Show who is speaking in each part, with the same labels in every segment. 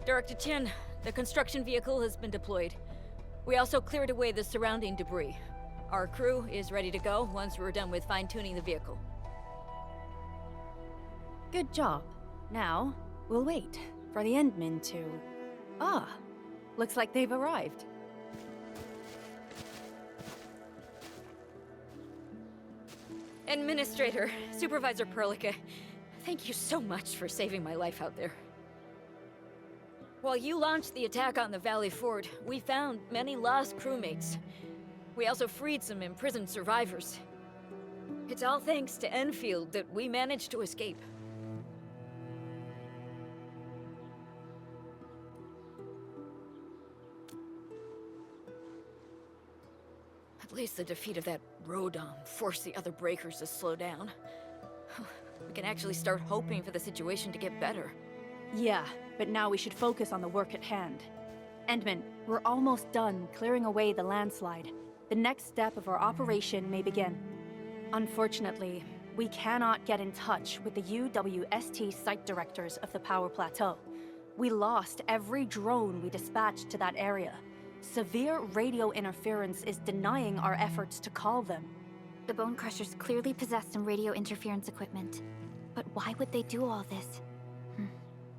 Speaker 1: Director Chen, the construction vehicle has been deployed. We also cleared away the surrounding debris. Our crew is ready to go once we're done with fine-tuning the vehicle.
Speaker 2: Good job. Now, we'll wait for the Endmen to... Ah, looks like they've arrived.
Speaker 1: Administrator, Supervisor Perlica, thank you so much for saving my life out there. While you launched the attack on the Valley Fort, we found many lost crewmates. We also freed some imprisoned survivors. It's all thanks to Enfield that we managed to escape. At least the defeat of that Rodon forced the other breakers to slow down. We can actually start hoping for the situation to get better.
Speaker 2: Yeah, but now we should focus on the work at hand. Endman, we're almost done clearing away the landslide. The next step of our operation may begin. Unfortunately, we cannot get in touch with the UWST site directors of the Power Plateau. We lost every drone we dispatched to that area. Severe radio interference is denying our efforts to call them.
Speaker 3: The Bone Crushers clearly possess some radio interference equipment. But why would they do all this?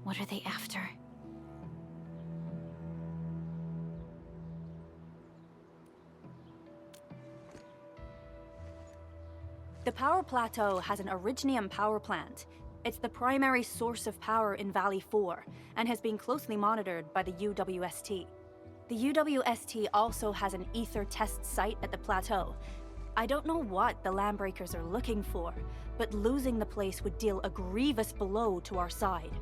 Speaker 3: What are they after?
Speaker 2: The Power Plateau has an Originium power plant. It's the primary source of power in Valley 4, and has been closely monitored by the UWST. The UWST also has an ether test site at the plateau. I don't know what the Landbreakers are looking for, but losing the place would deal a grievous blow to our side.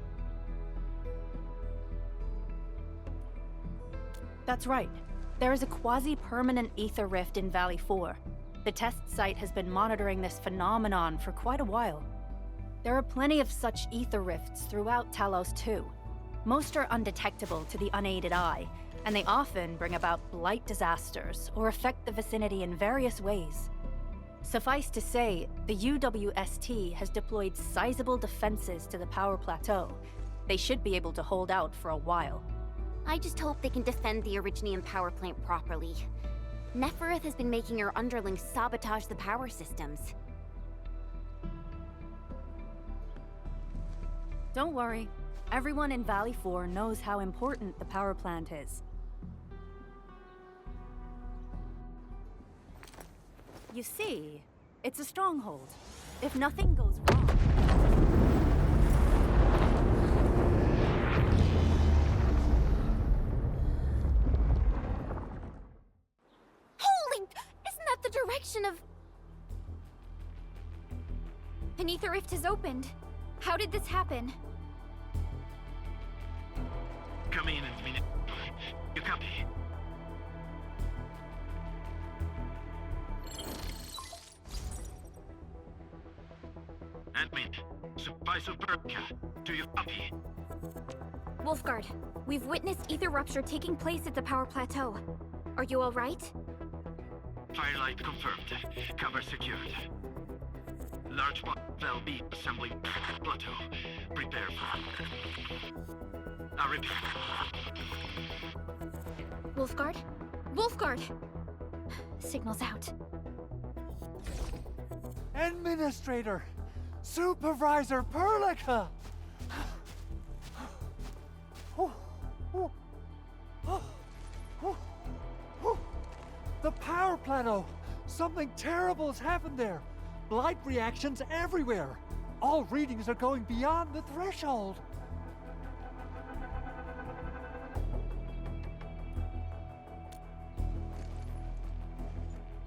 Speaker 2: That's right. There is a quasi-permanent ether rift in Valley 4. The test site has been monitoring this phenomenon for quite a while. There are plenty of such ether rifts throughout Talos too. Most are undetectable to the unaided eye, and they often bring about blight disasters or affect the vicinity in various ways. Suffice to say, the UWST has deployed sizable defenses to the Power Plateau. They should be able to hold out for a while.
Speaker 3: I just hope they can defend the Originium power plant properly. Nefereth has been making her underlings sabotage the power systems.
Speaker 2: Don't worry. Everyone in Valley 4 knows how important the power plant is. You see, it's a stronghold. If nothing goes wrong...
Speaker 3: Holy! Isn't that the direction of... An ether rift has opened. How did this happen?
Speaker 4: Come in and minute. You copy? Admin, Supervisor Perlica, do you copy?
Speaker 3: Wolfguard, we've witnessed ether rupture taking place at the Power Plateau. Are you all right?
Speaker 4: Firelight confirmed. Cover secured. Large part LB assembling plateau. Prepare for... I repeat.
Speaker 3: Wolfguard? Wolfguard! Signal's out.
Speaker 5: Administrator! Supervisor Perlica! The power plateau! Something terrible has happened there! Blight reactions everywhere! All readings are going beyond the threshold!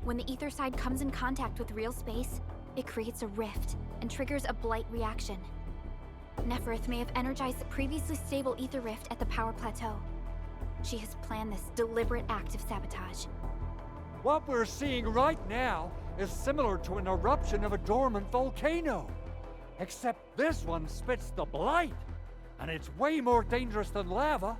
Speaker 3: When the ether side comes in contact with real space, it creates a rift and triggers a blight reaction. Nefereth may have energized the previously stable ether rift at the Power Plateau. She has planned this deliberate act of sabotage.
Speaker 5: What we're seeing right now is similar to an eruption of a dormant volcano. Except this one spits the blight, and it's way more dangerous than lava.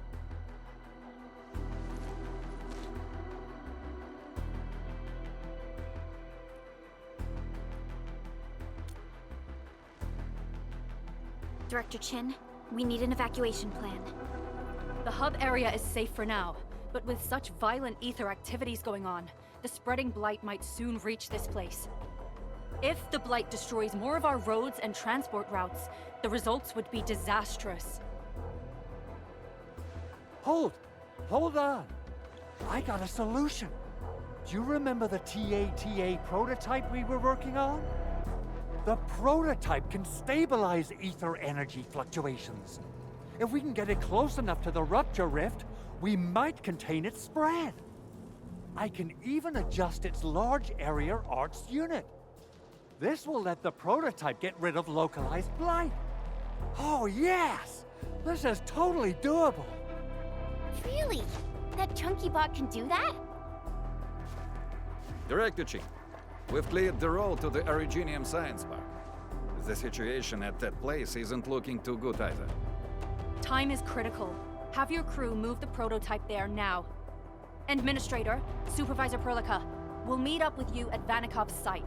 Speaker 3: Director Chin, we need an evacuation plan.
Speaker 2: The hub area is safe for now, but with such violent ether activities going on, the spreading blight might soon reach this place. If the blight destroys more of our roads and transport routes, the results would be disastrous.
Speaker 5: Hold on. I got a solution. Do you remember the TATA prototype we were working on? The prototype can stabilize ether energy fluctuations. If we can get it close enough to the rupture rift, we might contain its spread. I can even adjust its large area arts unit. This will let the prototype get rid of localized blight. Oh yes! This is totally doable.
Speaker 3: Really? That chunky bot can do that?
Speaker 6: Director Chief, we've cleared the road to the Originium Science Park. The situation at that place isn't looking too good either.
Speaker 2: Time is critical. Have your crew move the prototype there now. Administrator, Supervisor Perlica, we'll meet up with you at Vanikov's site.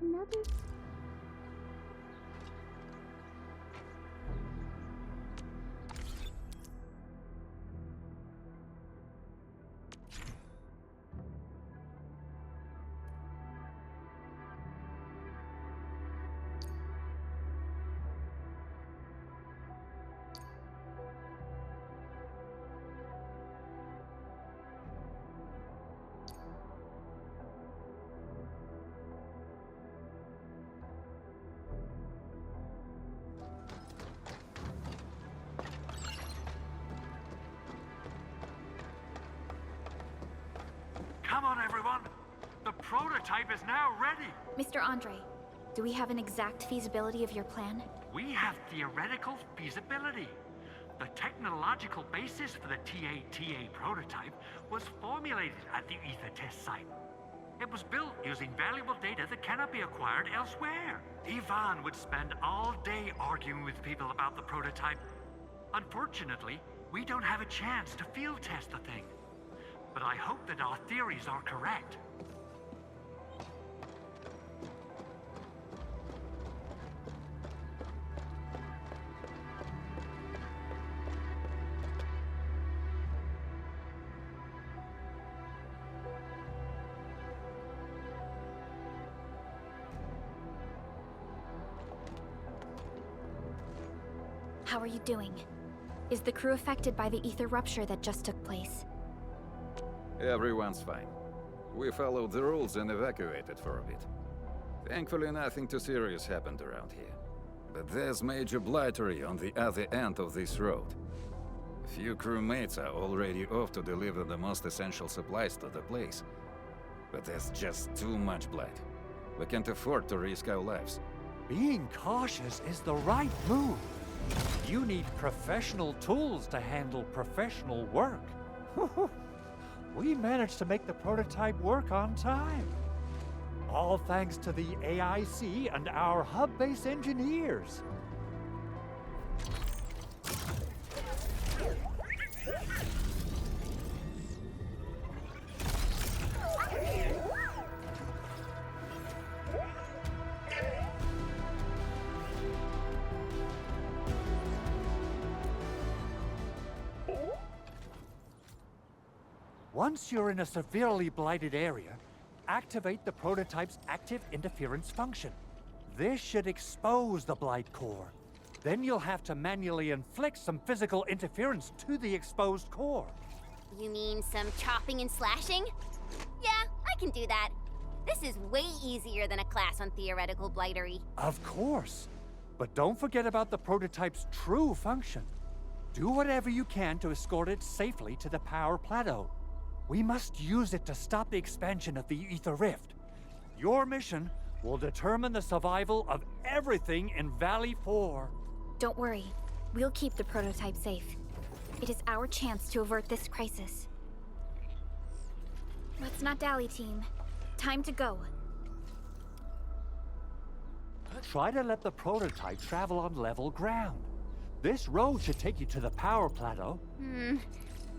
Speaker 3: Another...
Speaker 4: Come on, everyone. The prototype is now ready.
Speaker 3: Mr. Andre, do we have an exact feasibility of your plan?
Speaker 4: We have theoretical feasibility. The technological basis for the TATA prototype was formulated at the ether test site. It was built using valuable data that cannot be acquired elsewhere. Yvonne would spend all day arguing with people about the prototype. Unfortunately, we don't have a chance to field test the thing. But I hope that our theories are correct.
Speaker 3: How are you doing? Is the crew affected by the ether rupture that just took place?
Speaker 6: Everyone's fine. We followed the rules and evacuated for a bit. Thankfully, nothing too serious happened around here. But there's major blightery on the other end of this road. A few crewmates are already off to deliver the most essential supplies to the place. But there's just too much blight. We can't afford to risk our lives.
Speaker 5: Being cautious is the right move. You need professional tools to handle professional work. We managed to make the prototype work on time. All thanks to the AIC and our hub-base engineers. Once you're in a severely blighted area, activate the prototype's active interference function. This should expose the blight core. Then you'll have to manually inflict some physical interference to the exposed core.
Speaker 7: You mean some chopping and slashing? Yeah, I can do that. This is way easier than a class on theoretical blightery.
Speaker 5: Of course. But don't forget about the prototype's true function. Do whatever you can to escort it safely to the power plateau. We must use it to stop the expansion of the ether rift. Your mission will determine the survival of everything in Valley 4.
Speaker 3: Don't worry. We'll keep the prototype safe. It is our chance to avert this crisis. Let's not dally, team. Time to go.
Speaker 5: Try to let the prototype travel on level ground. This road should take you to the power plateau.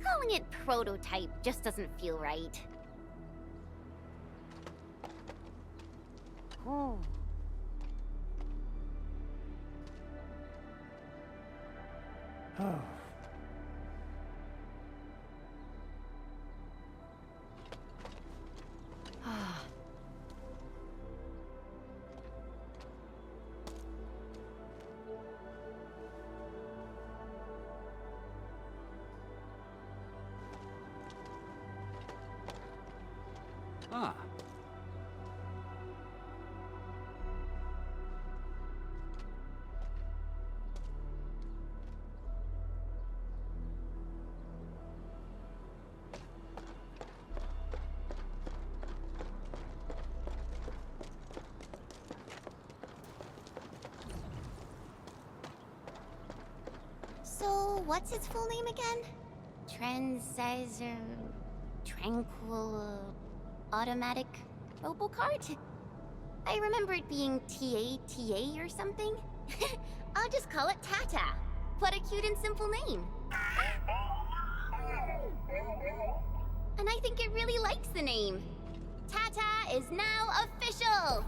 Speaker 7: Calling it prototype just doesn't feel right.
Speaker 5: Ah.
Speaker 7: So, what's its full name again? Tranquil... Automatic Robocart? I remember it being TATA or something. I'll just call it Tata. What a cute and simple name. And I think it really likes the name. Tata is now official!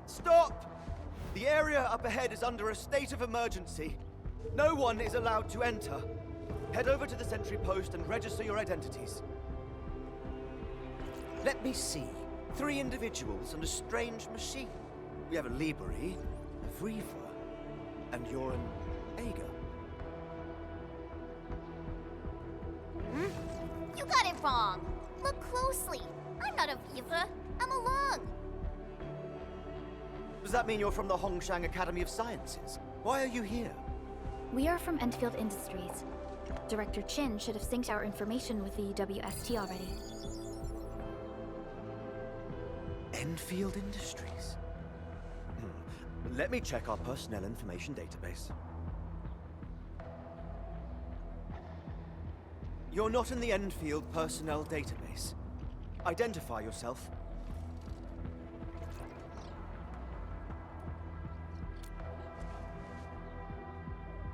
Speaker 8: Stop! The area up ahead is under a state of emergency. No one is allowed to enter. Head over to the sentry post and register your identities. Let me see. 3 individuals and a strange machine. We have a Liberi, a Vriva, and you're an Ager.
Speaker 7: You got it wrong. Look closely. I'm not a Viva. I'm a Lung.
Speaker 8: Does that mean you're from the Hongshang Academy of Sciences? Why are you here?
Speaker 3: We are from Endfield Industries. Director Chin should have synced our information with the WST already.
Speaker 8: Endfield Industries? Let me check our personnel information database. You're not in the Endfield personnel database. Identify yourself.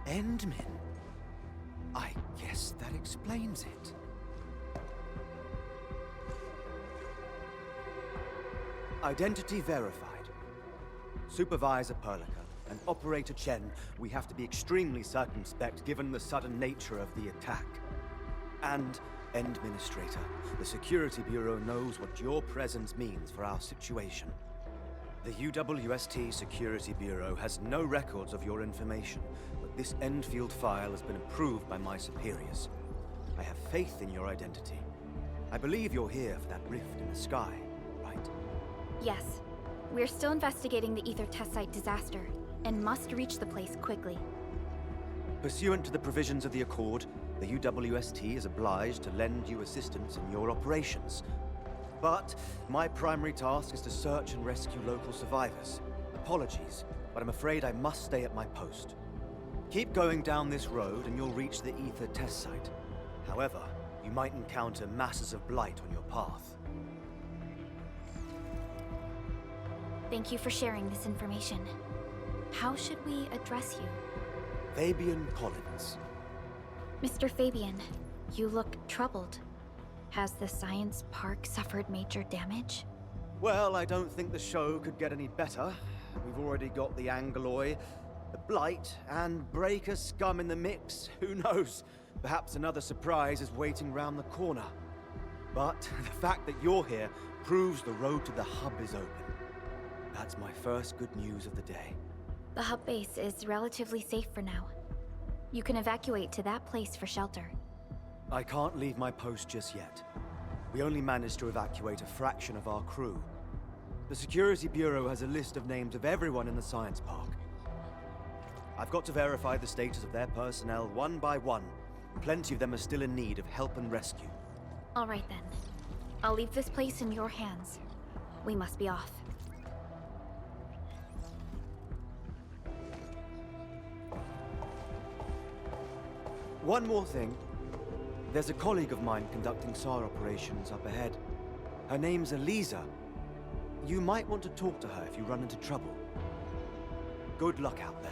Speaker 8: Endmin? I guess that explains it. Identity verified. Supervisor Perlica and Operator Chen, we have to be extremely circumspect given the sudden nature of the attack. And, Administrator, the Security Bureau knows what your presence means for our situation. The UWST Security Bureau has no records of your information, but this Endfield file has been approved by my superiors. I have faith in your identity. I believe you're here for that rift in the sky, right?
Speaker 3: Yes. We're still investigating the Ether test site disaster, and must reach the place quickly.
Speaker 8: Pursuant to the provisions of the Accord, the UWST is obliged to lend you assistance in your operations. But my primary task is to search and rescue local survivors. Apologies, but I'm afraid I must stay at my post. Keep going down this road and you'll reach the Ether test site. However, you might encounter masses of blight on your path.
Speaker 3: Thank you for sharing this information. How should we address you?
Speaker 8: Fabian Collins.
Speaker 3: Mr. Fabian, you look troubled. Has the science park suffered major damage?
Speaker 8: Well, I don't think the show could get any better. We've already got the Angloy, the Blight, and Breaker scum in the mix. Who knows? Perhaps another surprise is waiting round the corner. But the fact that you're here proves the road to the hub is open. That's my first good news of the day.
Speaker 3: The hub base is relatively safe for now. You can evacuate to that place for shelter.
Speaker 8: I can't leave my post just yet. We only managed to evacuate a fraction of our crew. The Security Bureau has a list of names of everyone in the science park. I've got to verify the status of their personnel one by one. Plenty of them are still in need of help and rescue.
Speaker 3: All right then. I'll leave this place in your hands. We must be off.
Speaker 8: One more thing. There's a colleague of mine conducting SAR operations up ahead. Her name's Eliza. You might want to talk to her if you run into trouble. Good luck out there.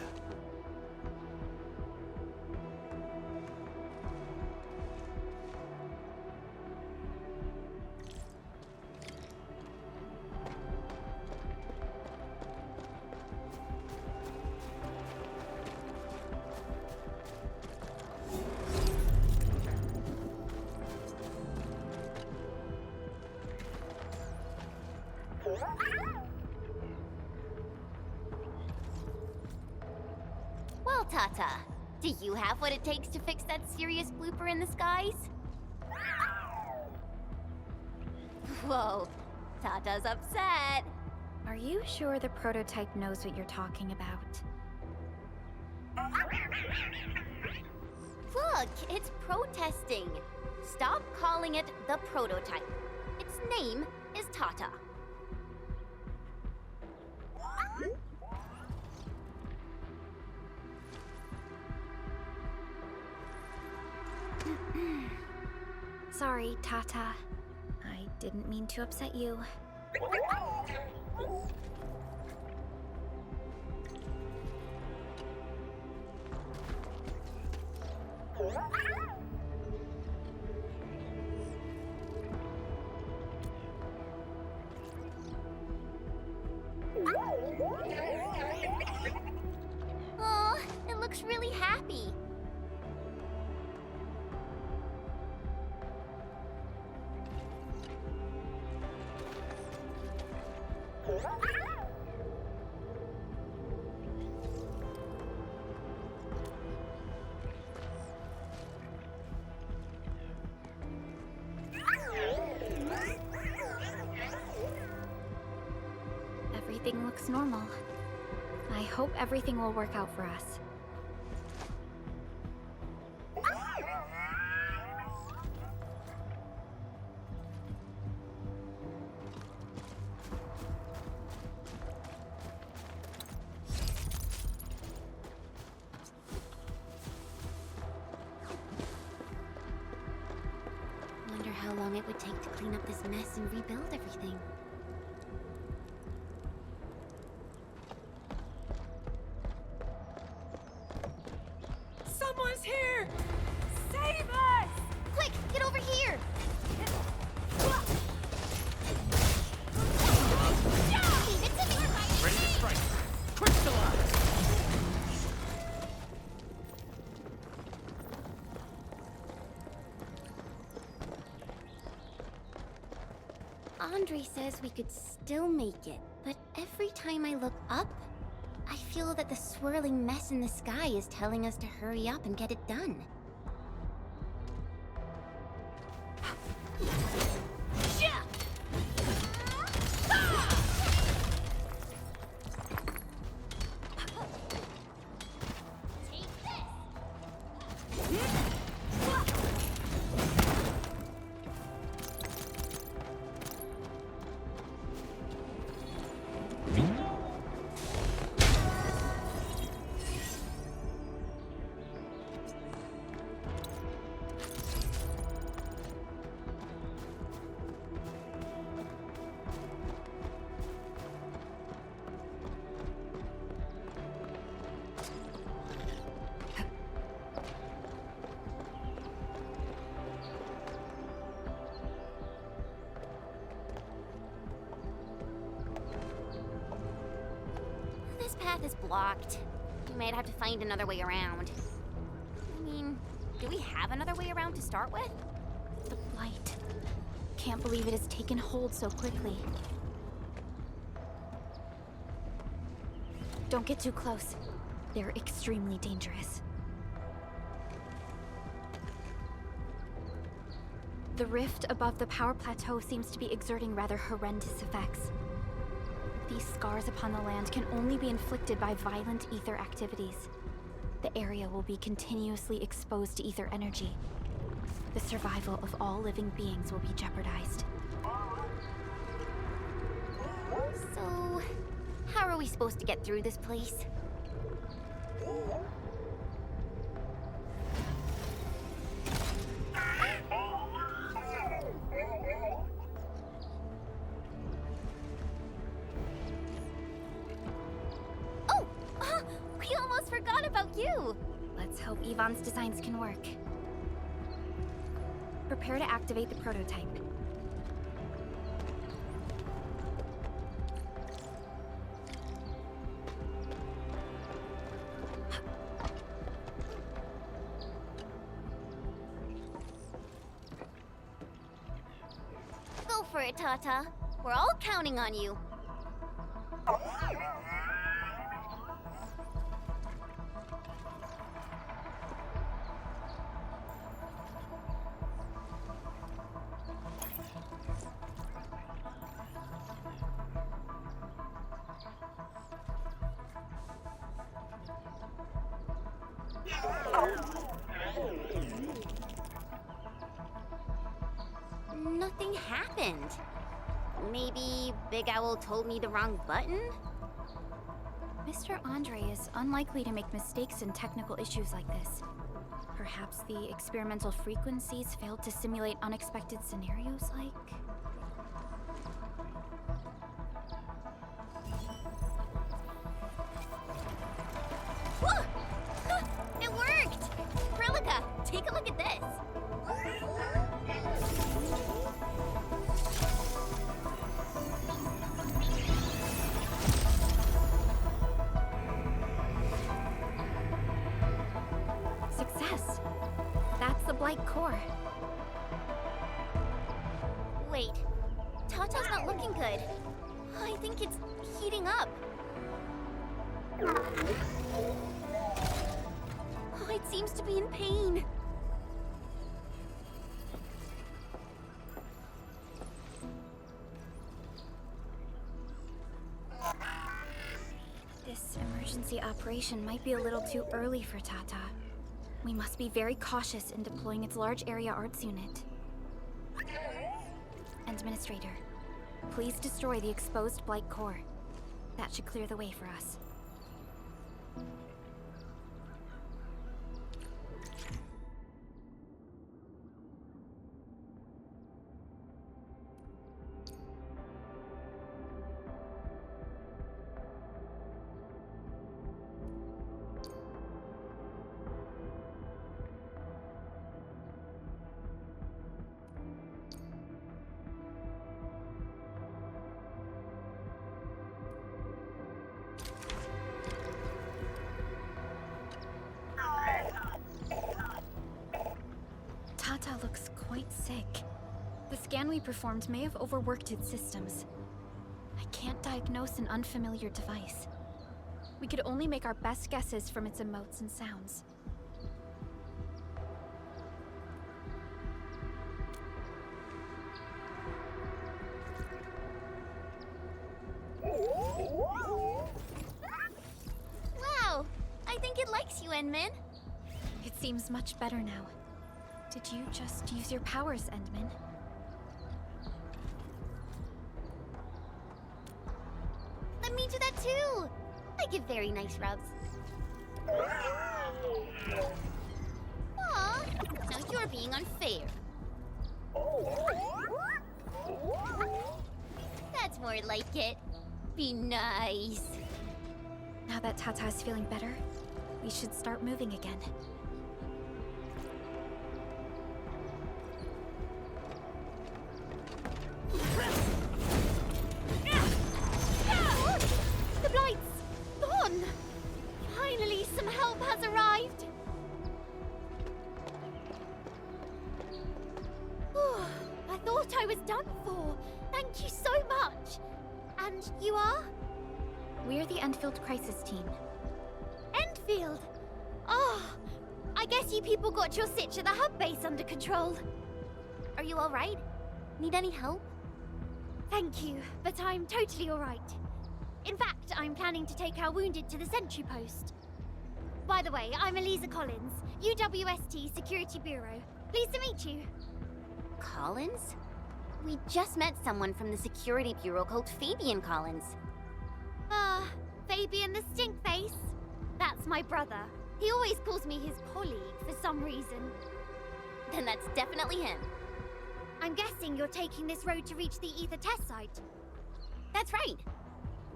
Speaker 7: Well, Tata, do you have what it takes to fix that serious blooper in the skies? Whoa, Tata's upset.
Speaker 3: Are you sure the prototype knows what you're talking about?
Speaker 7: Look, it's protesting. Stop calling it the prototype. Its name is Tata.
Speaker 3: Sorry, Tata. I didn't mean to upset you.
Speaker 7: Oh, it looks really happy.
Speaker 3: Everything looks normal. I hope everything will work out for us.
Speaker 7: Wonder how long it would take to clean up this mess and rebuild everything.
Speaker 1: Someone's here! Save us!
Speaker 7: Quick, get over here! Leave it to me!
Speaker 5: Ready to strike. Crystallize!
Speaker 7: Andre says we could still make it, but every time I look up, I feel that the swirling mess in the sky is telling us to hurry up and get it done. This path is blocked. We might have to find another way around. I mean, do we have another way around to start with?
Speaker 3: The blight. Can't believe it has taken hold so quickly. Don't get too close. They're extremely dangerous. The rift above the power plateau seems to be exerting rather horrendous effects. These scars upon the land can only be inflicted by violent ether activities. The area will be continuously exposed to ether energy. The survival of all living beings will be jeopardized.
Speaker 7: So, how are we supposed to get through this place? Oh! We almost forgot about you!
Speaker 3: Let's hope Yvonne's designs can work. Prepare to activate the prototype.
Speaker 7: Go for it, Tata. We're all counting on you. Nothing happened. Maybe Big Owl told me the wrong button?
Speaker 3: Mr. Andre is unlikely to make mistakes in technical issues like this. Perhaps the experimental frequencies failed to simulate unexpected scenarios like...
Speaker 7: Whoa! It worked! Prilica, take a look at this.
Speaker 3: Success! That's the Blight core.
Speaker 7: Wait, Tata's not looking good. I think it's heating up. Oh, it seems to be in pain.
Speaker 3: This emergency operation might be a little too early for Tata. We must be very cautious in deploying its large area arts unit. Administrator, please destroy the exposed Blight core. That should clear the way for us. Tata looks quite sick. The scan we performed may have overworked its systems. I can't diagnose an unfamiliar device. We could only make our best guesses from its emotes and sounds.
Speaker 7: Wow, I think it likes you, Endman.
Speaker 3: It seems much better now. Did you just use your powers, Endman?
Speaker 7: Let me do that too. I give very nice rubs. Aw, now you're being unfair. That's more like it. Be nice.
Speaker 3: Now that Tata is feeling better, we should start moving again.
Speaker 7: The Blight's gone! Finally, some help has arrived! I thought I was done for. Thank you so much. And you are?
Speaker 3: We're the Endfield Crisis Team.
Speaker 7: Endfield? Oh, I guess you people got your sitch at the hub base under control. Are you alright? Need any help?
Speaker 3: Thank you, but I'm totally alright. In fact, I'm planning to take our wounded to the sentry post. By the way, I'm Eliza Collins, UWST Security Bureau. Pleased to meet you.
Speaker 7: Collins? We just met someone from the Security Bureau called Fabian Collins.
Speaker 3: Ah, Fabian the Stinkface. That's my brother. He always calls me his colleague for some reason.
Speaker 7: Then that's definitely him.
Speaker 3: I'm guessing you're taking this road to reach the Ether test site.
Speaker 7: That's right.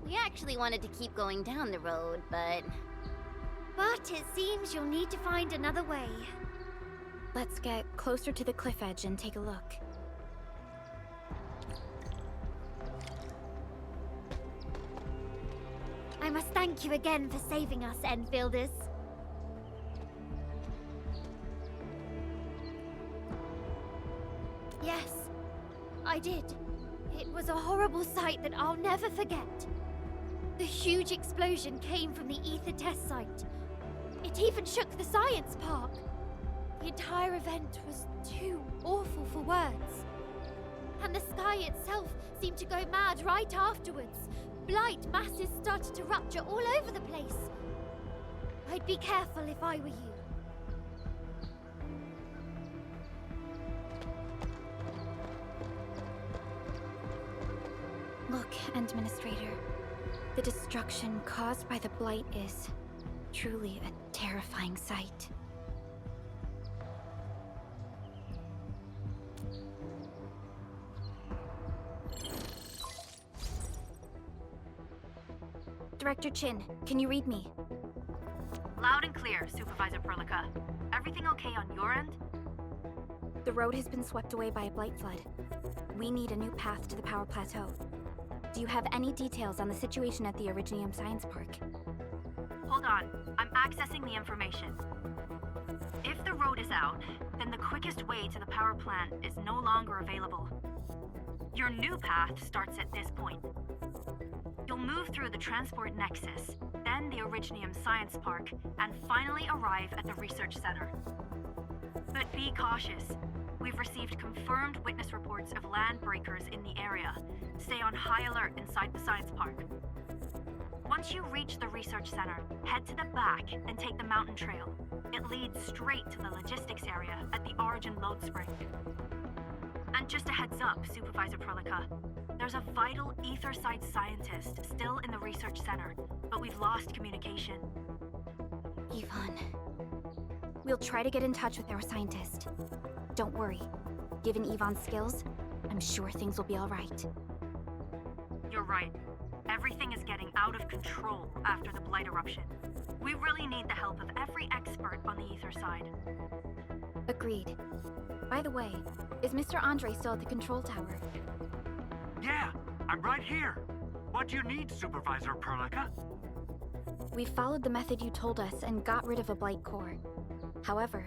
Speaker 7: We actually wanted to keep going down the road, but
Speaker 3: it seems you'll need to find another way.
Speaker 2: Let's get closer to the cliff edge and take a look.
Speaker 3: I must thank you again for saving us, Enfielders. Yes, I did. It was a horrible sight that I'll never forget. The huge explosion came from the Ether test site. It even shook the science park. The entire event was too awful for words. And the sky itself seemed to go mad right afterwards. Blight masses started to rupture all over the place. I'd be careful if I were you.
Speaker 2: Look, Administrator. The destruction caused by the Blight is truly a terrifying sight. Director Chin, can you read me?
Speaker 9: Loud and clear, Supervisor Perlica. Everything okay on your end?
Speaker 2: The road has been swept away by a blight flood. We need a new path to the power plateau. Do you have any details on the situation at the Originium Science Park?
Speaker 9: Hold on, I'm accessing the information. If the road is out, then the quickest way to the power plant is no longer available. Your new path starts at this point. You'll move through the Transport Nexus, then the Originium Science Park, and finally arrive at the Research Center. But be cautious. We've received confirmed witness reports of land breakers in the area. Stay on high alert inside the Science Park. Once you reach the Research Center, head to the back and take the mountain trail. It leads straight to the logistics area at the Origin Lodespring. And just a heads up, Supervisor Perlica. There's a vital ether-side scientist still in the Research Center, but we've lost communication.
Speaker 2: Yvonne. We'll try to get in touch with our scientist. Don't worry. Given Yvonne's skills, I'm sure things will be all right.
Speaker 9: You're right. Everything is getting out of control after the Blight eruption. We really need the help of every expert on the ether side.
Speaker 2: Agreed. By the way, is Mr. Andre still at the control tower?
Speaker 4: Yeah, I'm right here. What do you need, Supervisor Perlica?
Speaker 2: We followed the method you told us and got rid of a blight core. However,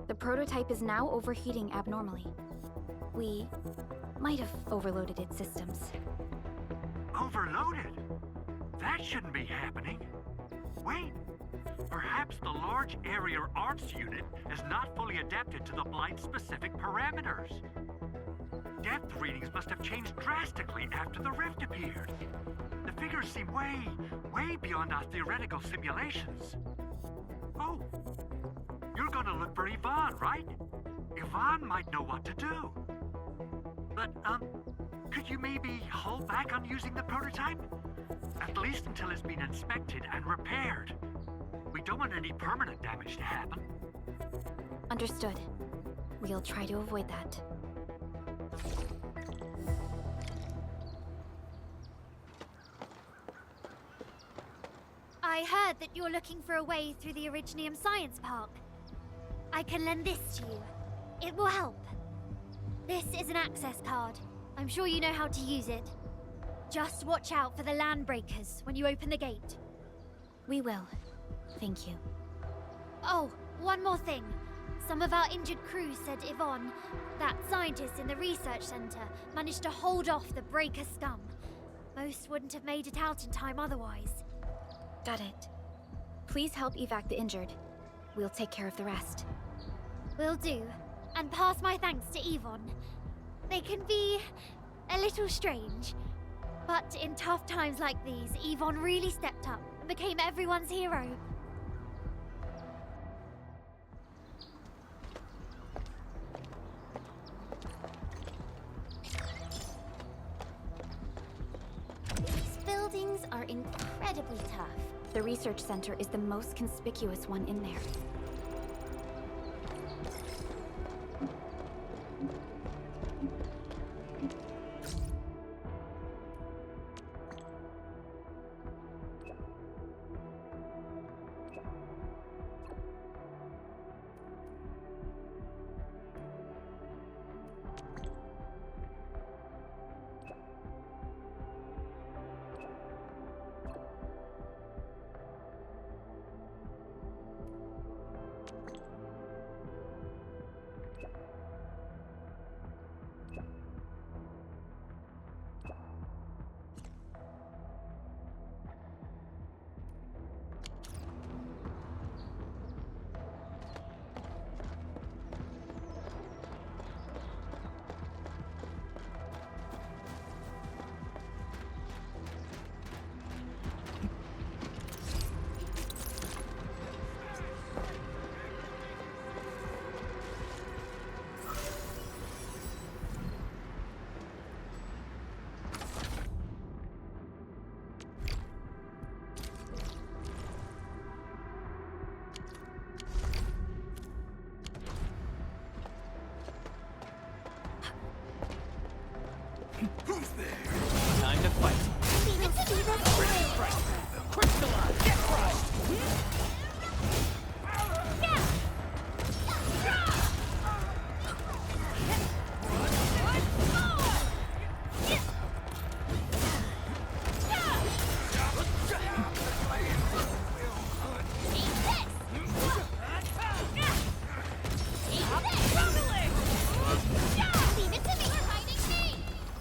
Speaker 2: the prototype is now overheating abnormally. We might have overloaded its systems.
Speaker 4: Overloaded? That shouldn't be happening. Wait, perhaps the large area arts unit is not fully adapted to the Blight-specific parameters. Depth readings must have changed drastically after the rift appeared. The figures seem way beyond our theoretical simulations. Oh, you're gonna look for Yvonne, right? Yvonne might know what to do. But, could you maybe hold back on using the prototype? At least until it's been inspected and repaired. We don't want any permanent damage to happen.
Speaker 2: Understood. We'll try to avoid that.
Speaker 3: I heard that you're looking for a way through the Originium Science Park. I can lend this to you. It will help. This is an access card. I'm sure you know how to use it. Just watch out for the land breakers when you open the gate.
Speaker 2: We will. Thank you.
Speaker 3: Oh, one more thing. Some of our injured crew said Yvonne, that scientist in the research center, managed to hold off the breaker scum. Most wouldn't have made it out in time otherwise.
Speaker 2: Got it. Please help evac the injured. We'll take care of the rest.
Speaker 3: Will do. And pass my thanks to Yvonne.
Speaker 10: They can be a little strange. But in tough times like these, Yvonne really stepped up and became everyone's hero.
Speaker 7: These buildings are incredibly tough.
Speaker 3: The research center is the most conspicuous one in there.
Speaker 11: Who's there? Time to fight. Crystallize! Get crushed!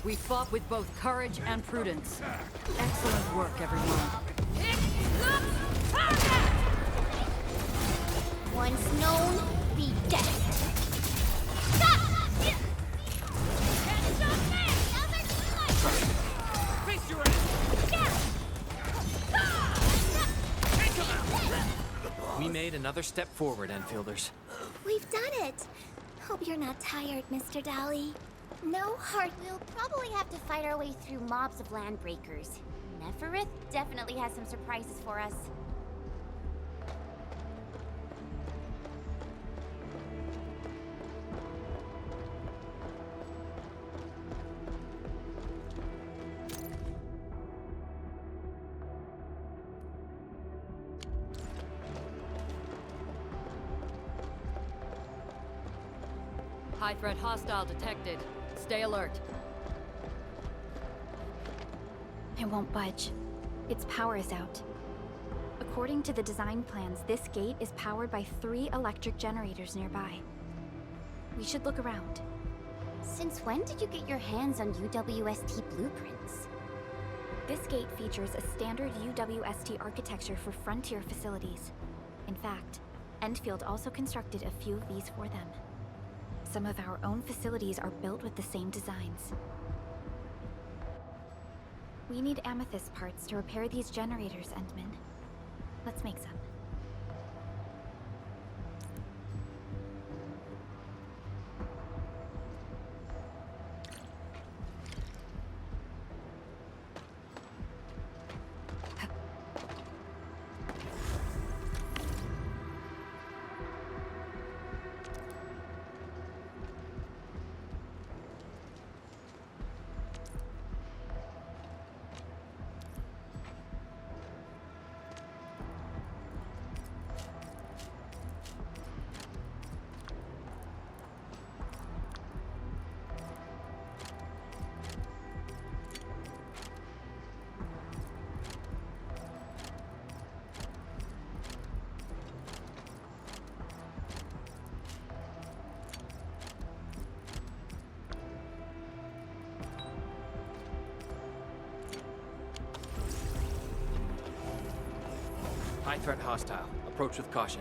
Speaker 1: We fought with both courage and prudence. Excellent work, everyone.
Speaker 7: Once known, be dead.
Speaker 11: Face your ass! We made another step forward, Enfielders.
Speaker 10: We've done it. Hope you're not tired, Mr. Dally.
Speaker 7: No heart. We'll probably have to fight our way through mobs of landbreakers. Neferith definitely has some surprises for us.
Speaker 1: High threat hostile detected. Stay alert.
Speaker 3: It won't budge. Its power is out. According to the design plans, this gate is powered by 3 electric generators nearby. We should look around.
Speaker 7: Since when did you get your hands on UWST blueprints?
Speaker 3: This gate features a standard UWST architecture for frontier facilities. In fact, Endfield also constructed a few of these for them. Some of our own facilities are built with the same designs. We need amethyst parts to repair these generators, Endman. Let's make some.
Speaker 11: High threat hostile. Approach with caution.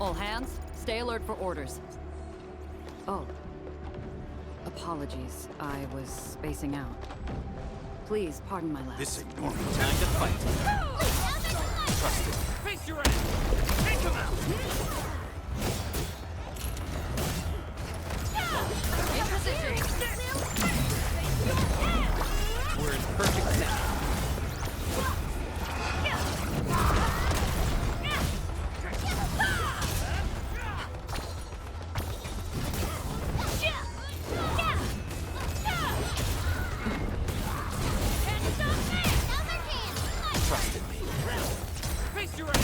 Speaker 12: All hands, stay alert for orders. Oh. Apologies, I was spacing out. Please pardon my lapse.
Speaker 13: This ain't normal. Time to fight. Trust it.
Speaker 4: Face your ass! Take him out!
Speaker 12: In position!
Speaker 11: We're in perfect sync.
Speaker 13: Trust in me.
Speaker 4: Face your ass!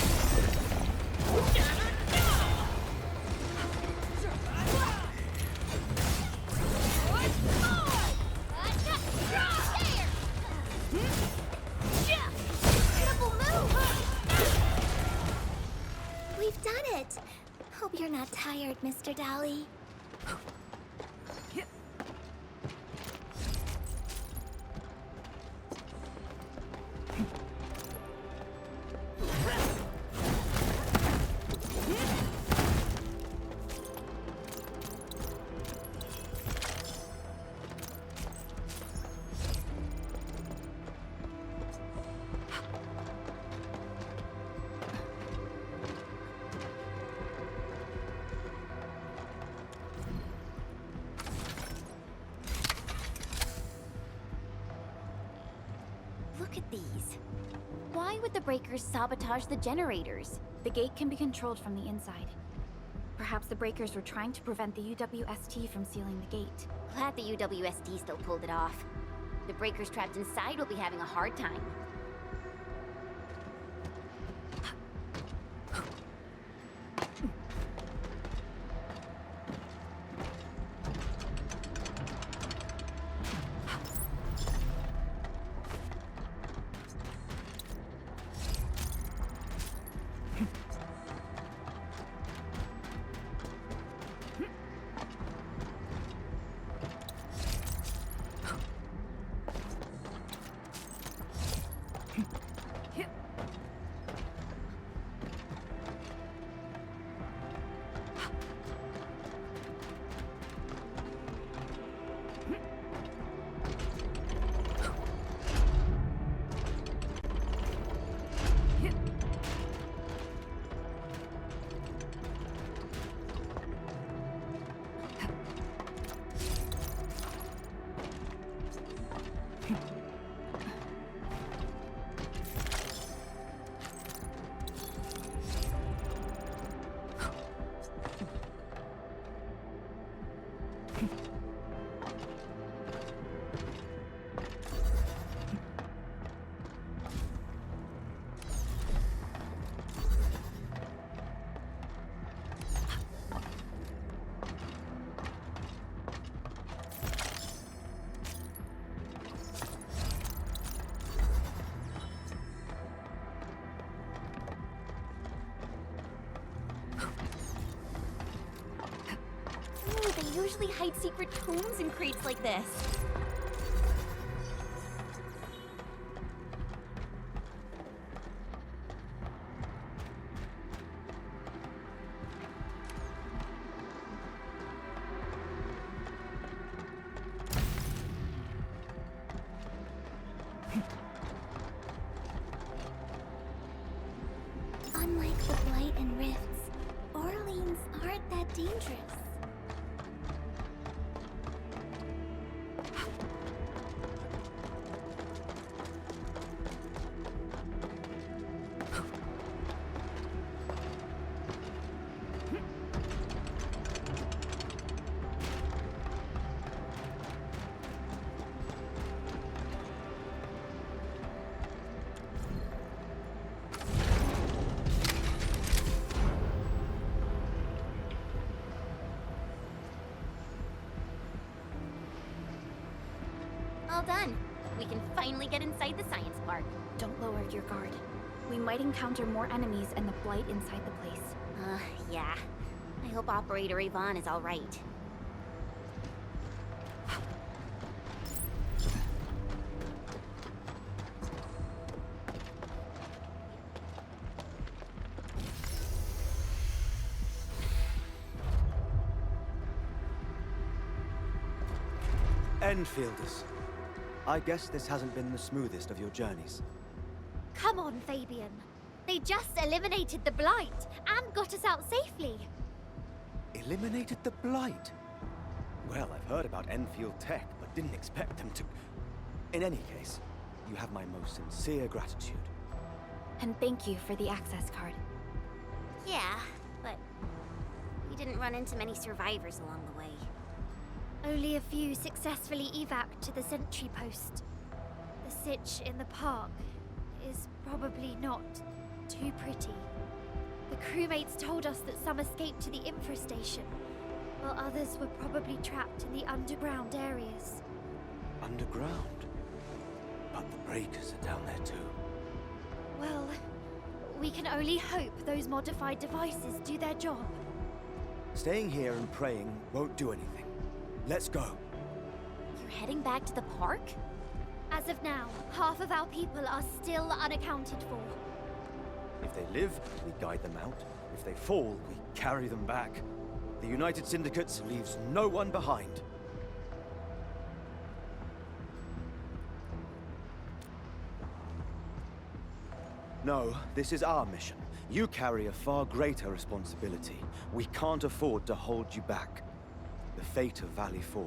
Speaker 7: We've done it! Hope you're not tired, Mr. Dolly. Look at these. Why would the breakers sabotage the generators?
Speaker 3: The gate can be controlled from the inside. Perhaps the breakers were trying to prevent the UWST from sealing the gate.
Speaker 7: Glad the UWSD still pulled it off. The breakers trapped inside will be having a hard time. They usually hide secret tomes in crates like this. Unlike the Blight and Rifts, Orleans aren't that dangerous. All done. We can finally get inside the science park.
Speaker 3: Don't lower your guard. We might encounter more enemies and the Blight inside the place.
Speaker 7: Yeah. I hope Operator Yvonne is all right.
Speaker 8: Enfielders. I guess this hasn't been the smoothest of your journeys.
Speaker 10: Come on, Fabian. They just eliminated the Blight and got us out safely.
Speaker 8: Eliminated the Blight? Well, I've heard about Enfield tech, but didn't expect them to... In any case, you have my most sincere gratitude.
Speaker 3: And thank you for the access card.
Speaker 7: Yeah, but we didn't run into many survivors along the way.
Speaker 10: Only a few successfully evac'd to the sentry post. The sitch in the park is probably not too pretty. The crewmates told us that some escaped to the infrastation, while others were probably trapped in the underground areas.
Speaker 8: Underground? But the breakers are down there too.
Speaker 10: Well, we can only hope those modified devices do their job.
Speaker 8: Staying here and praying won't do anything. Let's go.
Speaker 3: You're heading back to the park?
Speaker 10: As of now, half of our people are still unaccounted for.
Speaker 8: If they live, we guide them out. If they fall, we carry them back. The United Syndicates leaves no one behind. No, this is our mission. You carry a far greater responsibility. We can't afford to hold you back. The fate of Valley 4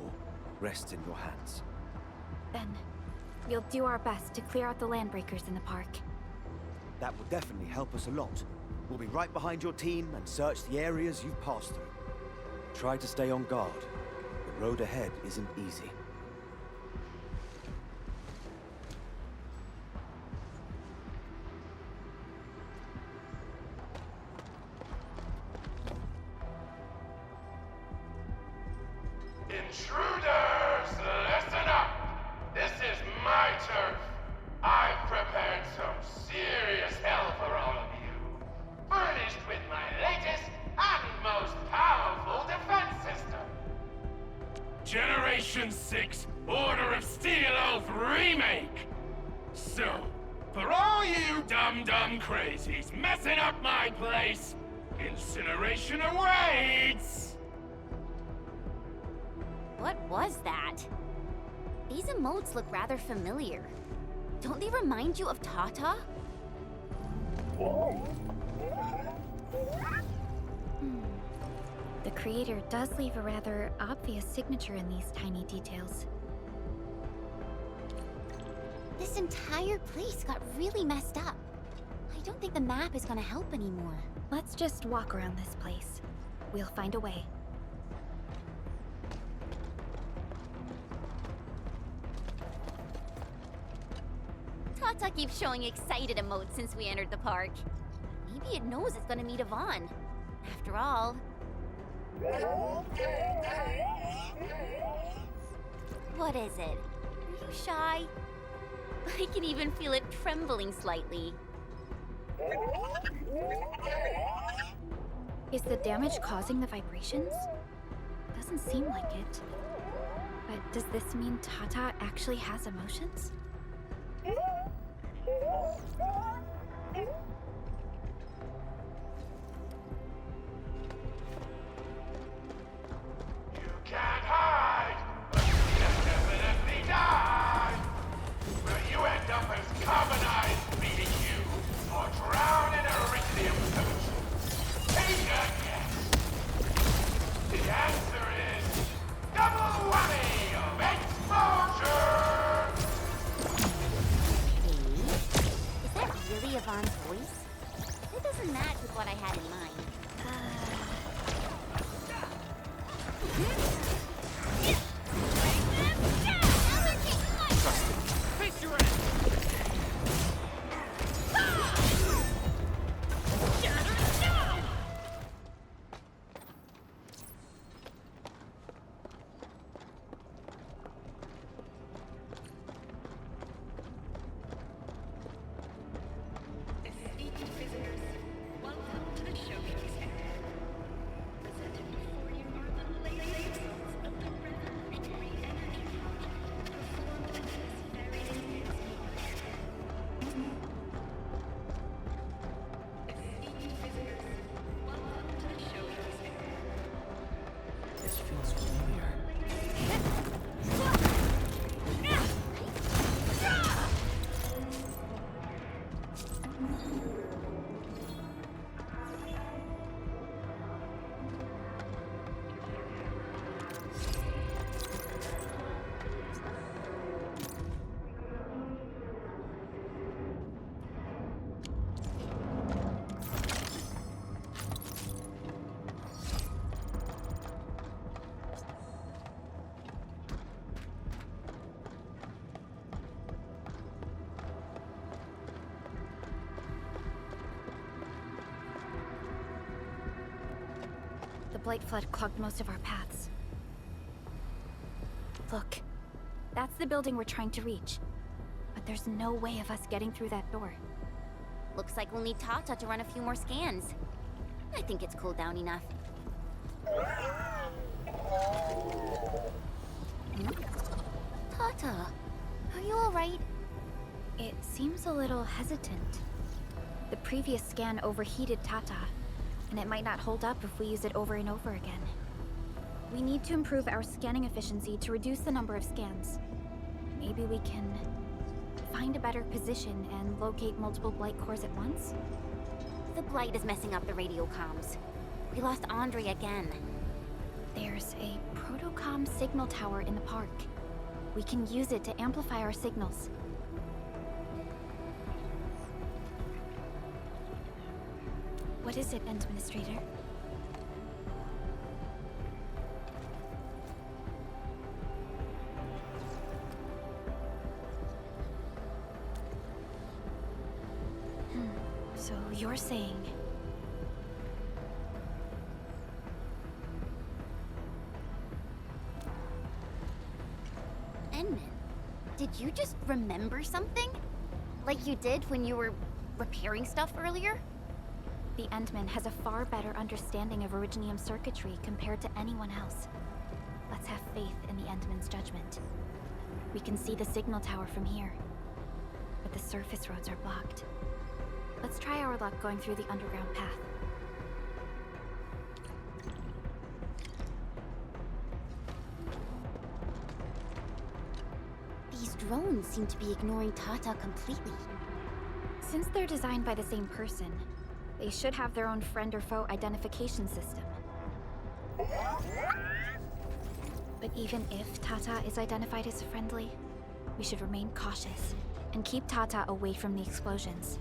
Speaker 8: rests in your hands.
Speaker 3: Then, we'll do our best to clear out the landbreakers in the park.
Speaker 8: That will definitely help us a lot. We'll be right behind your team and search the areas you've passed through. Try to stay on guard. The road ahead isn't easy.
Speaker 14: Intruders, listen up! This is my turf. I've prepared some serious hell for all of you. Furnished with my latest and most powerful defense system. Generation 6 Order of Steel Oath Remake! So, for all you dumb crazies messing up my place, incineration awaits!
Speaker 3: What was that? These emotes look rather familiar. Don't they remind you of Tata? The creator does leave a rather obvious signature in these tiny details. This entire place got really messed up. I don't think the map is gonna help anymore. Let's just walk around this place. We'll find a way. Tata keeps showing excited emotes since we entered the park. Maybe it knows it's gonna meet Yvonne. After all... What is it? Are you shy? I can even feel it trembling slightly. Is the damage causing the vibrations? Doesn't seem like it. But does this mean Tata actually has emotions?
Speaker 14: Can't hide, but you can definitely die. Will you end up as carbonized BDQ or drown in iridium solution? Take a guess. The answer is double whammy of exposure.
Speaker 3: Is that really Yvonne's voice? It doesn't match with what I had in mind.
Speaker 13: Face your end!
Speaker 3: Blight Flood clogged most of our paths. Look, that's the building we're trying to reach. But there's no way of us getting through that door.
Speaker 7: Looks like we'll need Tata to run a few more scans. I think it's cooled down enough. Tata, are you alright?
Speaker 3: It seems a little hesitant. The previous scan overheated Tata, and it might not hold up if we use it over and over again. We need to improve our scanning efficiency to reduce the number of scans. Maybe we can find a better position and locate multiple Blight cores at once?
Speaker 7: The Blight is messing up the radio comms. We lost Andre again.
Speaker 3: There's a protocom signal tower in the park. We can use it to amplify our signals. What is it, Administrator? So you're saying...
Speaker 7: Enman, did you just remember something? Like you did when you were repairing stuff earlier?
Speaker 3: The Endman has a far better understanding of Originium circuitry compared to anyone else. Let's have faith in the Endman's judgment. We can see the signal tower from here, but the surface roads are blocked. Let's try our luck going through the underground path.
Speaker 7: These drones seem to be ignoring Tata completely.
Speaker 3: Since they're designed by the same person, they should have their own friend or foe identification system. But even if Tata is identified as friendly, we should remain cautious and keep Tata away from the explosions.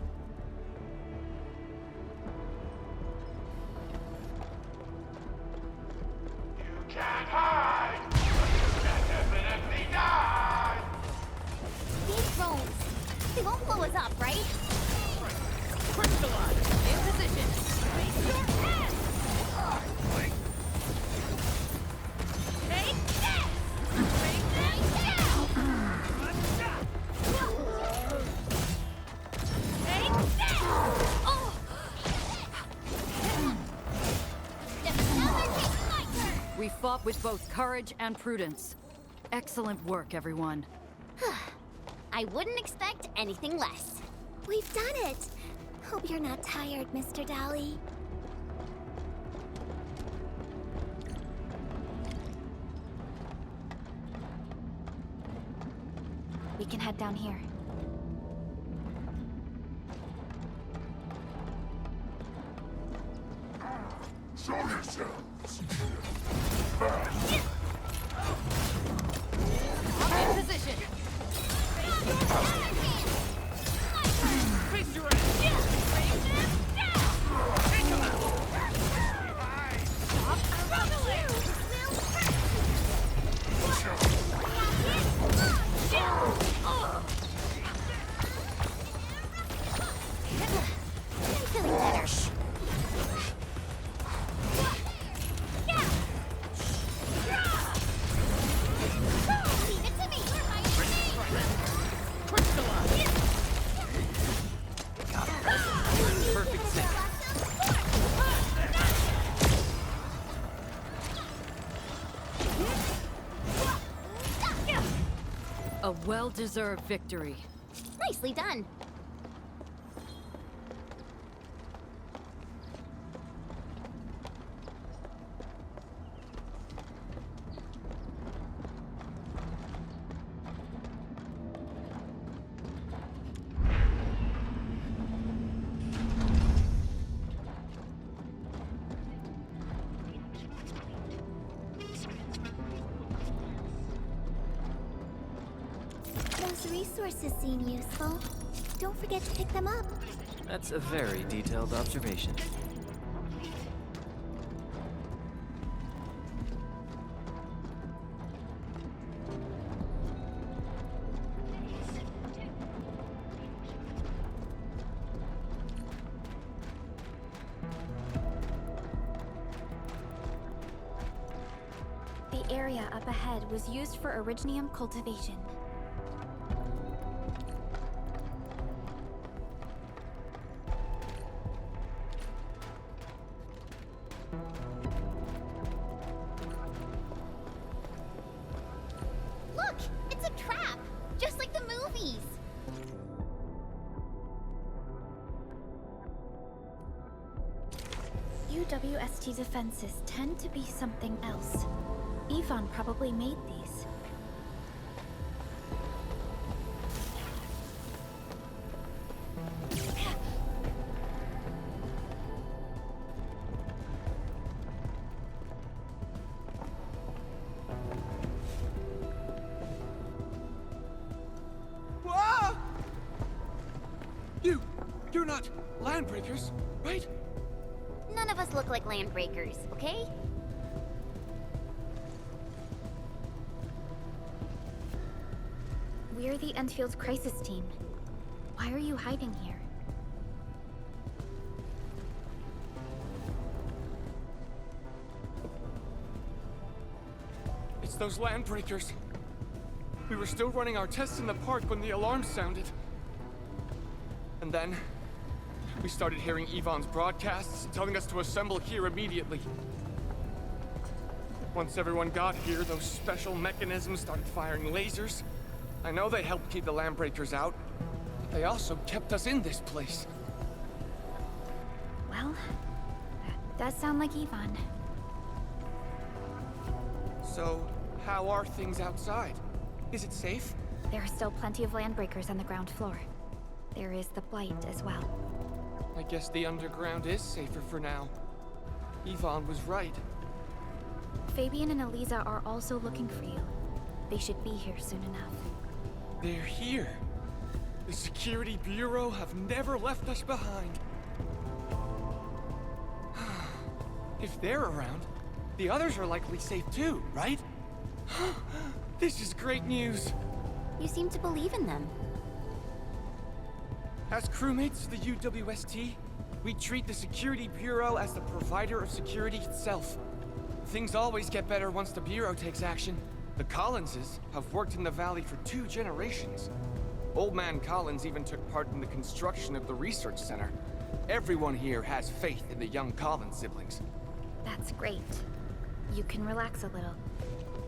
Speaker 14: You can't hide! You can definitely die!
Speaker 7: These drones, they won't blow us up, right?
Speaker 13: Crystalline! In position! Face your head! Take this! Bring them down! Take this! Oh!
Speaker 12: We fought with both courage and prudence. Excellent work, everyone.
Speaker 7: I wouldn't expect anything less.
Speaker 10: We've done it! Hope you're not tired, Mr. Dally.
Speaker 3: We can head down here.
Speaker 14: Show yourselves!
Speaker 13: In position! Face your ass! Bring them down! Take them out! Stop struggling!
Speaker 7: I'm feeling better. Leave it to me!
Speaker 11: Perfect sync.
Speaker 12: A well-deserved victory.
Speaker 7: Nicely done.
Speaker 10: Those resources seem useful. Don't forget to pick them up.
Speaker 11: That's a very detailed observation.
Speaker 3: the area up ahead was used for Originium cultivation.
Speaker 7: Look! It's a trap! Just like the movies!
Speaker 3: UWST defenses tend to be something else. Yvonne probably made these.
Speaker 11: Whoa! You're not landbreakers, right?
Speaker 7: None of us look like landbreakers, okay?
Speaker 3: We're the Endfield crisis team. Why are you hiding here?
Speaker 11: It's those landbreakers. We were still running our tests in the park when the alarm sounded. And then, we started hearing Yvonne's broadcasts telling us to assemble here immediately. Once everyone got here, those special mechanisms started firing lasers. I know they helped keep the landbreakers out, but they also kept us in this place.
Speaker 3: Well, that does sound like Yvonne.
Speaker 11: So, how are things outside? Is it safe?
Speaker 3: There are still plenty of landbreakers on the ground floor. There is the Blight as well.
Speaker 11: I guess the underground is safer for now. Yvonne was right.
Speaker 3: Fabian and Eliza are also looking for you. They should be here soon enough.
Speaker 11: They're here. The Security Bureau have never left us behind. If they're around, the others are likely safe too, right? This is great news.
Speaker 7: You seem to believe in them.
Speaker 11: As crewmates of the UWST, we treat the Security Bureau as the provider of security itself. Things always get better once the Bureau takes action. The Collinses have worked in the Valley for 2 generations. Old Man Collins even took part in the construction of the research center. Everyone here has faith in the young Collins siblings.
Speaker 3: That's great. You can relax a little.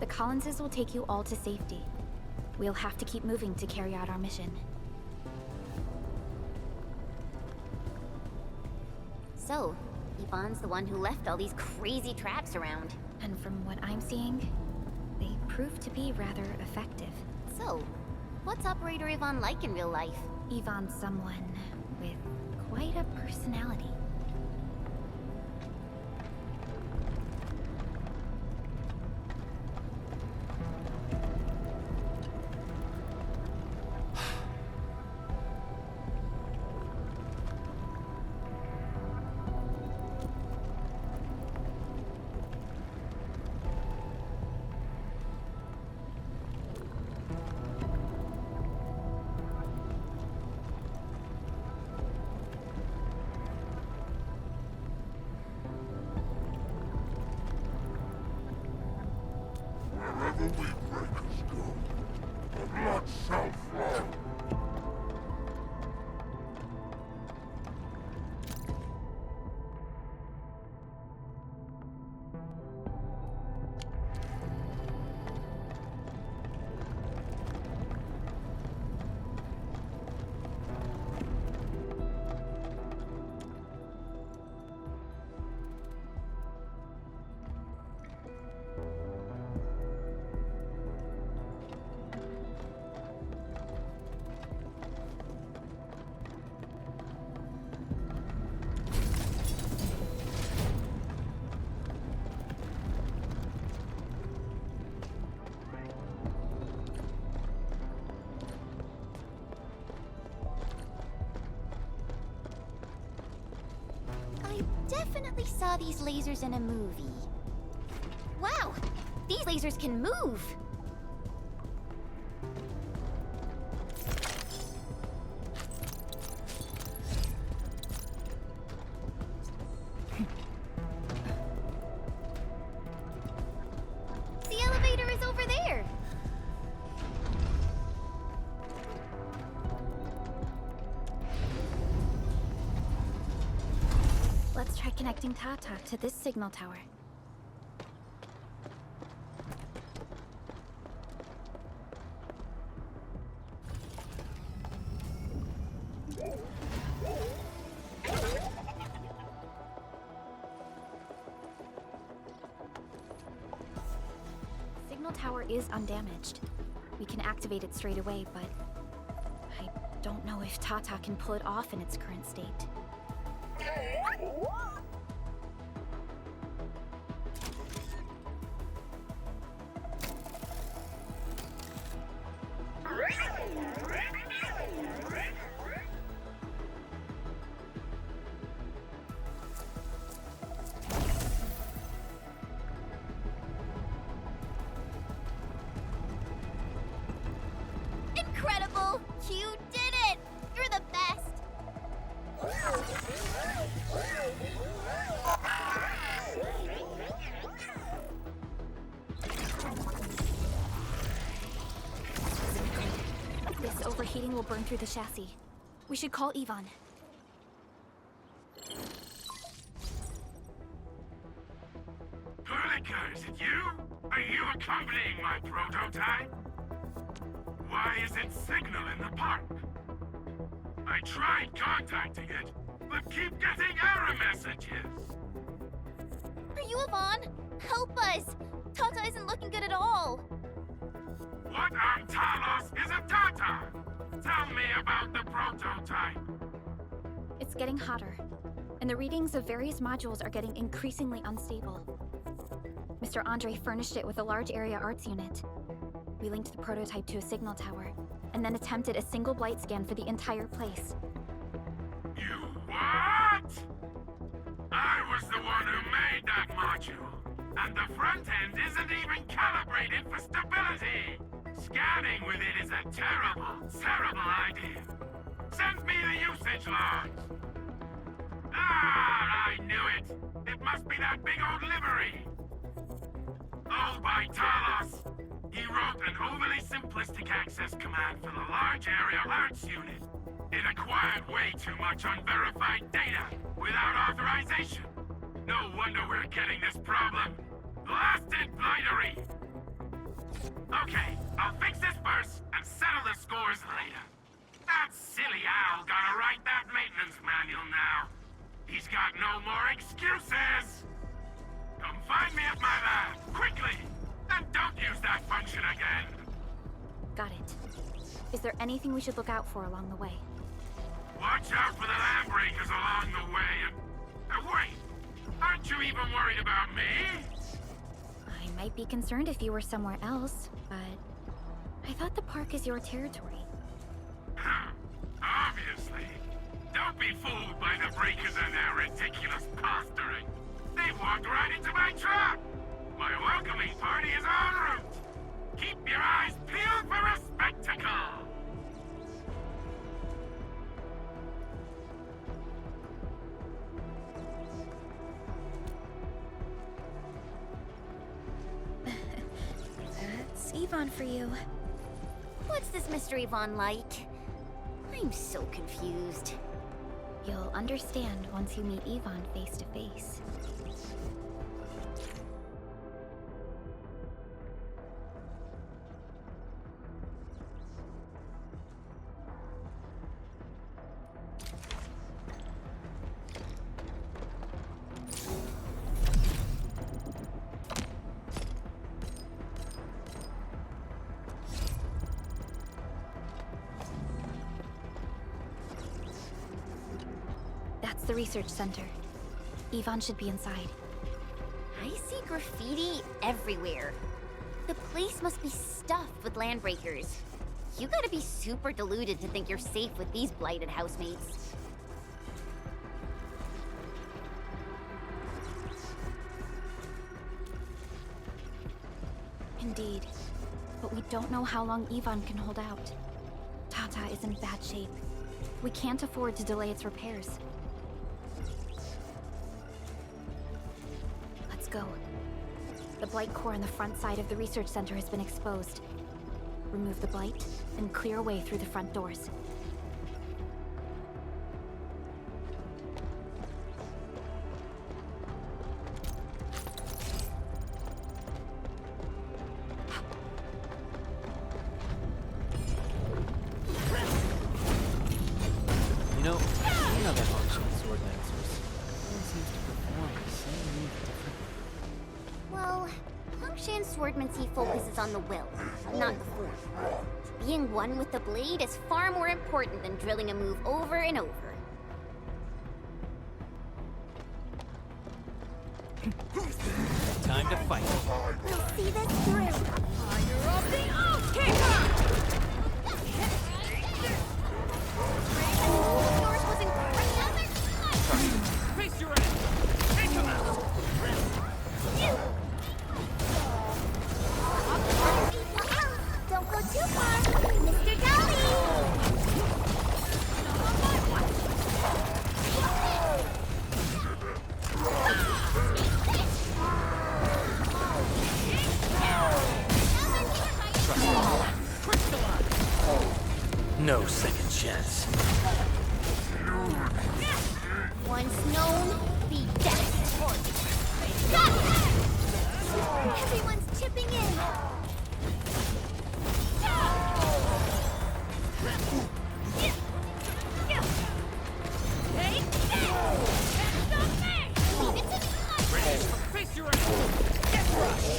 Speaker 3: The Collinses will take you all to safety. We'll have to keep moving to carry out our mission.
Speaker 7: So, Yvonne's the one who left all these crazy traps around.
Speaker 3: And from what I'm seeing, they prove to be rather effective.
Speaker 7: So, what's Operator Yvonne like in real life?
Speaker 3: Yvonne's someone with quite a personality.
Speaker 14: Wherever we breakers go, the blood shall flow.
Speaker 7: Definitely saw these lasers in a movie. Wow! These lasers can move! The
Speaker 3: connecting Tata to this signal tower. Signal tower is undamaged. We can activate it straight away, but I don't know if Tata can pull it off in its current state.
Speaker 7: Incredible! You did it! You're the best!
Speaker 3: This overheating will burn through the chassis. We should call Yvonne.
Speaker 14: Perlica, is it you? Are you accompanying my prototype? Why isn't signal in the park? I tried contacting it, but keep getting error messages.
Speaker 7: Are you Yvonne? Help us! Tata isn't looking good at all.
Speaker 14: What on Talos is a Tata? Tell me about the prototype.
Speaker 3: It's getting hotter, and the readings of various modules are getting increasingly unstable. Mr. Andre furnished it with a large area arts unit. We linked the prototype to a signal tower, and then attempted a single blight scan for the entire place.
Speaker 14: You what? I was the one who made that module, and the front end isn't even calibrated for stability. Scanning with it is a terrible, terrible idea. Send me the usage logs. Ah, I knew it. It must be that big old livery. Owned by Talos. He wrote an overly simplistic access command for the large area arts unit. It acquired way too much unverified data without authorization. No wonder we're getting this problem. Blasted blightery! Okay, I'll fix this first and settle the scores later. That silly owl gotta write that maintenance manual now. He's got no more excuses! Come find me at my lab, quickly! And don't use that function again!
Speaker 3: Got it. Is there anything we should look out for along the way?
Speaker 14: Watch out for the land breakers along the way and wait! Aren't you even worried about me?
Speaker 3: I might be concerned if you were somewhere else, but I thought the park is your territory.
Speaker 14: Obviously. Don't be fooled by the breakers and their ridiculous posturing. They walked right into my trap! My welcoming party is en route! Keep your eyes peeled for a spectacle!
Speaker 3: That's Yvonne for you.
Speaker 7: What's this Mr. Yvonne like? I'm so confused.
Speaker 3: You'll understand once you meet Yvonne face to face. That's the research center. Yvonne should be inside.
Speaker 7: I see graffiti everywhere. The place must be stuffed with landbreakers. You gotta be super deluded to think you're safe with these blighted housemates.
Speaker 3: Indeed. But we don't know how long Yvonne can hold out. Tata is in bad shape. We can't afford to delay its repairs. Let's go. The blight core on the front side of the research center has been exposed. Remove the blight, and clear a way through the front doors.
Speaker 7: Egyptian swordmancy focuses on the will, not the form. Being one with the blade is far more important than drilling a move over and over.
Speaker 15: Time to fight.
Speaker 10: We'll see this through.
Speaker 13: Fire of the Oath-Kicker!
Speaker 7: Yours was incredible!
Speaker 15: Face your enemy! Take him out!
Speaker 10: Don't go too far, Mr. Dolly!
Speaker 15: No second chance.
Speaker 7: Once known, be death.
Speaker 10: Everyone's chipping in.
Speaker 15: Face your enemy! Get crushed!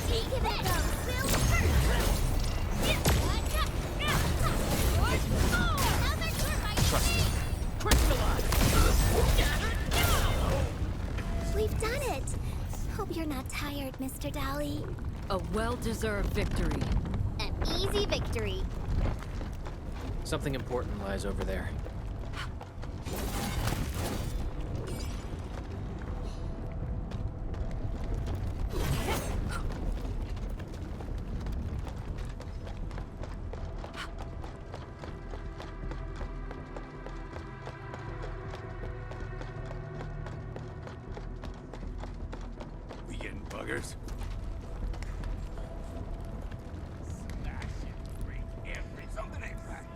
Speaker 10: Give it a go.
Speaker 15: Trust me. Crystallize!
Speaker 10: We've done it. Hope you're not tired, Mr. Dolly.
Speaker 12: A well-deserved victory.
Speaker 7: An easy victory.
Speaker 15: Something important lies over there.
Speaker 14: We getting buggers? Smash it, break every something ain't right.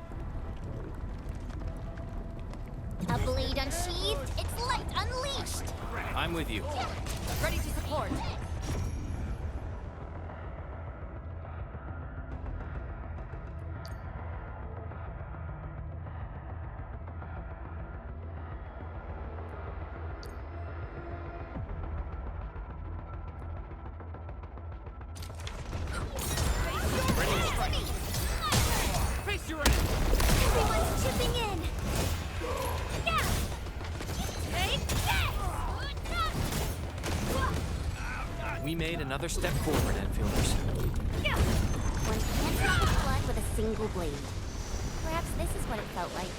Speaker 7: A blade unsheathed, its light unleashed.
Speaker 15: I'm with you.
Speaker 12: Ready to support.
Speaker 15: Face your enemy!
Speaker 10: Everyone's chipping in.
Speaker 15: We made another step forward, Enfielders.
Speaker 7: One can't stop the blood with a single blade. Perhaps this is what it felt like.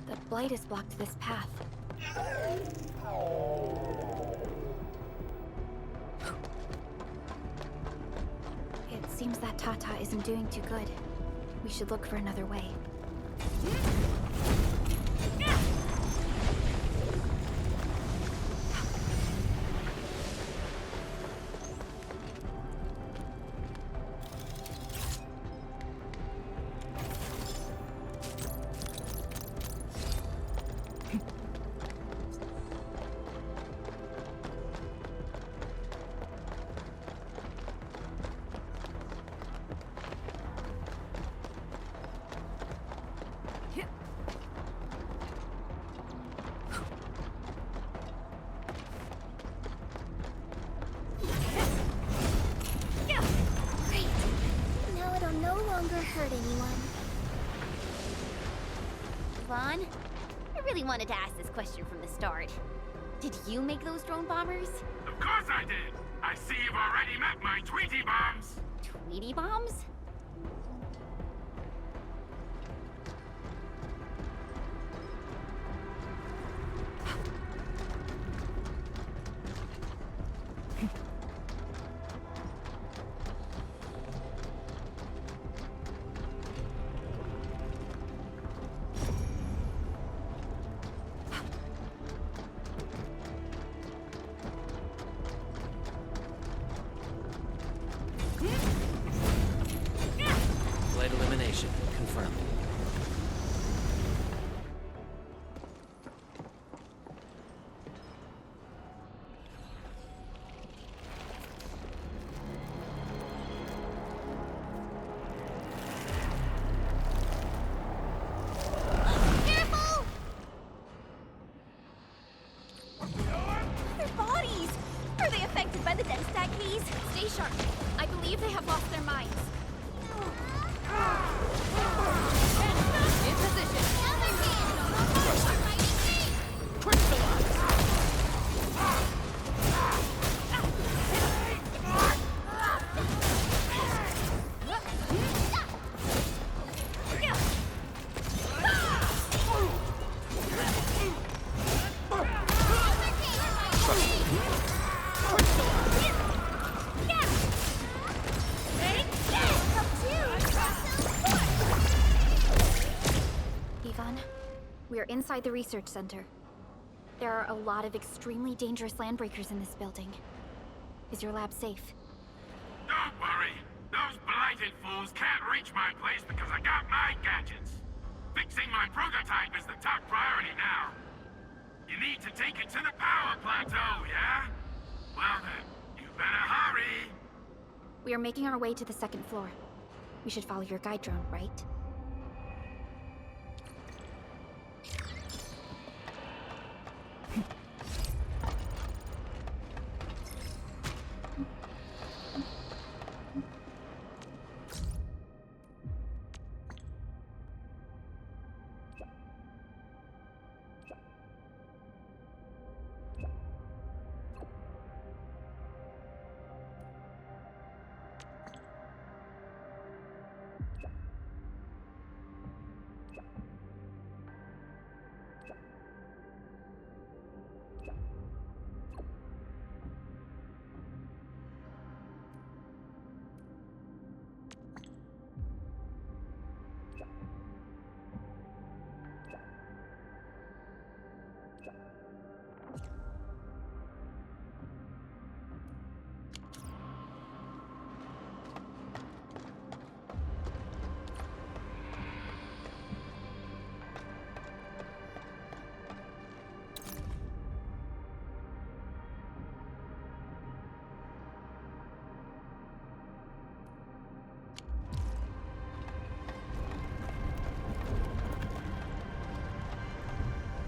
Speaker 3: The blight has blocked this path. It seems that Tata isn't doing too good. We should look for another way.
Speaker 10: Now it'll no longer hurt anyone.
Speaker 7: Yvonne, I really wanted to ask this question from the start. Did you make those drone bombers?
Speaker 14: Of course I did. I see you've already met my Tweety bombs.
Speaker 7: Tweety bombs?
Speaker 3: Their bodies! Are they affected by the Denstag haze? Stay sharp. I believe they have lost their minds.
Speaker 12: In position.
Speaker 3: Yvonne, we're inside the research center. There are a lot of extremely dangerous landbreakers in this building. Is your lab safe?
Speaker 14: Don't worry. Those blighted fools can't reach my place because I got my gadgets. Fixing my prototype is the top priority now. You need to take it to the power plateau, yeah? Well then, you better hurry.
Speaker 3: We are making our way to the second floor. We should follow your guide drone, right?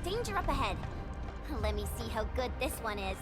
Speaker 7: Danger up ahead. Let me see how good this one is.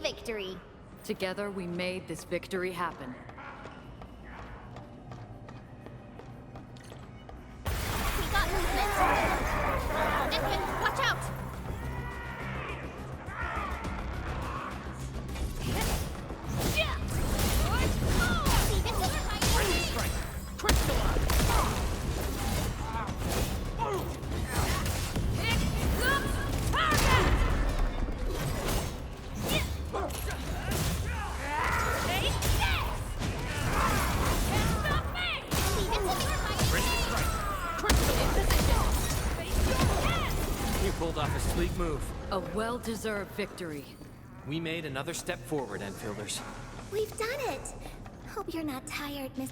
Speaker 7: Victory.
Speaker 12: Together, we made this victory happen.
Speaker 7: We got movement. Edmund, watch out!
Speaker 15: Sleek move.
Speaker 12: A well-deserved victory.
Speaker 15: We made another step forward, Enfielders.
Speaker 7: We've done it! Hope you're not tired, Miss...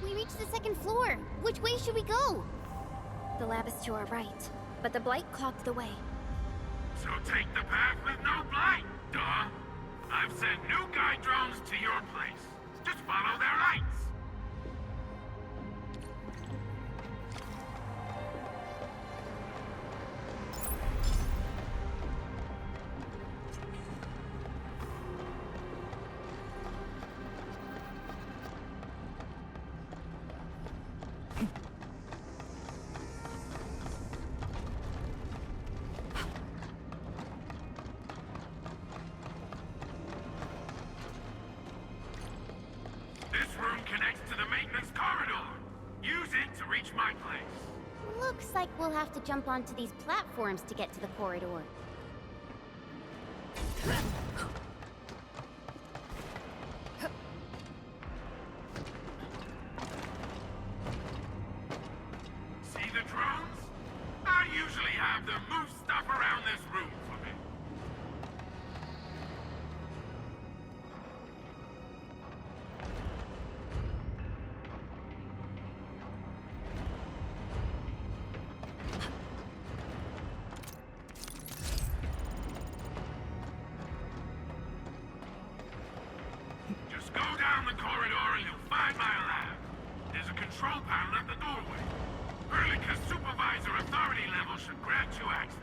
Speaker 7: We reached the second floor. Which way should we go?
Speaker 3: The lab is to our right, but the blight clogged the way.
Speaker 14: So take the path with no blight, duh. I've sent new guide drones to your place. Just follow their lights. This room connects to the maintenance corridor. Use it to reach my place.
Speaker 7: Looks like we'll have to jump onto these platforms to get to the corridor.
Speaker 14: See the drones? I usually have them move stuff around this room for me. Just go down the corridor and you'll find my lab. There's a control panel at the doorway. Perlica's supervisor authority level should grant you access.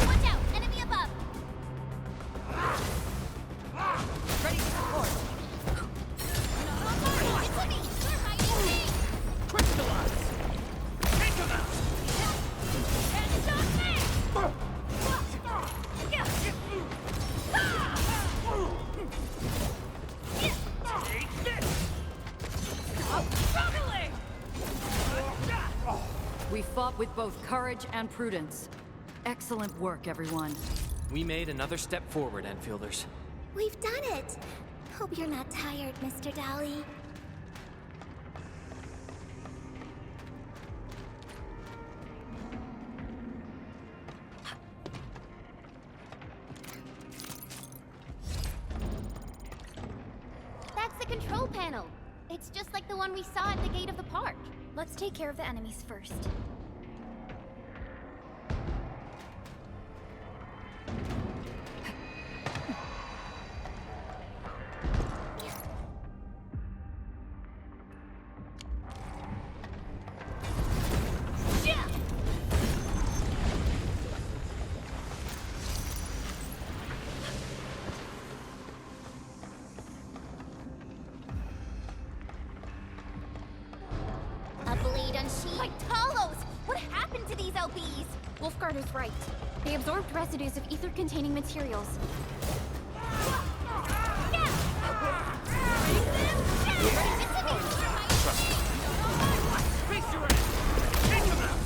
Speaker 7: Watch out! Enemy above!
Speaker 12: Ready to support.
Speaker 7: It's me! You're hiding me!
Speaker 15: Crystallize! Take him out!
Speaker 13: And stop me! Take this! Stop struggling!
Speaker 12: We fought with both courage and prudence. Excellent work, everyone.
Speaker 15: We made another step forward, Enfielders.
Speaker 7: We've done it! Hope you're not tired, Mr. Dolly. That's the control panel. It's just like the one we saw at the gate of the park.
Speaker 3: Let's take care of the enemies first.
Speaker 7: A blade unsheathed. Like Talos! What happened to these LBs?
Speaker 3: Wolfguard was right. They absorbed residues of ether-containing materials.
Speaker 15: Face your end! Take him out!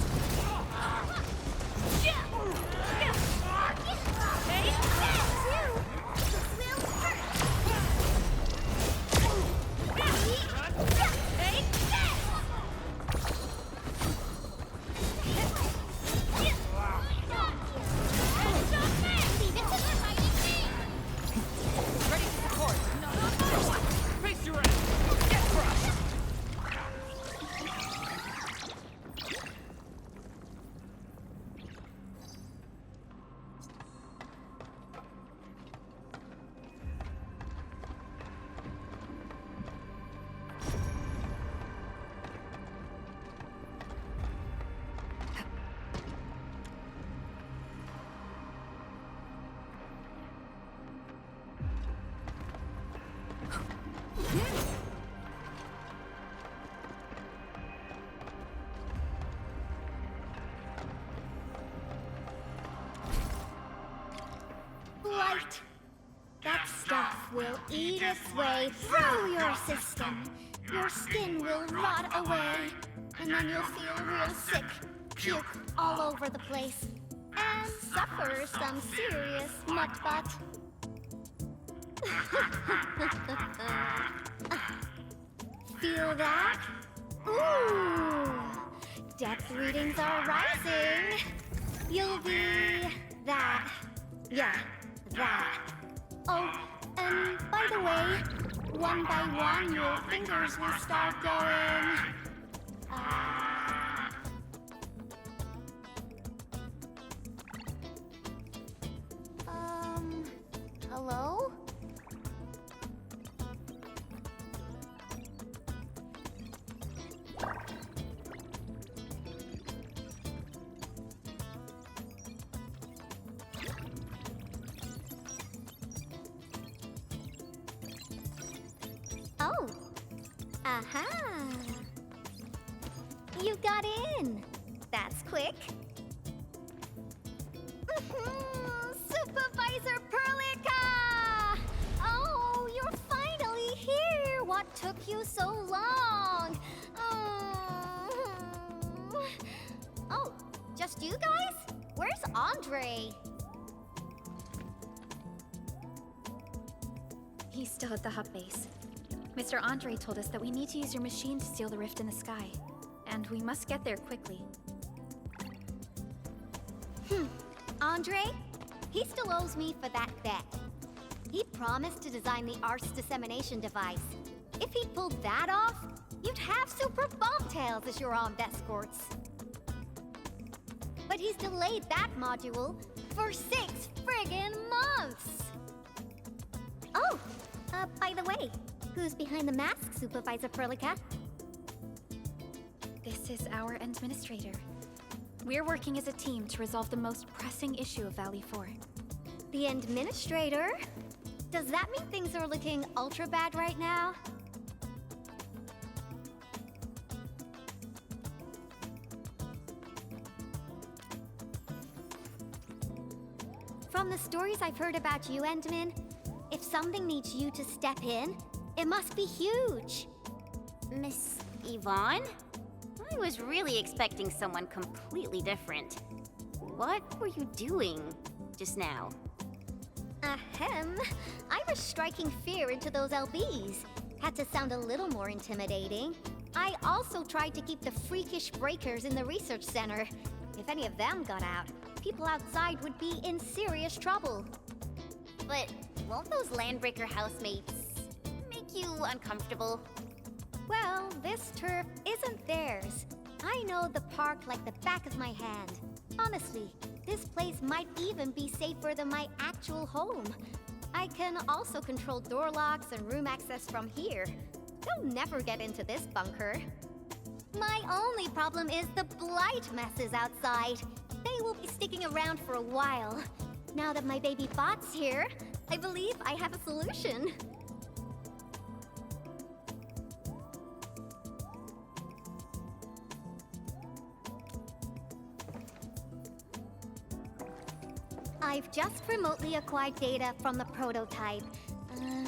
Speaker 12: Ready to support.
Speaker 15: Face your end! Get
Speaker 10: blight. That stuff will eat its way through your system. Your skin will rot away, and then you'll feel real sick, puke all over the place, and suffer some serious mutt-butt. Feel that? Ooh! Depth readings are rising. You'll be that. Yeah, that. Oh, and by the way, one by one your fingers will start going.
Speaker 7: Hello?
Speaker 10: Oh. Aha. You got in. That's quick. Supervisor Perlica! Oh, you're finally here. What took you so long? Oh, just you guys? Where's Andre?
Speaker 3: He's still at the hub base. Mr. Andre told us that we need to use your machine to seal the rift in the sky. And we must get there quickly.
Speaker 10: Andre? He still owes me for that bet. He promised to design the Art's dissemination device. If he pulled that off, you'd have super bobtails as your armed escorts. But he's delayed that module for 6 friggin' months! Oh, by the way, who's behind the mask, Supervisor Perlica?
Speaker 3: This is our administrator. We're working as a team to resolve the most pressing issue of Valley 4.
Speaker 10: The administrator? Does that mean things are looking ultra bad right now? From the stories I've heard about you, Endman, if something needs you to step in, it must be huge.
Speaker 7: Miss Yvonne? I was really expecting someone completely different. What were you doing just now?
Speaker 10: Ahem. I was striking fear into those LBs. Had to sound a little more intimidating. I also tried to keep the freakish breakers in the research center. If any of them got out, people outside would be in serious trouble.
Speaker 7: But won't those Landbreaker housemates make you uncomfortable?
Speaker 10: Well, this turf isn't theirs. I know the park like the back of my hand. Honestly, this place might even be safer than my actual home. I can also control door locks and room access from here. They'll never get into this bunker. My only problem is the blight messes outside. They will be sticking around for a while. Now that my baby bot's here, I believe I have a solution. I've just remotely acquired data from the prototype.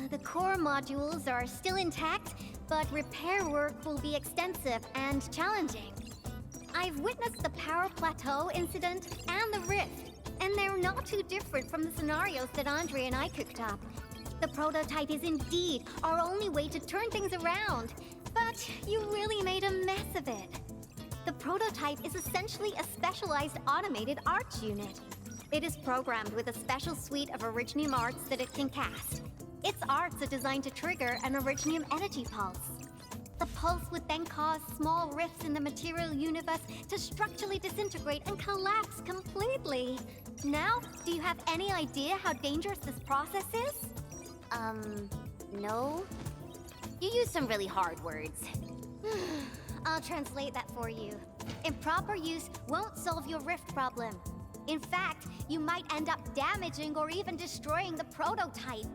Speaker 10: The core modules are still intact, but repair work will be extensive and challenging. I've witnessed the power plateau incident and the rift, and they're not too different from the scenarios that Andre and I cooked up. The prototype is indeed our only way to turn things around, but you really made a mess of it. The prototype is essentially a specialized automated arts unit. It is programmed with a special suite of Originium arts that it can cast. Its arts are designed to trigger an Originium energy pulse. The pulse would then cause small rifts in the material universe to structurally disintegrate and collapse completely. Now, do you have any idea how dangerous this process is?
Speaker 7: No. You used some really hard words.
Speaker 10: I'll translate that for you. Improper use won't solve your rift problem. In fact, you might end up damaging or even destroying the prototype.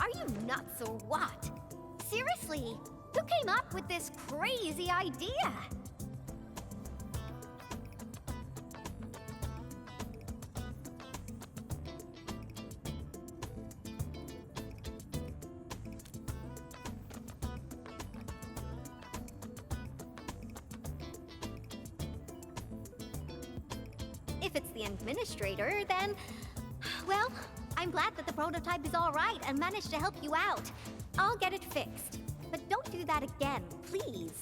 Speaker 10: Are you nuts or what? Seriously, who came up with this crazy idea?
Speaker 16: if it's the administrator, then... Well, I'm glad that the prototype is all right and managed to help you out. I'll get it fixed. But don't do that again, please.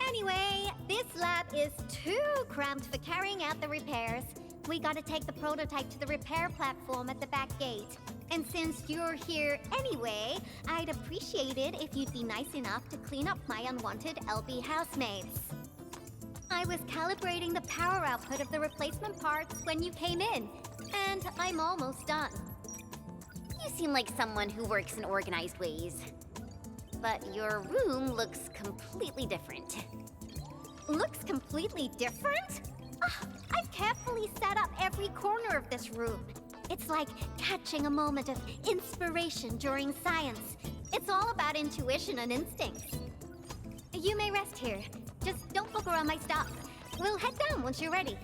Speaker 16: Anyway, this lab is too cramped for carrying out the repairs. We gotta take the prototype to the repair platform at the back gate. And since you're here anyway, I'd appreciate it if you'd be nice enough to clean up my unwanted LB housemates. I was calibrating the power output of the replacement parts when you came in, and I'm almost done.
Speaker 7: You seem like someone who works in organized ways. But your room looks completely different.
Speaker 16: Looks completely different? I've carefully set up every corner of this room. It's like catching a moment of inspiration during science. It's all about intuition and instincts. You may rest here. Just don't look around my stuff. We'll head down once you're ready.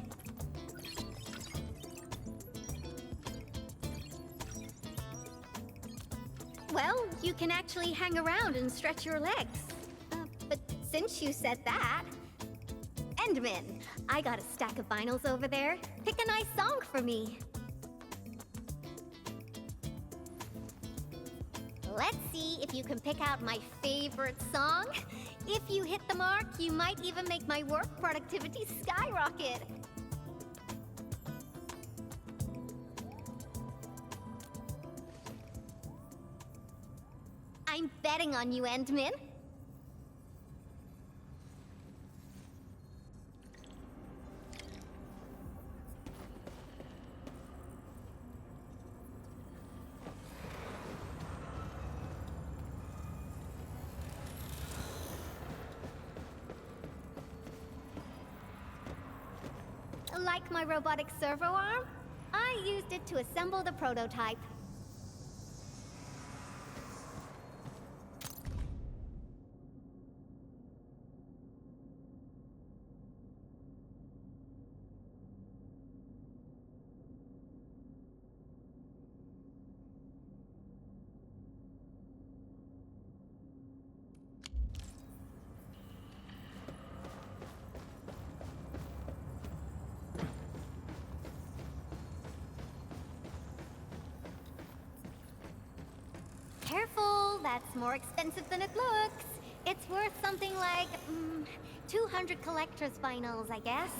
Speaker 16: Well, you can actually hang around and stretch your legs. But since you said that... Endman, I got a stack of vinyls over there. Pick a nice song for me. Let's see if you can pick out my favorite song. If you hit the mark, you might even make my work productivity skyrocket. I'm betting on you, Endman. Like my robotic servo arm, I used it to assemble the prototype. Careful, that's more expensive than it looks. It's worth something like, 200 collector's vinyls, I guess.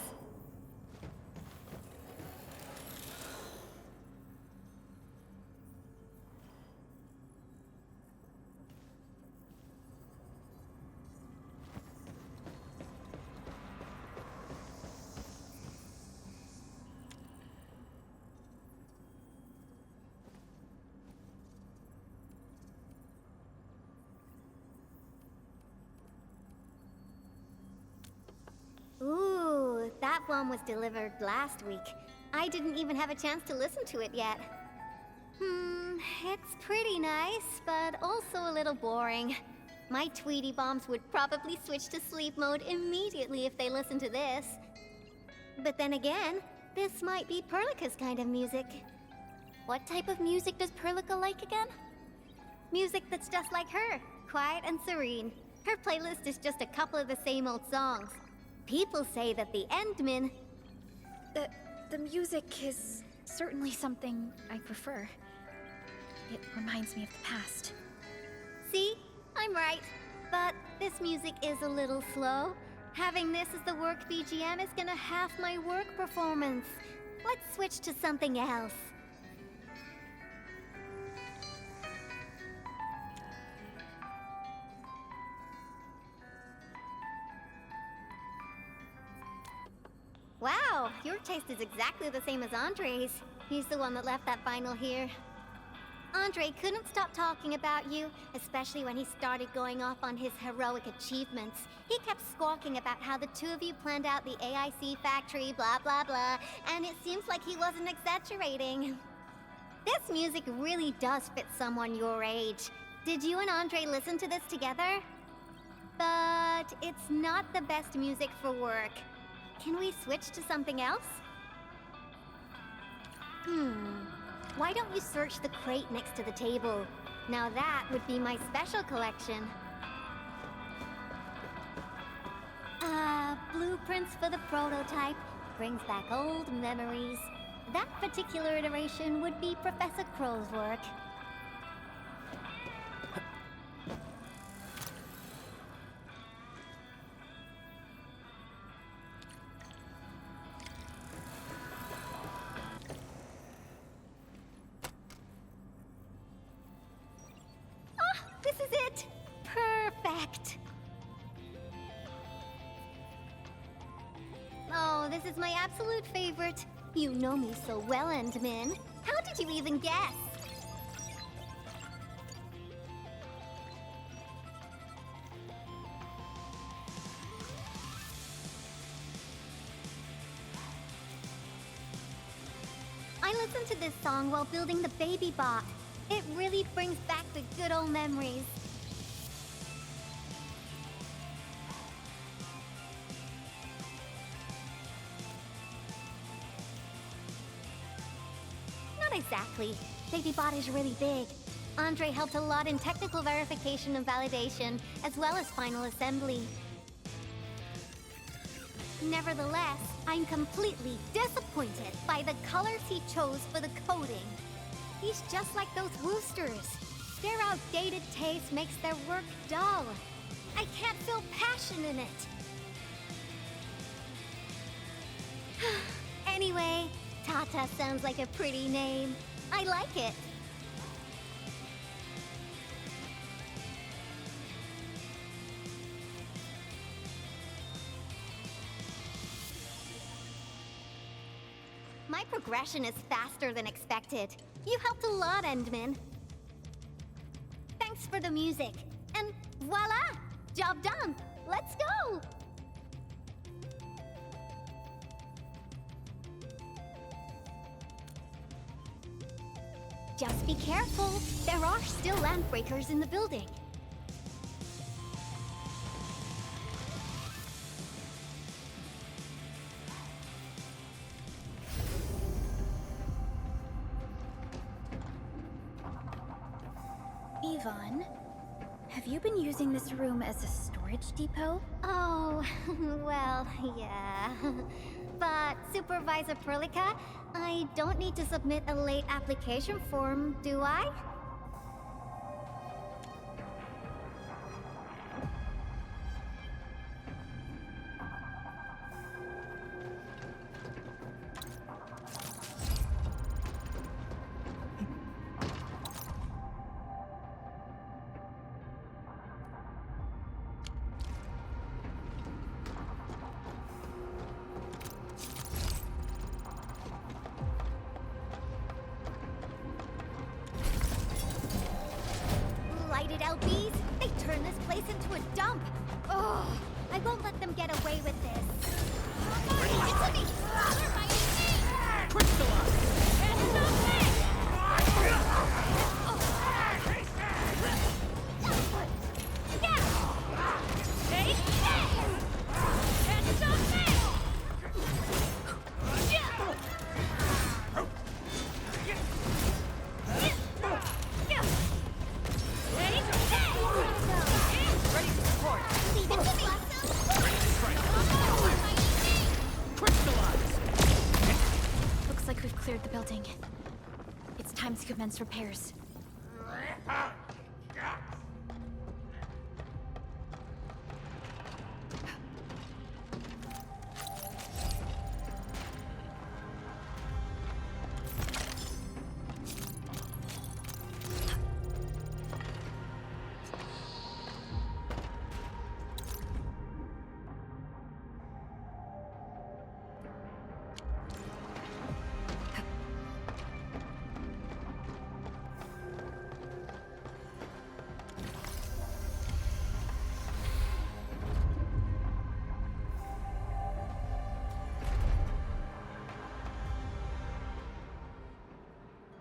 Speaker 16: Ooh, that one was delivered last week. I didn't even have a chance to listen to it yet. It's pretty nice, but also a little boring. My Tweety Bombs would probably switch to sleep mode immediately if they listened to this. But then again, this might be Perlica's kind of music.
Speaker 7: What type of music does Perlica like again?
Speaker 16: Music that's just like her, quiet and serene. Her playlist is just a couple of the same old songs. People say that the Endman...
Speaker 3: The music is certainly something I prefer. It reminds me of the past.
Speaker 16: See? I'm right. But this music is a little slow. Having this as the work BGM is gonna half my work performance. Let's switch to something else. Wow, your taste is exactly the same as Andre's. He's the one that left that vinyl here. Andre couldn't stop talking about you, especially when he started going off on his heroic achievements. He kept squawking about how the two of you planned out the AIC factory, blah blah blah, and it seems like he wasn't exaggerating. This music really does fit someone your age. Did you and Andre listen to this together? But it's not the best music for work. Can we switch to something else? Why don't you search the crate next to the table? Now that would be my special collection. Blueprints for the prototype, brings back old memories. That particular iteration would be Professor Crow's work. Ah, this is it! Perfect! Oh, this is my absolute favorite. You know me so well, Endmin. How did you even guess? I listened to this song while building the baby bot. It really brings back the good old memories. Not exactly. BabyBot is really big. Andre helped a lot in technical verification and validation, as well as final assembly. Nevertheless, I'm completely disappointed by the colors he chose for the coding. He's just like those Woosters. Their outdated taste makes their work dull. I can't feel passion in it. Anyway, Tata sounds like a pretty name. I like it. My progression is faster than expected. You helped a lot, Endmin. Thanks for the music. And voila! Job done! Let's go! Just be careful. There are still land breakers in the building.
Speaker 3: Yvonne, have you been using this room as a storage depot?
Speaker 16: Oh, well, yeah. But, Supervisor Perlica, I don't need to submit a late application form, do I? Lighted LBs? They turn this place into a dump! Ugh! I won't let them get away with this. It's me!
Speaker 3: Looks like we've cleared the building. It's time to commence repairs.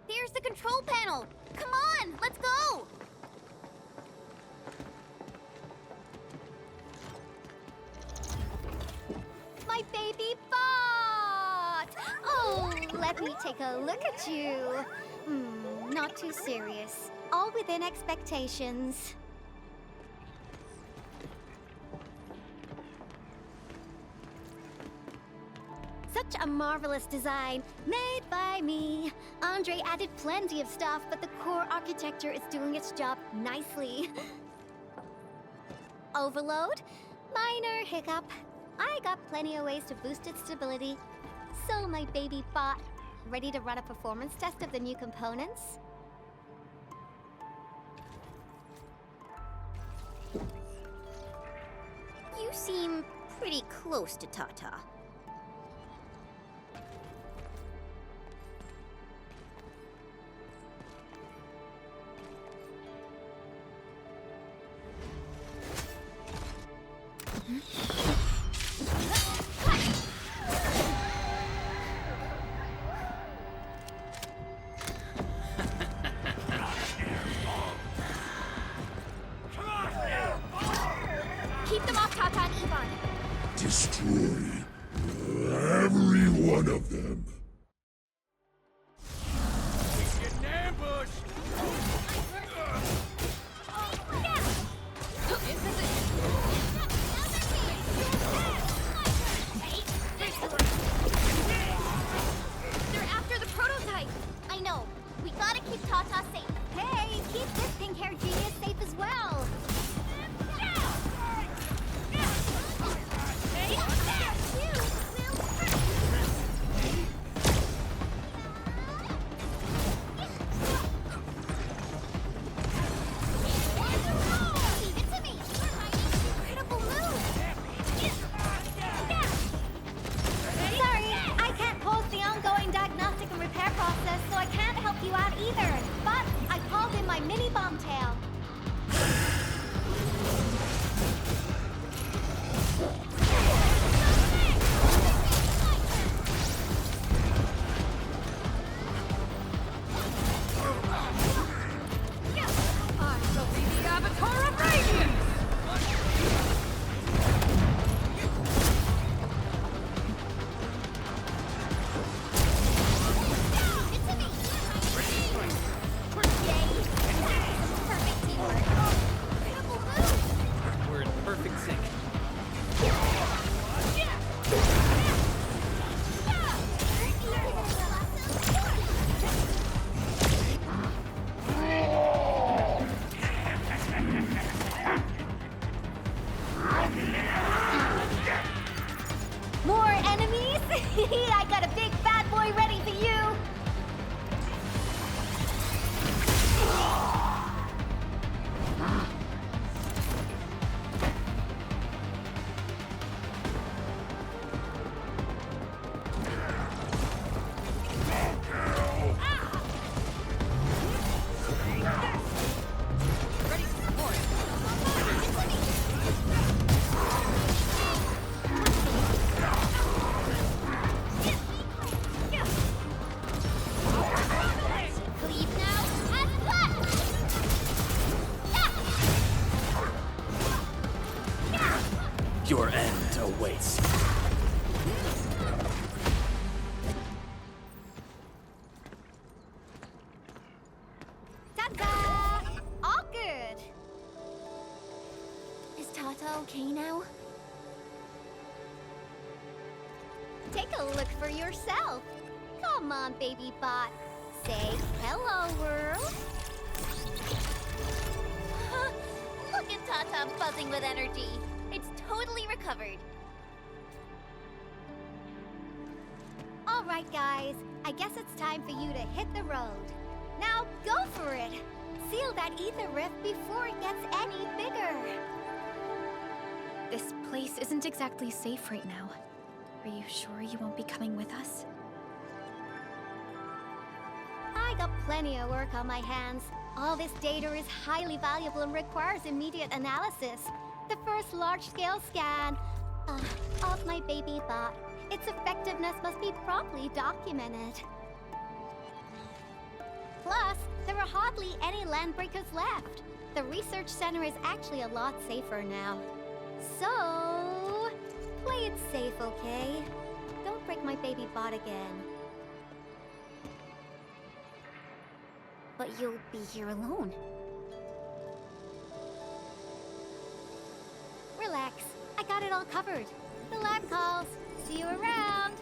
Speaker 16: Here's the control panel! Come on, let's go! My baby bot! Oh, let me take a look at you. Not too serious. All within expectations. So such a marvelous design, made by me. Andre added plenty of stuff, but the core architecture is doing its job nicely. Overload? Minor hiccup. I got plenty of ways to boost its stability. So, my baby bot, ready to run a performance test of the new components?
Speaker 7: You seem pretty close to Tata.
Speaker 3: Keep them off Tata and Yvonne.
Speaker 14: Destroy every one of them.
Speaker 15: He's getting ambushed!
Speaker 3: They're after the prototype.
Speaker 7: I know. We gotta keep Tata safe.
Speaker 16: Hey, keep this pink-haired genius safe as well. Sorry, I can't pause the ongoing diagnostic and repair process, so I can't help you out either. But I called in my mini bomb tail.
Speaker 12: I shall be the Avatar of Radiance!
Speaker 3: Perfect teamwork. Incredible move.
Speaker 15: We're in perfect sync.
Speaker 16: More enemies? I got a big bad boy ready for you.
Speaker 12: Ready to support.
Speaker 3: Leave now and plus.
Speaker 15: Your end awaits.
Speaker 16: Ta-da! All good.
Speaker 7: Is Tata okay now?
Speaker 16: Take a look for yourself. Come on, baby bot. Say hello, world.
Speaker 7: Look at Tata buzzing with energy. It's totally recovered.
Speaker 16: All right, guys. I guess it's time for you to hit the road. Now, go for it. Seal that ether rift before it gets any bigger.
Speaker 3: This place isn't exactly safe right now. Are you sure you won't be coming with us?
Speaker 16: I got plenty of work on my hands. All this data is highly valuable and requires immediate analysis. The first large-scale scan of my baby bot. Its effectiveness must be properly documented. Plus, there are hardly any landbreakers left. The research center is actually a lot safer now. So, play it safe, okay? Don't break my baby bot again.
Speaker 7: But you'll be here alone.
Speaker 16: Relax. I got it all covered. The lab calls. See you around.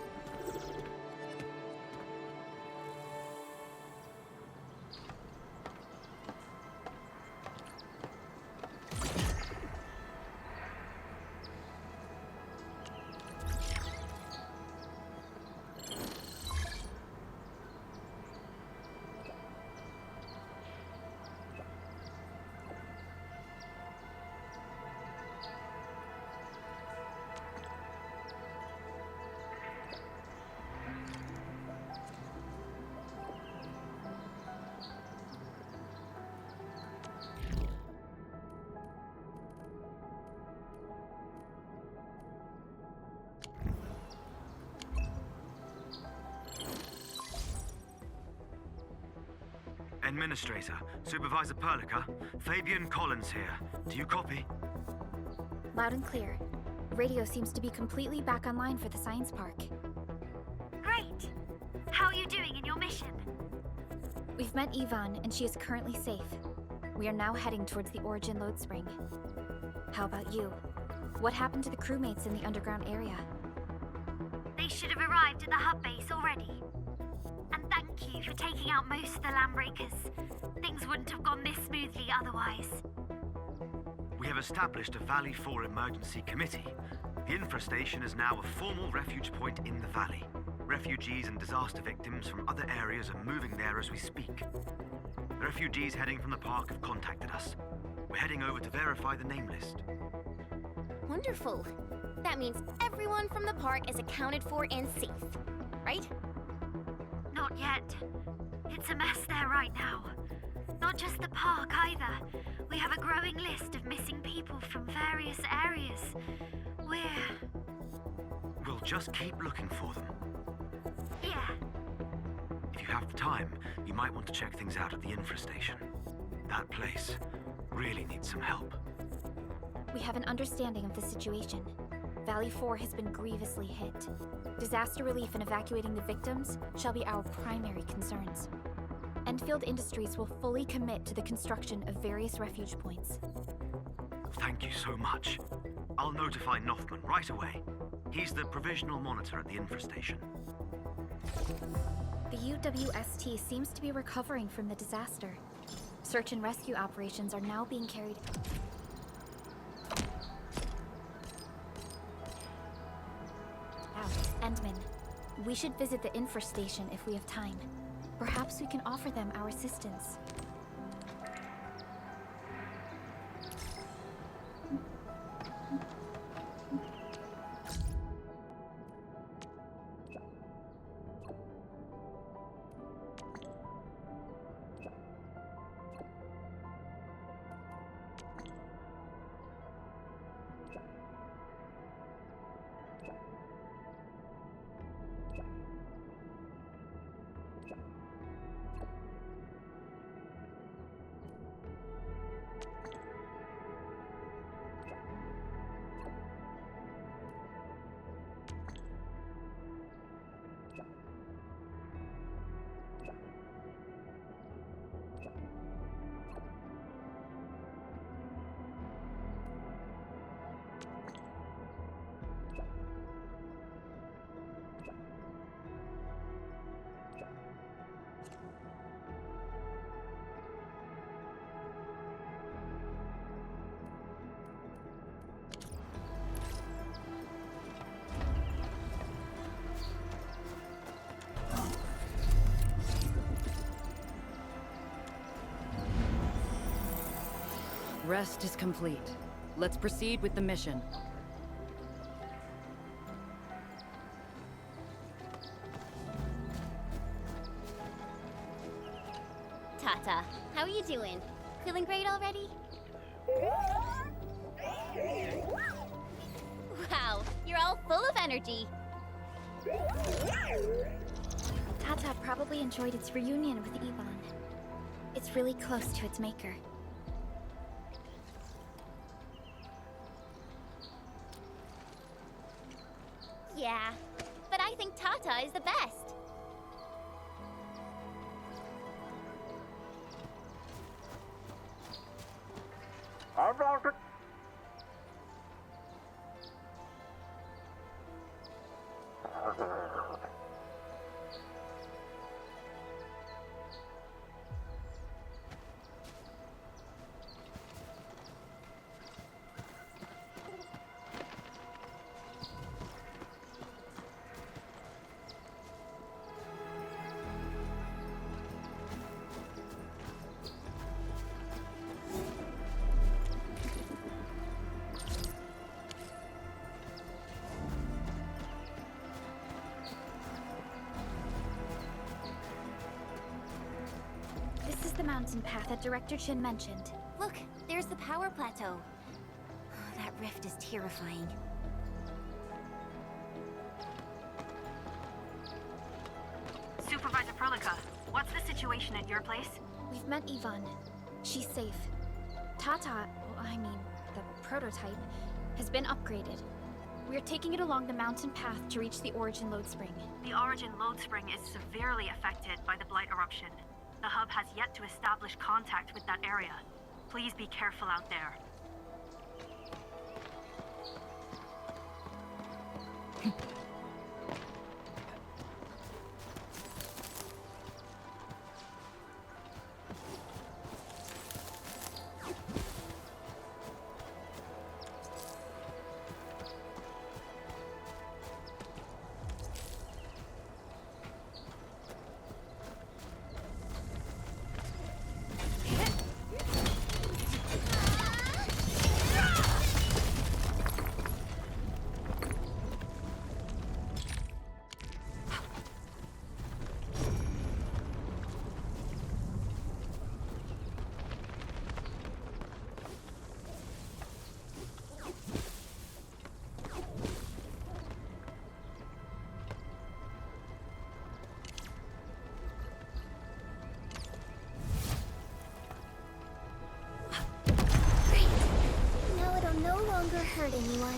Speaker 17: Administrator, Supervisor Perlica, Fabian Collins here. Do you copy?
Speaker 3: Loud and clear. Radio seems to be completely back online for the science park.
Speaker 10: Great! How are you doing in your mission?
Speaker 3: We've met Yvonne, and she is currently safe. We are now heading towards the Origin Lodespring. How about you? What happened to the crewmates in the underground area?
Speaker 10: They should have arrived at the hub base already. And thank you for taking out most of the landbreakers. Things wouldn't have gone this smoothly otherwise.
Speaker 17: We have established a Valley 4 emergency committee. The infrastation is now a formal refuge point in the valley. Refugees and disaster victims from other areas are moving there as we speak. The refugees heading from the park have contacted us. We're heading over to verify the name list.
Speaker 7: Wonderful. That means everyone from the park is accounted for and safe, right?
Speaker 10: Not yet. It's a mess there right now. Not just the park either. We have a growing list of missing people from various areas.
Speaker 17: We'll just keep looking for them.
Speaker 10: Yeah.
Speaker 17: If you have the time, you might want to check things out at the infrastation. That place really needs some help.
Speaker 3: We have an understanding of the situation. Valley 4 has been grievously hit. Disaster relief and evacuating the victims shall be our primary concerns. Endfield Industries will fully commit to the construction of various refuge points.
Speaker 17: Thank you so much. I'll notify Nothman right away. He's the provisional monitor at the infrastation.
Speaker 3: The UWST seems to be recovering from the disaster. Search and rescue operations are now being carried out. Endman, we should visit the infrastation if we have time. Perhaps we can offer them our assistance.
Speaker 12: Rest is complete. Let's proceed with the mission.
Speaker 7: Tata, how are you doing? Feeling great already? Wow, you're all full of energy.
Speaker 3: Tata probably enjoyed its reunion with Yvonne. It's really close to its maker.
Speaker 7: Yeah, but I think Tata is the best.
Speaker 3: This is the mountain path that Director Chin mentioned.
Speaker 7: Look, there's the power plateau. That rift is terrifying.
Speaker 9: Supervisor Perlica, what's the situation at your place?
Speaker 3: We've met Yvonne. She's safe. Tata, the prototype, has been upgraded. We're taking it along the mountain path to reach the Origin Lodespring.
Speaker 9: The Origin Lodespring is severely affected by the Blight eruption. The hub has yet to establish contact with that area. Please be careful out there.
Speaker 16: Now it'll no longer hurt anyone.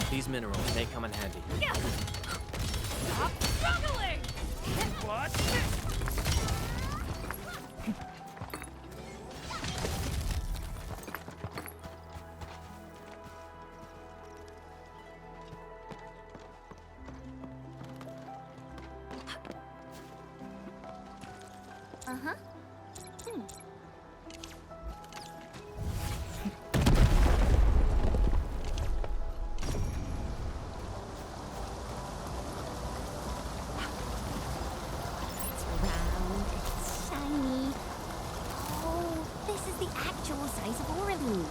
Speaker 15: These minerals may come in handy.
Speaker 13: Stop struggling! What?
Speaker 7: Uh-huh.
Speaker 16: Shiny. Oh, this is the actual size of Orlin.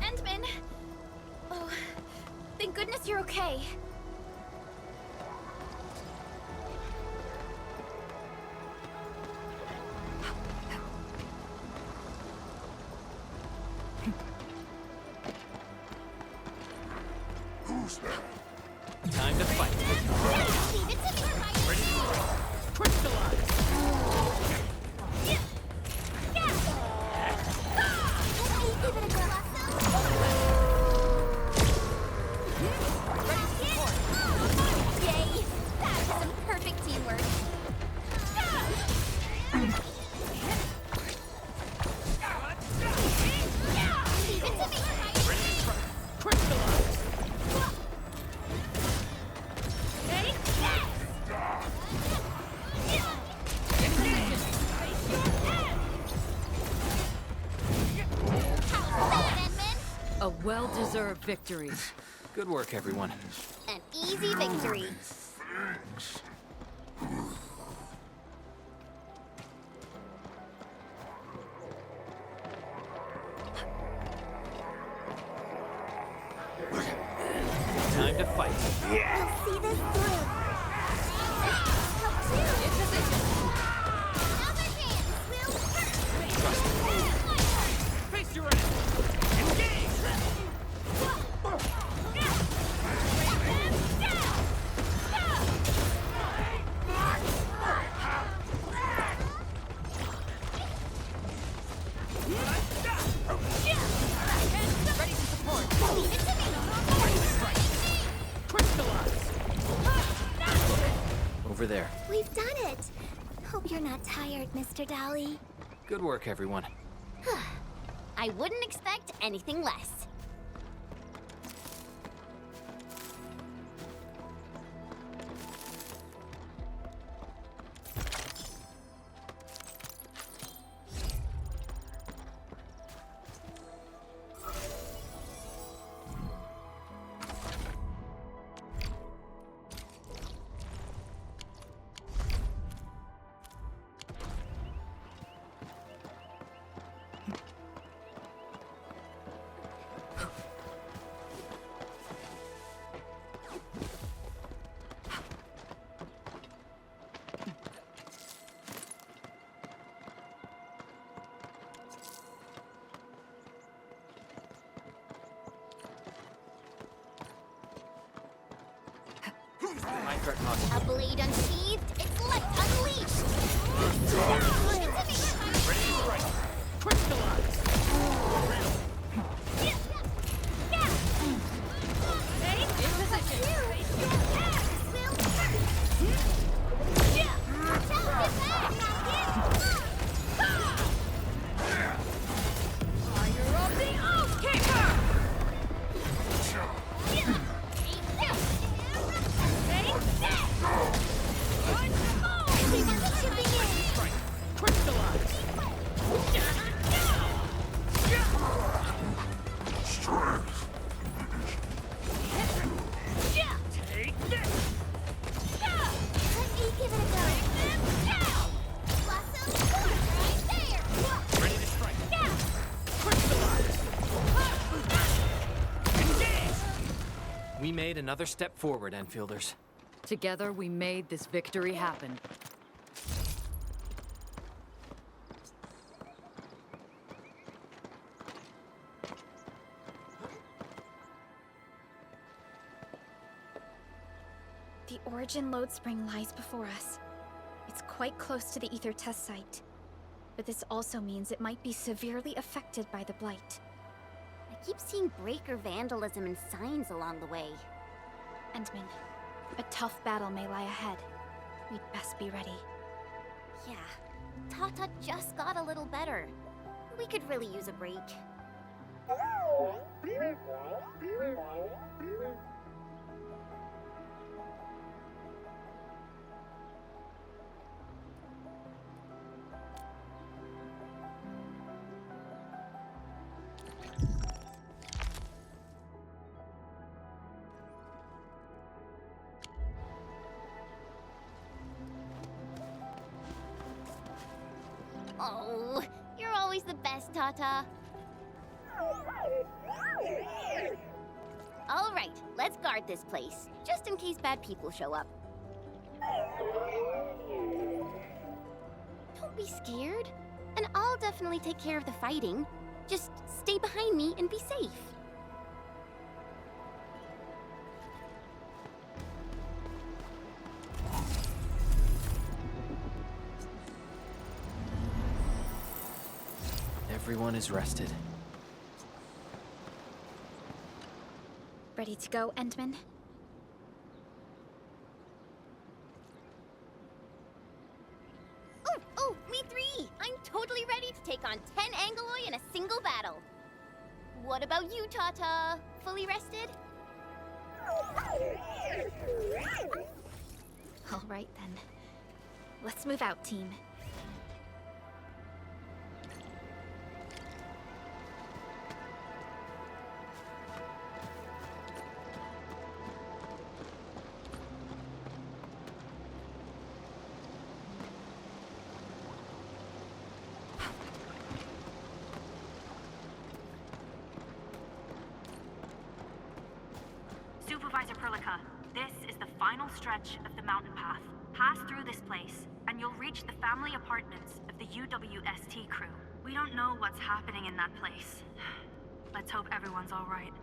Speaker 3: Endman! Oh, thank goodness you're okay.
Speaker 14: Who's there?
Speaker 15: Time to fight. Ready to strike. Crystallize!
Speaker 16: Yay! That's some perfect teamwork. Leave it to me.
Speaker 15: Ready to strike. Crystallize!
Speaker 12: A well-deserved victory.
Speaker 15: Good work, everyone.
Speaker 16: An easy victory.
Speaker 14: Thanks.
Speaker 15: Time to fight.
Speaker 16: We'll see this through. In position. Other hands will
Speaker 15: Face your enemy. Engage!
Speaker 12: Ready to support.
Speaker 16: leave it to me.
Speaker 15: Crystallize! Over there.
Speaker 16: We've done it. Hope you're not tired, Mr. Dolly.
Speaker 15: Good work, everyone.
Speaker 7: I wouldn't expect anything less.
Speaker 11: Minecart hostage.
Speaker 7: A blade unsheathed, its light unleashed!
Speaker 15: Ready to strike. Crystallize.
Speaker 11: We made another step forward, Enfielders.
Speaker 12: Together, we made this victory happen.
Speaker 3: The Origin Lodespring lies before us. It's quite close to the Ether test site. But this also means it might be severely affected by the Blight.
Speaker 7: I keep seeing breaker vandalism and signs along the way.
Speaker 3: Endman, a tough battle may lie ahead. We'd best be ready.
Speaker 7: Yeah, Tata just got a little better. We could really use a break. Oh, you're always the best, Tata. All right, let's guard this place, just in case bad people show up. Don't be scared, and I'll definitely take care of the fighting. Just stay behind me and be safe.
Speaker 11: Everyone is rested.
Speaker 3: Ready to go, Endman?
Speaker 7: Oh, we three! I'm totally ready to take on 10 Angoloi in a single battle. What about you, Tata? Fully rested?
Speaker 3: All right, then. Let's move out, team.
Speaker 9: Supervisor Perlica, this is the final stretch of the mountain path. Pass through this place, and you'll reach the family apartments of the UWST crew. We don't know what's happening in that place. Let's hope everyone's all right.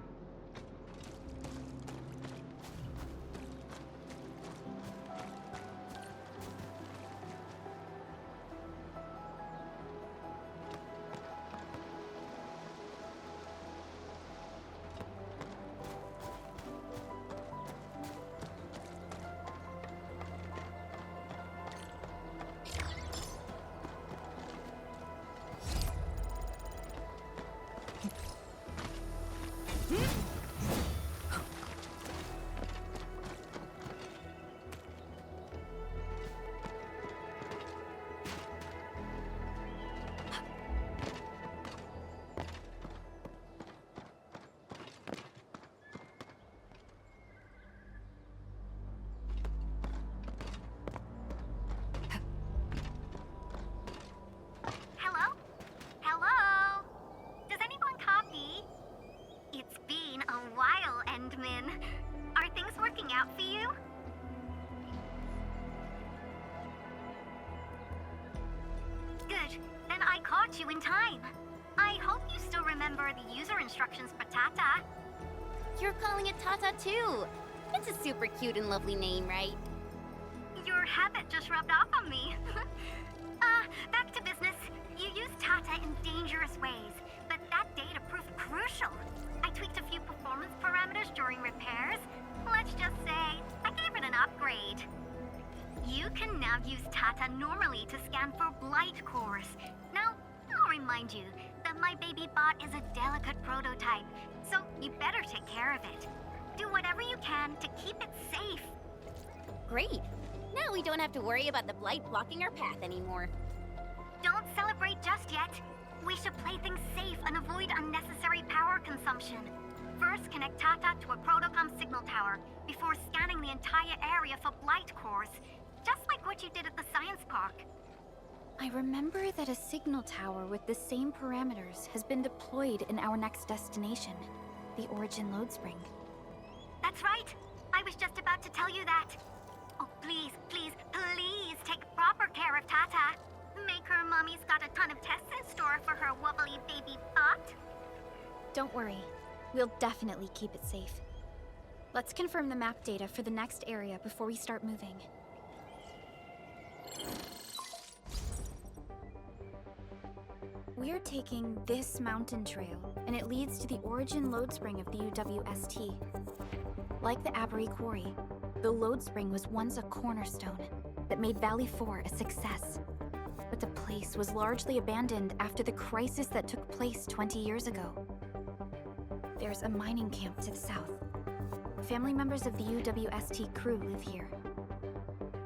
Speaker 7: Are things working out for you? Good. Then I caught you in time. I hope you still remember the user instructions for Tata. You're calling it Tata too. It's a super cute and lovely name, right?
Speaker 3: Your habit just rubbed off on me. Back to business. You used Tata in dangerous ways, but that data proved crucial. I tweaked a few performance parameters during repairs. Let's just say, I gave it an upgrade. You can now use Tata normally to scan for blight cores. Now, I'll remind you that my baby bot is a delicate prototype, so you better take care of it. Do whatever you can to keep it safe.
Speaker 7: Great. Now we don't have to worry about the blight blocking our path anymore.
Speaker 3: Don't celebrate just yet. We should play things safe and avoid unnecessary power consumption. First, connect Tata to a Protocom signal tower before scanning the entire area for blight cores, just like what you did at the science park.
Speaker 2: I remember that a signal tower with the same parameters has been deployed in our next destination, the Origin Lodespring.
Speaker 3: That's right. I was just about to tell you that. Oh, please, please, please take proper care of Tata. Make her mommy's got a ton of tests in store for her wobbly baby bot.
Speaker 2: Don't worry. We'll definitely keep it safe. Let's confirm the map data for the next area before we start moving. We're taking this mountain trail, and it leads to the Origin Lodespring of the UWST. Like the Abery Quarry, the Lodespring was once a cornerstone that made Valley 4 a success. But the place was largely abandoned after the crisis that took place 20 years ago. There's a mining camp to the south. Family members of the UWST crew live here.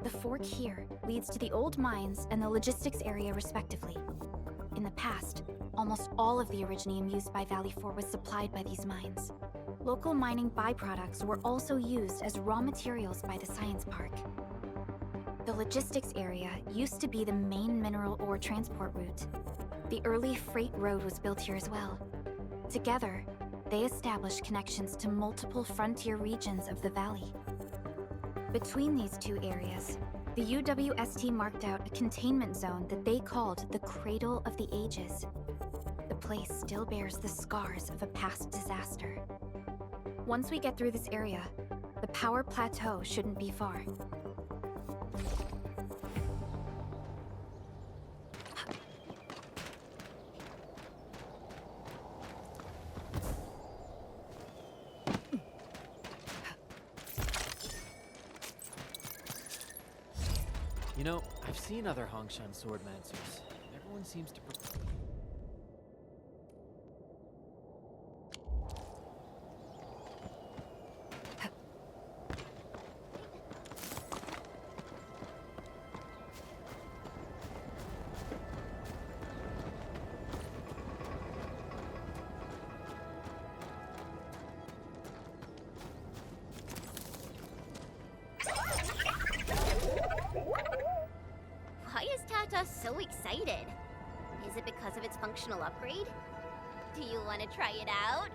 Speaker 2: The fork here leads to the old mines and the logistics area respectively. In the past, almost all of the Originium used by Valley 4 was supplied by these mines. Local mining byproducts were also used as raw materials by the science park. The logistics area used to be the main mineral ore transport route. The early freight road was built here as well. Together, they established connections to multiple frontier regions of the valley. Between these two areas, the UWST marked out a containment zone that they called the Cradle of the Ages. The place still bears the scars of a past disaster. Once we get through this area, the power plateau shouldn't be far.
Speaker 18: You know, I've seen other Hongshan swordmancers. Everyone seems to
Speaker 7: Why is Tata so excited? Is it because of its functional upgrade? Do you want to try it out?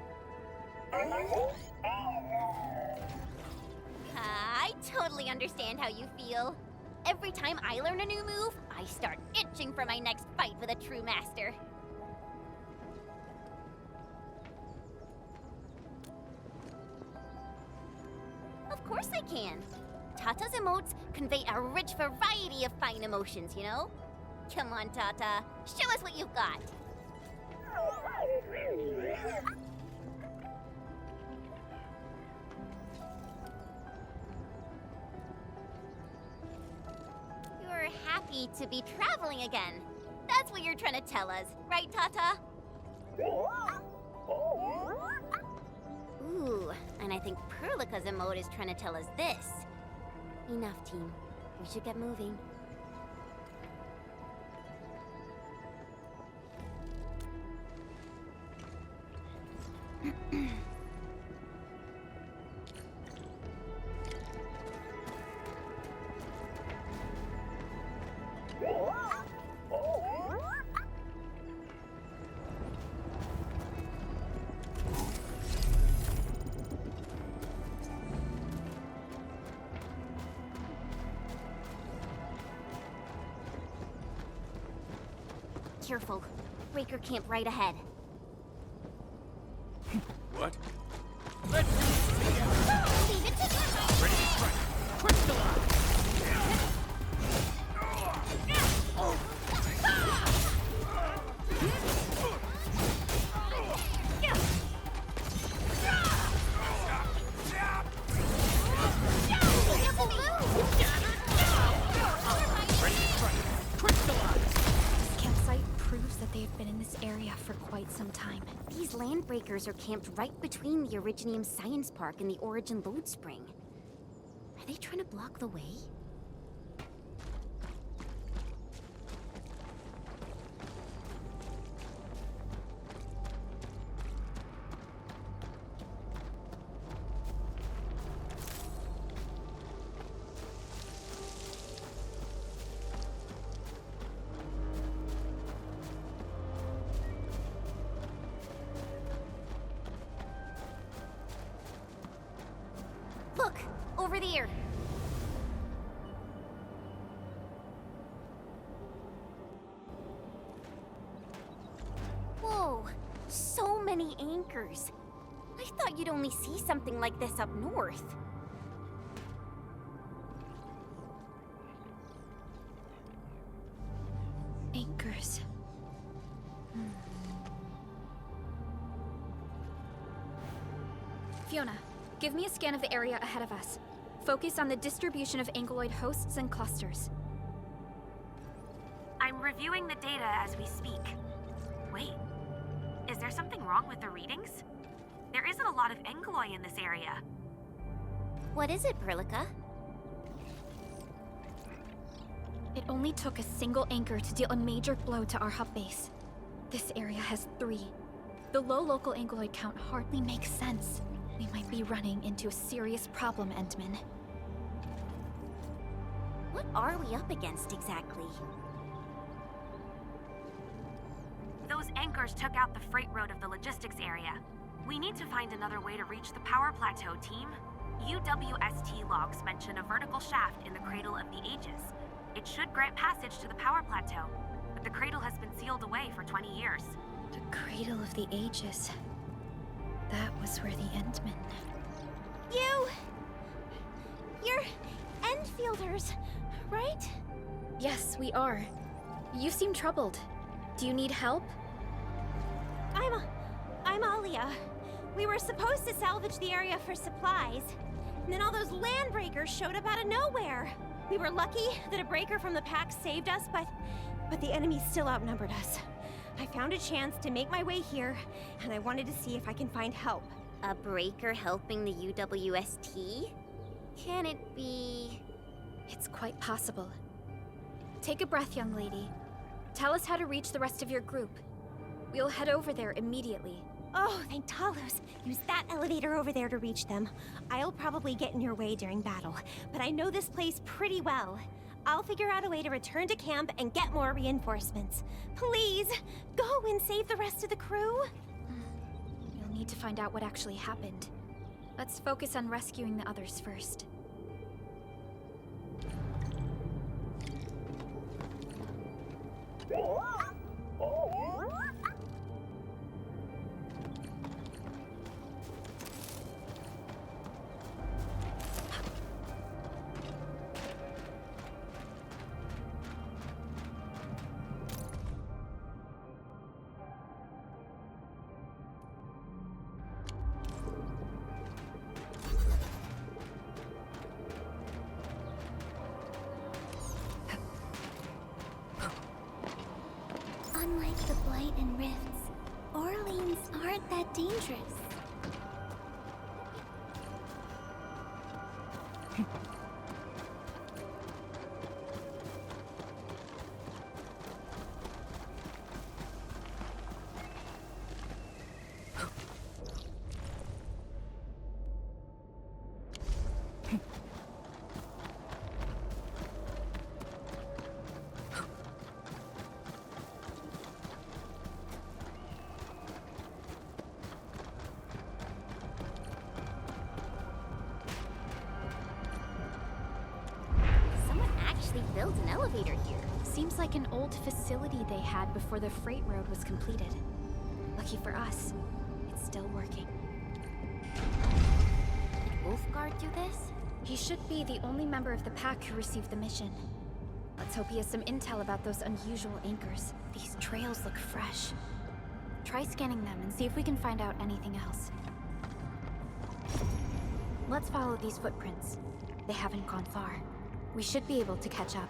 Speaker 7: I totally understand how you feel. Every time I learn a new move, I start itching for my next fight with a true master. Of course I can. Tata's emotes convey a rich variety of fine emotions, you know? Come on, Tata. Show us what you've got. You're happy to be traveling again. That's what you're trying to tell us, right, Tata? Ooh, and I think Perlica's emote is trying to tell us this. Enough, team. We should get moving. Careful. Breaker camp right ahead.
Speaker 14: What?
Speaker 7: Leave it to me! landbreakers are camped right between the Originium Science Park and the Origin Lodespring. Are they trying to block the way? Look! Over there! Whoa! So many anchors! I thought you'd only see something like this up north.
Speaker 3: Anchors. Fiona, give me a scan of the area ahead of us. Focus on the distribution of ankyloid hosts and clusters.
Speaker 9: I'm reviewing the data as we speak. Wait, is there something wrong with the readings? There isn't a lot of ankyloi in this area.
Speaker 7: What is it, Perlica?
Speaker 3: It only took a single anchor to deal a major blow to our hub base. This area has 3. The low local ankyloid count hardly makes sense. We might be running into a serious problem, Entman.
Speaker 7: What are we up against exactly?
Speaker 9: Those anchors took out the freight road of the logistics area. We need to find another way to reach the power plateau, team. UWST logs mention a vertical shaft in the Cradle of the Ages. It should grant passage to the power plateau, but the cradle has been sealed away for 20 years.
Speaker 3: The Cradle of the Ages. That was where the Endmen...
Speaker 16: You're Enfielders, right?
Speaker 3: Yes, we are. You seem troubled. Do you need help?
Speaker 16: I'm Alia. We were supposed to salvage the area for supplies, and then all those landbreakers showed up out of nowhere. We were lucky that a breaker from the pack saved us, but the enemy still outnumbered us. I found a chance to make my way here, and I wanted to see if I can find help.
Speaker 7: A breaker helping the UWST? Can it be...
Speaker 3: It's quite possible. Take a breath, young lady. Tell us how to reach the rest of your group. We'll head over there immediately.
Speaker 16: Oh, thank Talos. Use that elevator over there to reach them. I'll probably get in your way during battle, but I know this place pretty well. I'll figure out a way to return to camp and get more reinforcements. Please, go and save the rest of the crew.
Speaker 3: You'll need to find out what actually happened. Let's focus on rescuing the others first.
Speaker 16: Unlike the Blight and Rifts, Orleans aren't that dangerous.
Speaker 7: Built an elevator here.
Speaker 3: Seems like an old facility they had before the freight road was completed. Lucky for us, it's still working.
Speaker 7: Did Wolfguard do this?
Speaker 3: He should be the only member of the pack who received the mission. Let's hope he has some intel about those unusual anchors. These trails look fresh. Try scanning them and see if we can find out anything else. Let's follow these footprints. They haven't gone far. We should be able to catch up.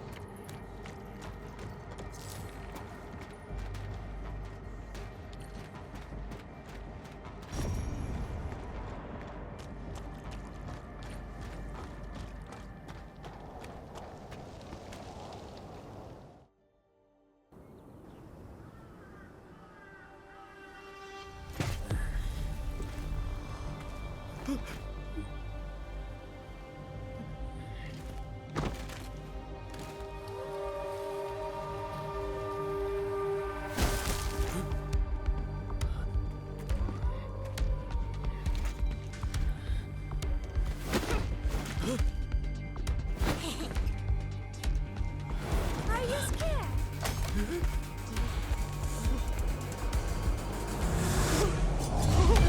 Speaker 10: Are you scared?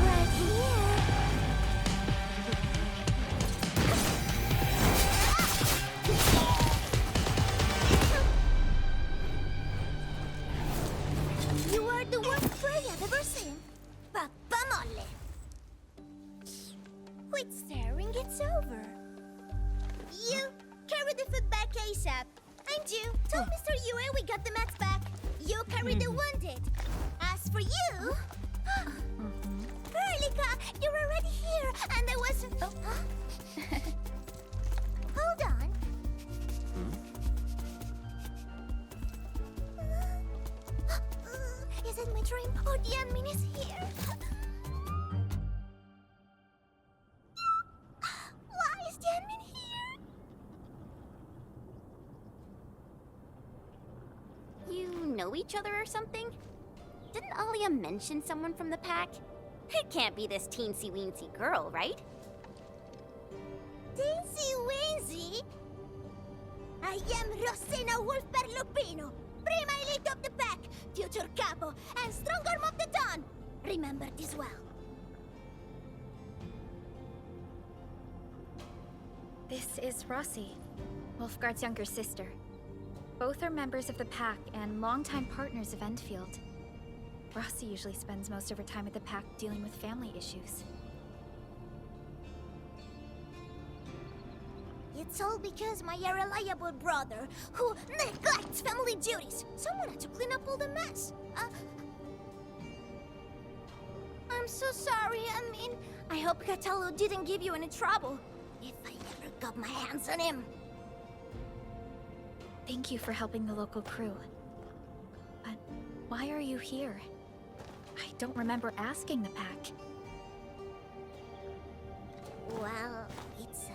Speaker 10: Right here. You are the worst prey I've ever seen. Pappa molle. Quit staring, it's over. You carry the food back ASAP. And you, tell Mr. Yue we got the mats back. You carry the wounded. As for you... Perlica, you're already here, and I was... Hold on. Is it my dream or the admin is here? Why is the admin here?
Speaker 7: You know each other or something? Didn't Alia mention someone from the pack? It can't be this teensy-weensy girl, right?
Speaker 16: Teensy-weensy? I am Rosina Wolfberg-Lupino, prima elite of the pack, future capo, and strong arm of the dawn. Remember this well.
Speaker 3: This is Rossi, Wolfgard's younger sister. Both are members of the pack and longtime partners of Endfield. Rossi usually spends most of her time at the pack dealing with family issues.
Speaker 16: It's all because my irreliable brother, who neglects family duties. Someone had to clean up all the mess. I'm so sorry, I hope Catello didn't give you any trouble. If I ever got my hands on him.
Speaker 3: Thank you for helping the local crew. But why are you here? I don't remember asking the pack.
Speaker 16: Well, it's,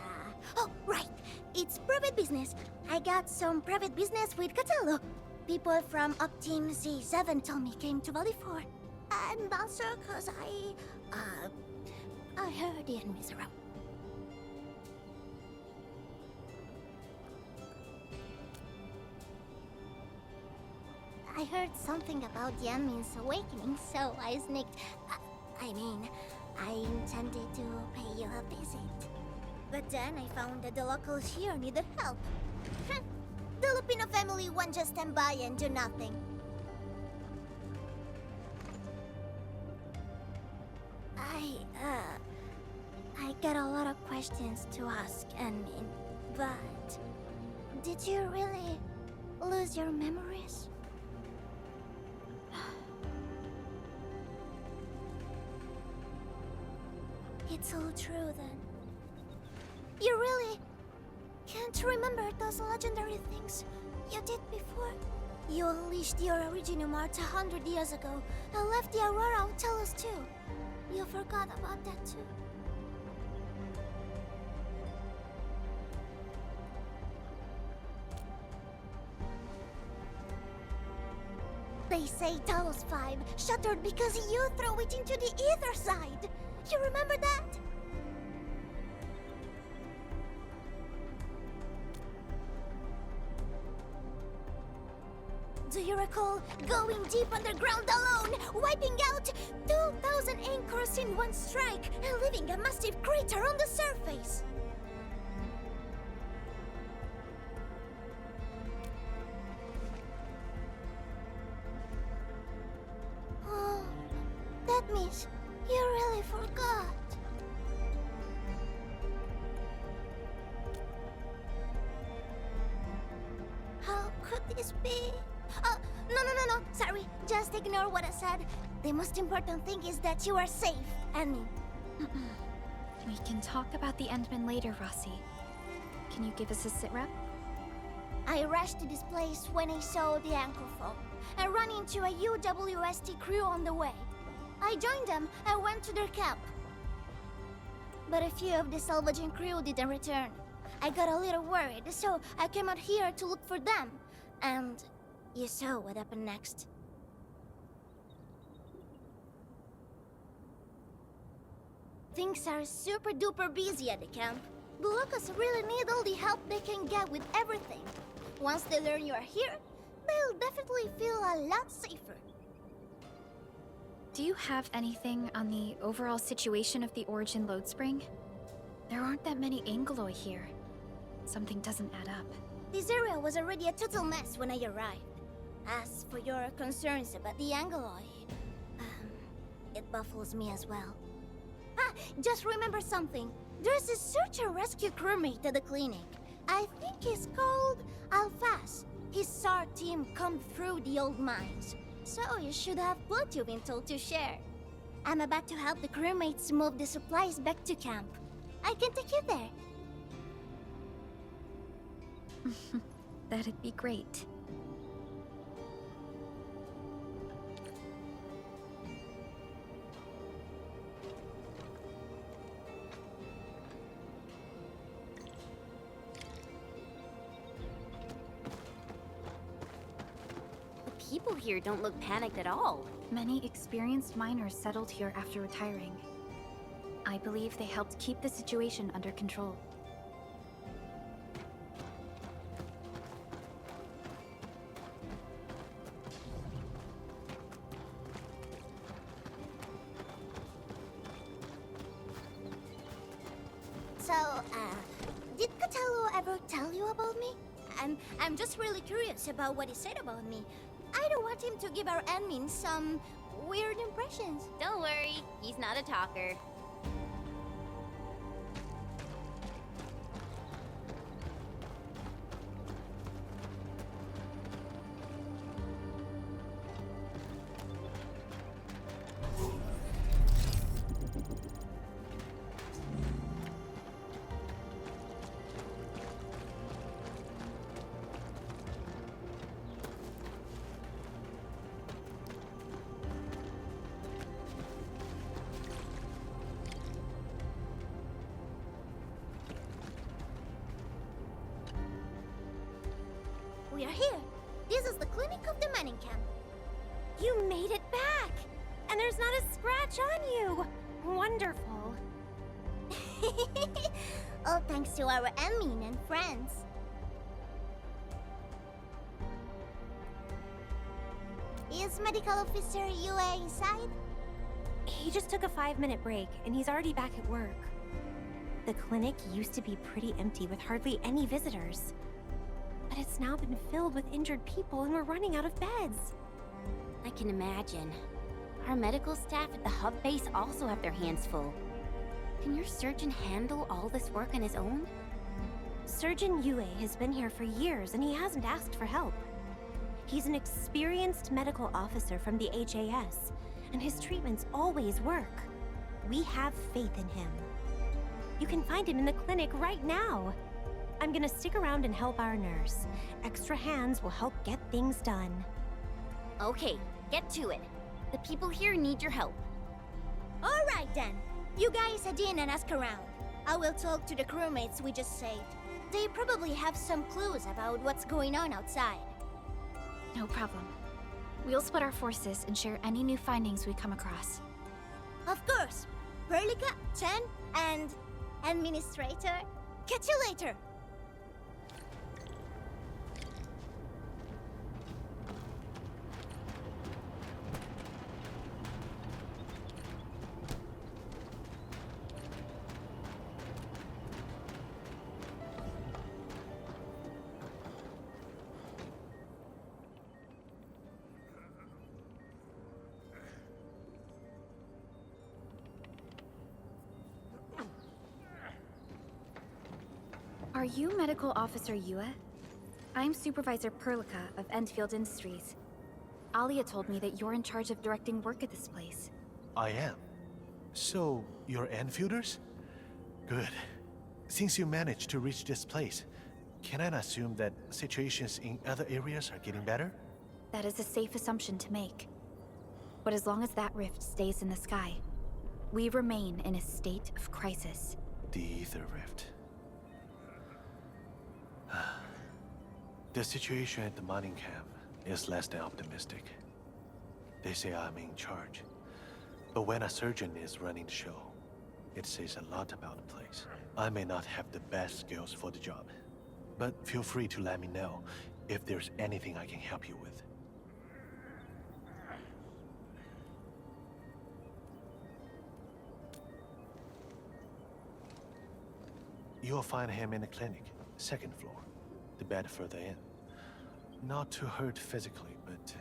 Speaker 16: Oh, right! It's private business. I got some private business with Catello. People from Up Team Z7 told me came to Valley 4. And also cause I heard the enemies around. I heard something about the enemy's awakening, so I sneaked. I intended to pay you a visit. But then I found that the locals here needed help. The Lupino family won't just stand by and do nothing. I got a lot of questions to ask, but did you really lose your memories? It's all true then. You really can't remember those legendary things you did before? You unleashed your Originum Art 100 years ago and left the Aurora Ocellus too. You forgot about that too. They say Talos 5 shattered because you threw it into the ether side. You remember that? Do you recall going deep underground alone, wiping out 2,000 anchors in one strike, and leaving a massive crater on the surface? Oh, that means you really forgot. How could this be? Oh, no, sorry. Just ignore what I said. The most important thing is that you are safe, Annie.
Speaker 3: We can talk about the Endmen later, Rossi. Can you give us a sit rep?
Speaker 16: I rushed to this place when I saw the anchor fall, and ran into a UWST crew on the way. I joined them and went to their camp. But a few of the salvaging crew didn't return. I got a little worried, so I came out here to look for them. And you saw what happened next. Things are super duper busy at the camp. The Locals really need all the help they can get with everything. Once they learn you are here, they'll definitely feel a lot safer.
Speaker 3: Do you have anything on the overall situation of the Origin Lodespring? There aren't that many Angeloi here. Something doesn't add up.
Speaker 16: This area was already a total mess when I arrived. As for your concerns about the Angeloi, it baffles me as well. Just remember something. There's a search and rescue crewmate at the clinic. I think he's called Alphas. His SAR team combed through the old mines, so you should have what you've been told to share. I'm about to help the crewmates move the supplies back to camp. I can take you there.
Speaker 3: That'd be great.
Speaker 7: People here don't look panicked at all.
Speaker 3: Many experienced miners settled here after retiring. I believe they helped keep the situation under control.
Speaker 16: So, did Catello ever tell you about me? I'm just really curious about what he said about me. I don't want him to give our admin some weird impressions.
Speaker 7: Don't worry, he's not a talker.
Speaker 16: We are here. This is the clinic of the mining camp.
Speaker 10: You made it back! And there's not a scratch on you! Wonderful.
Speaker 16: All thanks to our admin and friends. Is Medical Officer UA inside?
Speaker 10: He just took a 5-minute break, and he's already back at work. The clinic used to be pretty empty with hardly any visitors. But it's now been filled with injured people, and we're running out of beds.
Speaker 7: I can imagine. Our medical staff at the hub base also have their hands full. Can your surgeon handle all this work on his own?
Speaker 10: Surgeon Yue has been here for years, and he hasn't asked for help. He's an experienced medical officer from the HAS, and his treatments always work. We have faith in him. You can find him in the clinic right now. I'm gonna stick around and help our nurse. Extra hands will help get things done.
Speaker 7: Okay, get to it. The people here need your help.
Speaker 16: All right then. You guys head in and ask around. I will talk to the crewmates we just saved. They probably have some clues about what's going on outside.
Speaker 3: No problem. We'll split our forces and share any new findings we come across.
Speaker 16: Of course. Perlica, Chen, and Administrator. Catch you later.
Speaker 3: Are you Medical Officer Yue? I'm Supervisor Perlica of Endfield Industries. Alia told me that you're in charge of directing work at this place.
Speaker 19: I am. So, you're Enfielders? Good. Since you managed to reach this place, can I assume that situations in other areas are getting better?
Speaker 3: That is a safe assumption to make. But as long as that rift stays in the sky, we remain in a state of crisis.
Speaker 19: The Ether Rift. The situation at the mining camp is less than optimistic. They say I'm in charge. But when a surgeon is running the show, It says a lot about the place. I may not have the best skills for the job, but feel free to let me know if there's anything I can help you with. You'll find him in the clinic, second floor, the bed further in. Not too hurt physically, but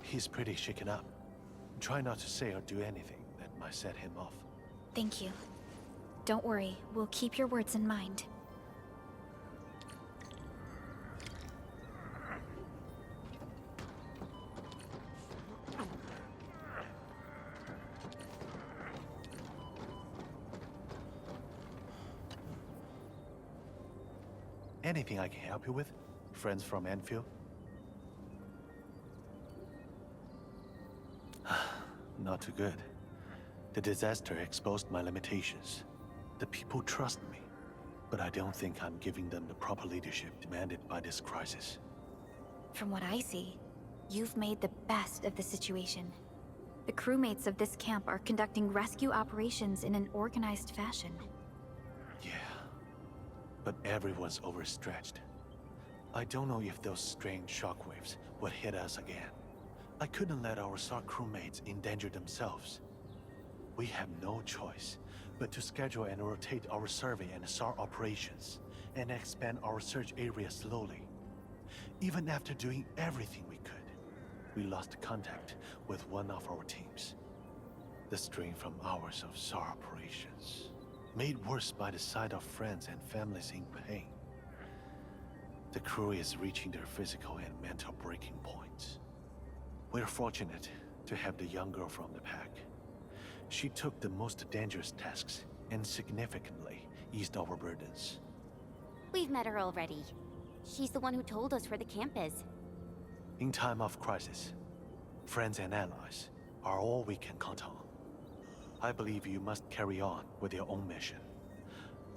Speaker 19: he's pretty shaken up. Try not to say or do anything that might set him off.
Speaker 3: Thank you. Don't worry, we'll keep your words in mind.
Speaker 19: Anything I can help you with? Friends from Endfield? Not too good. The disaster exposed my limitations. The people trust me, but I don't think I'm giving them the proper leadership demanded by this crisis.
Speaker 3: From what I see, you've made the best of the situation. The crewmates of this camp are conducting rescue operations in an organized fashion.
Speaker 19: Yeah, but everyone's overstretched. I don't know if those strange shockwaves would hit us again. I couldn't let our SAR crewmates endanger themselves. We have no choice but to schedule and rotate our survey and SAR operations, and expand our search area slowly. Even after doing everything we could, we lost contact with one of our teams. The strain from hours of SAR operations, made worse by the sight of friends and families in pain. The crew is reaching their physical and mental breaking points. We're fortunate to have the young girl from the pack. She took the most dangerous tasks and significantly eased our burdens.
Speaker 7: We've met her already. She's the one who told us where the camp is.
Speaker 19: In time of crisis, friends and allies are all we can count on. I believe you must carry on with your own mission.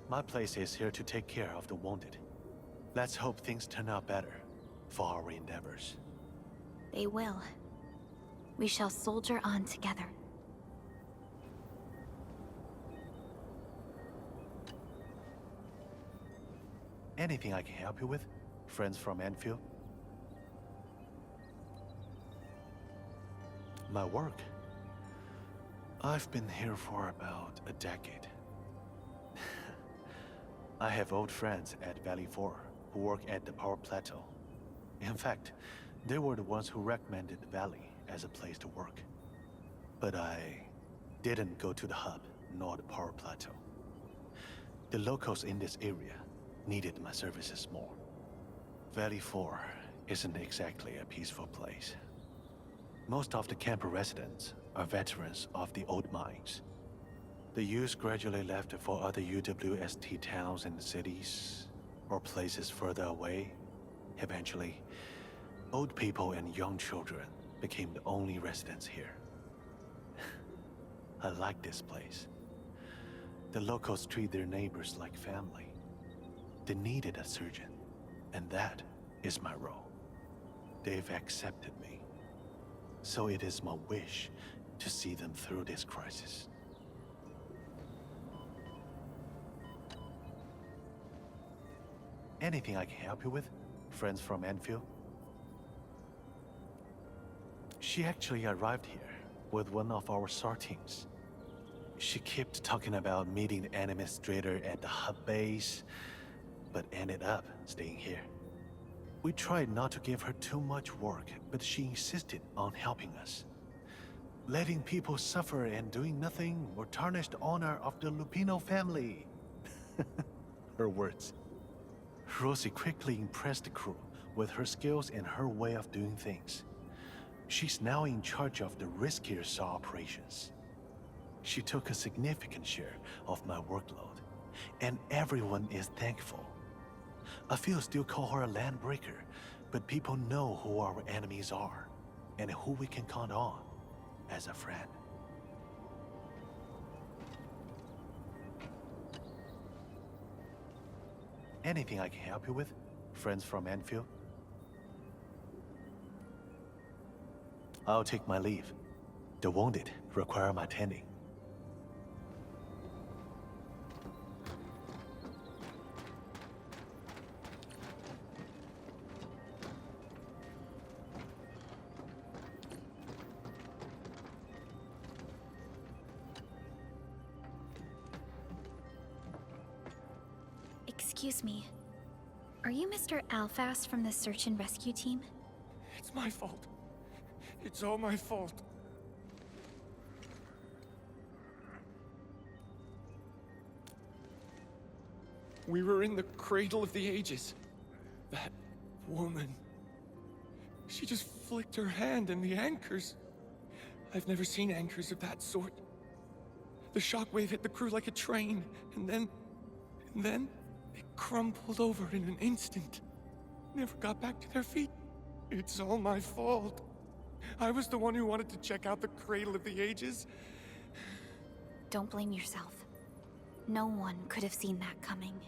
Speaker 19: My place is here to take care of the wounded. Let's hope things turn out better for our endeavors.
Speaker 3: They will. We shall soldier on together.
Speaker 19: Anything I can help you with? Friends from Endfield? My work? I've been here for about a decade. I have old friends at Valley 4 who work at the power plateau. In fact, they were the ones who recommended the Valley as a place to work. But I didn't go to the hub, nor the power plateau. The locals in this area needed my services more. Valley 4 isn't exactly a peaceful place. Most of the camper residents are veterans of the old mines. The youth gradually left for other UWST towns and cities, or places further away. Eventually, old people and young children became the only residents here. I like this place. The locals treat their neighbors like family. They needed a surgeon, and that is my role. They've accepted me. So it is my wish to see them through this crisis. Anything I can help you with? Friends from Endfield? She actually arrived here with one of our SAR teams. She kept talking about meeting the administrator at the hub base, but ended up staying here. We tried not to give her too much work, but she insisted on helping us. Letting people suffer and doing nothing will tarnish the honor of the Lupino family. Her words. Rossi quickly impressed the crew with her skills and her way of doing things. She's now in charge of the riskier SAR operations. She took a significant share of my workload, and everyone is thankful. A few still call her a landbreaker, but people know who our enemies are, and who we can count on as a friend. Anything I can help you with? Friends from Endfield? I'll take my leave. The wounded require my tending.
Speaker 3: Excuse me. Are you Mr. Alphas from the search and rescue team?
Speaker 11: It's my fault. It's all my fault. We were in the Cradle of the Ages. That woman. She just flicked her hand and the anchors. I've never seen anchors of that sort. The shockwave hit the crew like a train, and then it crumpled over in an instant. Never got back to their feet. It's all my fault. I was the one who wanted to check out the Cradle of the Ages.
Speaker 3: Don't blame yourself. No one could have seen that coming.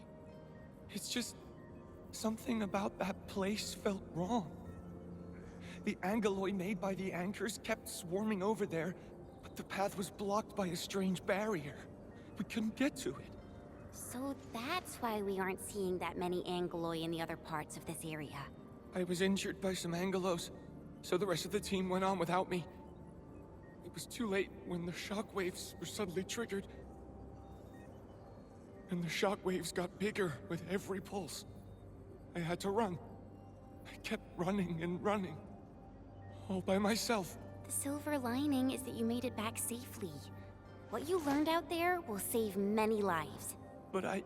Speaker 11: It's just something about that place felt wrong. The angeloi made by the anchors kept swarming over there, but the path was blocked by a strange barrier. We couldn't get to it.
Speaker 7: So that's why we aren't seeing that many angeloi in the other parts of this area.
Speaker 11: I was injured by some angelos, so the rest of the team went on without me. It was too late when the shockwaves were suddenly triggered. And the shockwaves got bigger with every pulse. I had to run. I kept running and running. All by myself.
Speaker 7: The silver lining is that you made it back safely. What you learned out there will save many lives.
Speaker 11: But I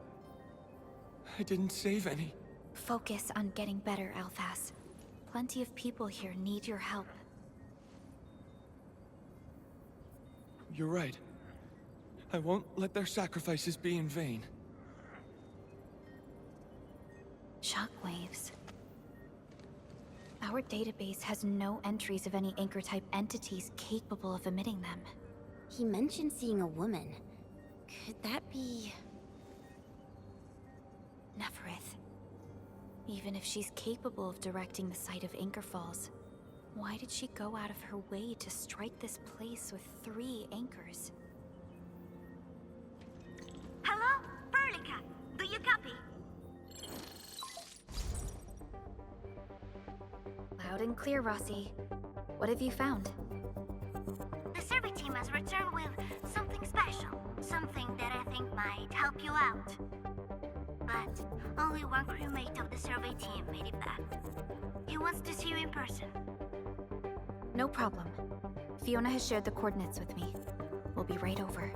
Speaker 11: didn't save any.
Speaker 3: Focus on getting better, Alphas. Plenty of people here need your help.
Speaker 11: You're right. I won't let their sacrifices be in vain.
Speaker 3: Shockwaves. Our database has no entries of any anchor-type entities capable of emitting them.
Speaker 7: He mentioned seeing a woman. Could that be...
Speaker 3: Neferith. Even if she's capable of directing the site of anchor falls, why did she go out of her way to strike this place with 3 anchors?
Speaker 9: Hello? Perlica, do you copy?
Speaker 3: Loud and clear, Rossi. What have you found?
Speaker 10: The survey team has returned with something special. Something that I think might help you out. But only one crewmate of the survey team made it back. He wants to see you in person.
Speaker 3: No problem. Fiona has shared the coordinates with me. We'll be right over.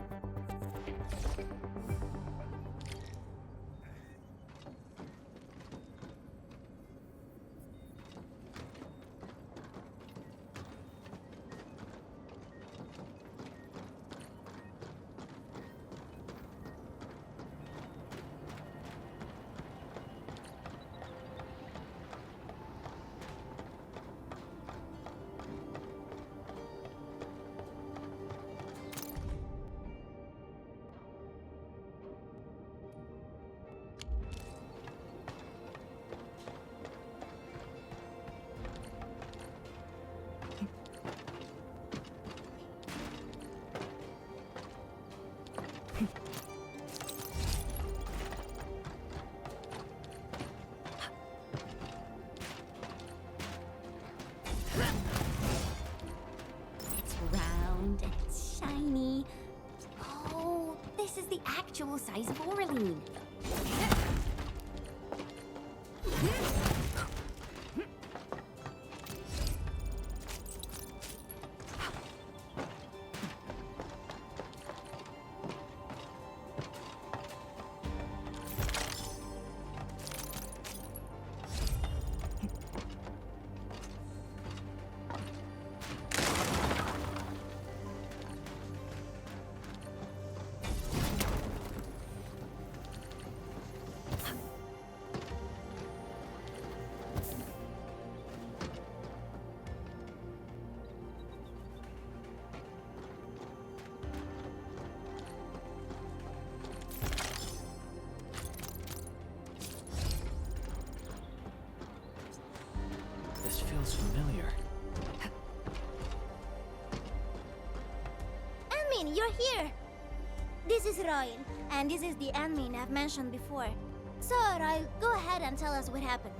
Speaker 7: Actual size of Oraline.
Speaker 18: This feels familiar.
Speaker 10: Admin, you're here! This is Ryan, and this is the admin I've mentioned before. So, Ryan, go ahead and tell us what happened.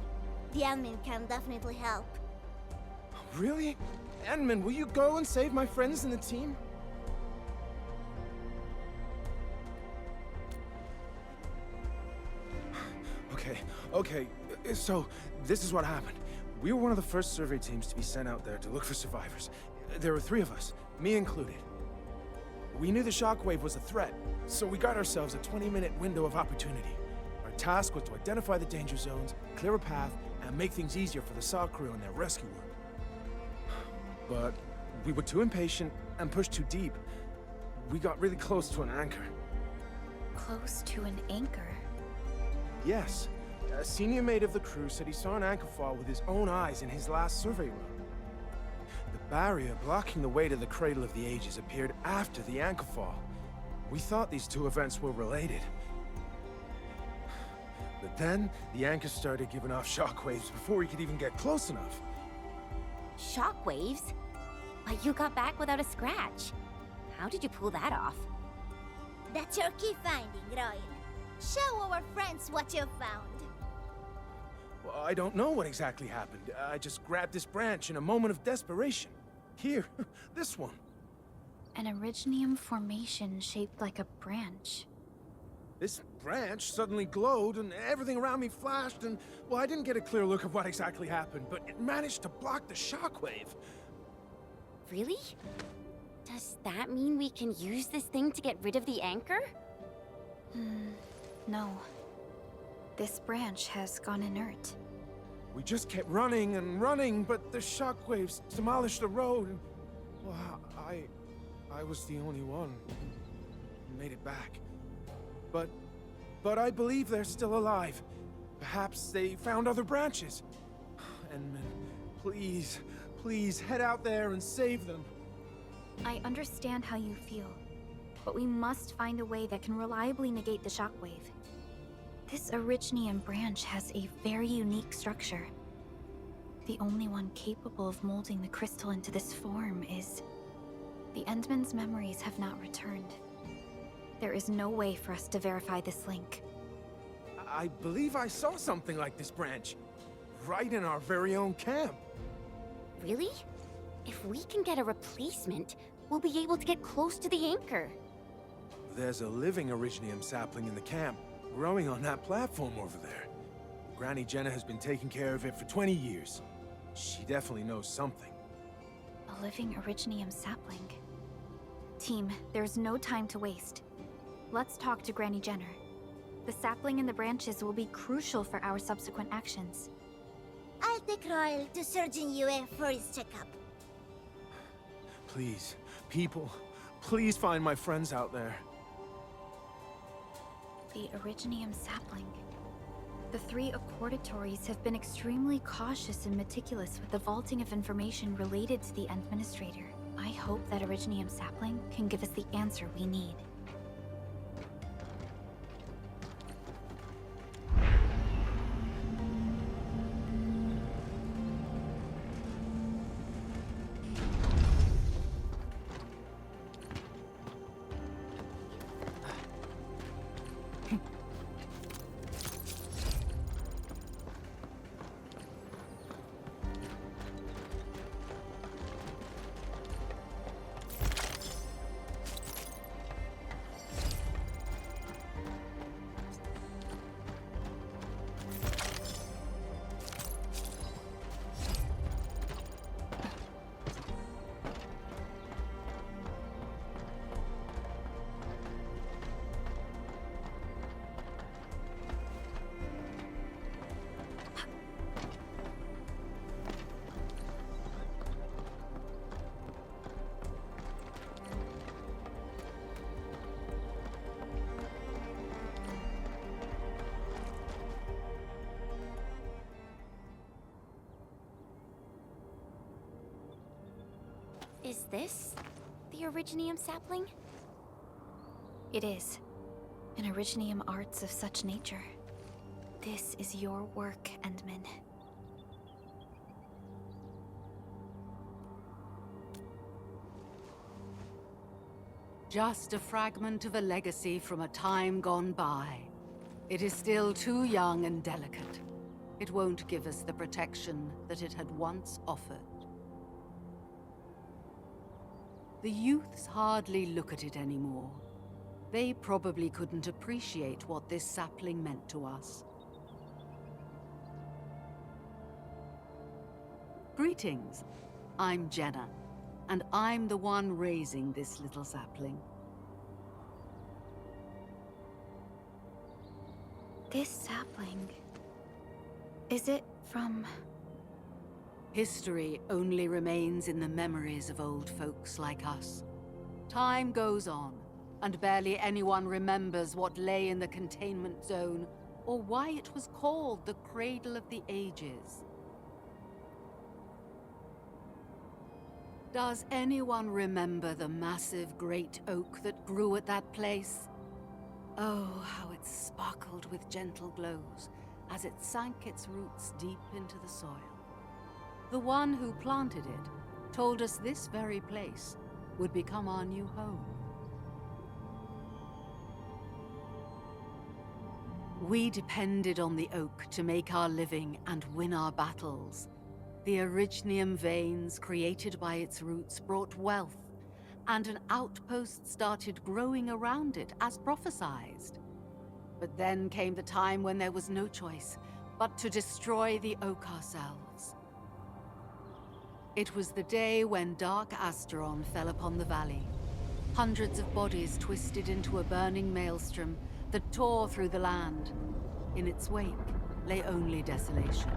Speaker 10: The admin can definitely help.
Speaker 20: Really? Admin, will you go and save my friends in the team? Okay. So, this is what happened. We were one of the first survey teams to be sent out there to look for survivors. There were 3 of us, me included. We knew the shockwave was a threat, so we got ourselves a 20-minute window of opportunity. Our task was to identify the danger zones, clear a path, and make things easier for the SAW crew and their rescue work. But we were too impatient and pushed too deep. We got really close to an anchor.
Speaker 2: Close to an anchor?
Speaker 20: Yes. A senior mate of the crew said he saw an anchor fall with his own eyes in his last survey run. The barrier blocking the way to the Cradle of the Ages appeared after the anchor fall. We thought these 2 events were related. But then, the anchor started giving off shockwaves before we could even get close enough.
Speaker 7: Shockwaves? But you got back without a scratch. How did you pull that off?
Speaker 16: That's your key finding, Ryan. Show our friends what you found.
Speaker 20: Well, I don't know what exactly happened. I just grabbed this branch in a moment of desperation. Here, this one.
Speaker 2: An originium formation shaped like a branch.
Speaker 20: This branch suddenly glowed and everything around me flashed and, well, I didn't get a clear look of what exactly happened, but it managed to block the shockwave.
Speaker 7: Really? Does that mean we can use this thing to get rid of the anchor?
Speaker 2: No. This branch has gone inert.
Speaker 20: We just kept running and running, but the shockwaves demolished the road. And, well, I was the only one who made it back. But I believe they're still alive. Perhaps they found other branches. Endman, please head out there and save them.
Speaker 2: I understand how you feel, but we must find a way that can reliably negate the shockwave. This originium branch has a very unique structure. The only one capable of molding the crystal into this form is... The Endman's memories have not returned. There is no way for us to verify this link.
Speaker 20: I believe I saw something like this branch. Right in our very own camp.
Speaker 7: Really? If we can get a replacement, we'll be able to get close to the anchor.
Speaker 20: There's a living originium sapling in the camp, growing on that platform over there. Granny Jenna has been taking care of it for 20 years. She definitely knows something.
Speaker 2: A living originium sapling. Team, there's no time to waste. Let's talk to Granny Jenner. The sapling and the branches will be crucial for our subsequent actions.
Speaker 16: I'll take Royal to Surgeon Yue for his checkup.
Speaker 20: Please, people, please find my friends out there.
Speaker 2: The originium sapling. The 3 accordatories have been extremely cautious and meticulous with the vaulting of information related to the Administrator. I hope that originium sapling can give us the answer we need.
Speaker 7: Is this the originium sapling?
Speaker 2: It is. An originium arts of such nature. This is your work, Endman.
Speaker 12: Just a fragment of a legacy from a time gone by. It is still too young and delicate. It won't give us the protection that it had once offered. The youths hardly look at it anymore. They probably couldn't appreciate what this sapling meant to us. Greetings. I'm Jenna, and I'm the one raising this little sapling.
Speaker 3: This sapling... is it from...
Speaker 12: History only remains in the memories of old folks like us. Time goes on, and barely anyone remembers what lay in the containment zone, or why it was called the Cradle of the Ages. Does anyone remember the massive great oak that grew at that place? Oh, how it sparkled with gentle glows as it sank its roots deep into the soil. The one who planted it told us this very place would become our new home. We depended on the oak to make our living and win our battles. The Originium veins created by its roots brought wealth, and an outpost started growing around it as prophesized. But then came the time when there was no choice but to destroy the oak ourselves. It was the day when Dark Asteron fell upon the valley. Hundreds of bodies twisted into a burning maelstrom that tore through the land. In its wake lay only desolation.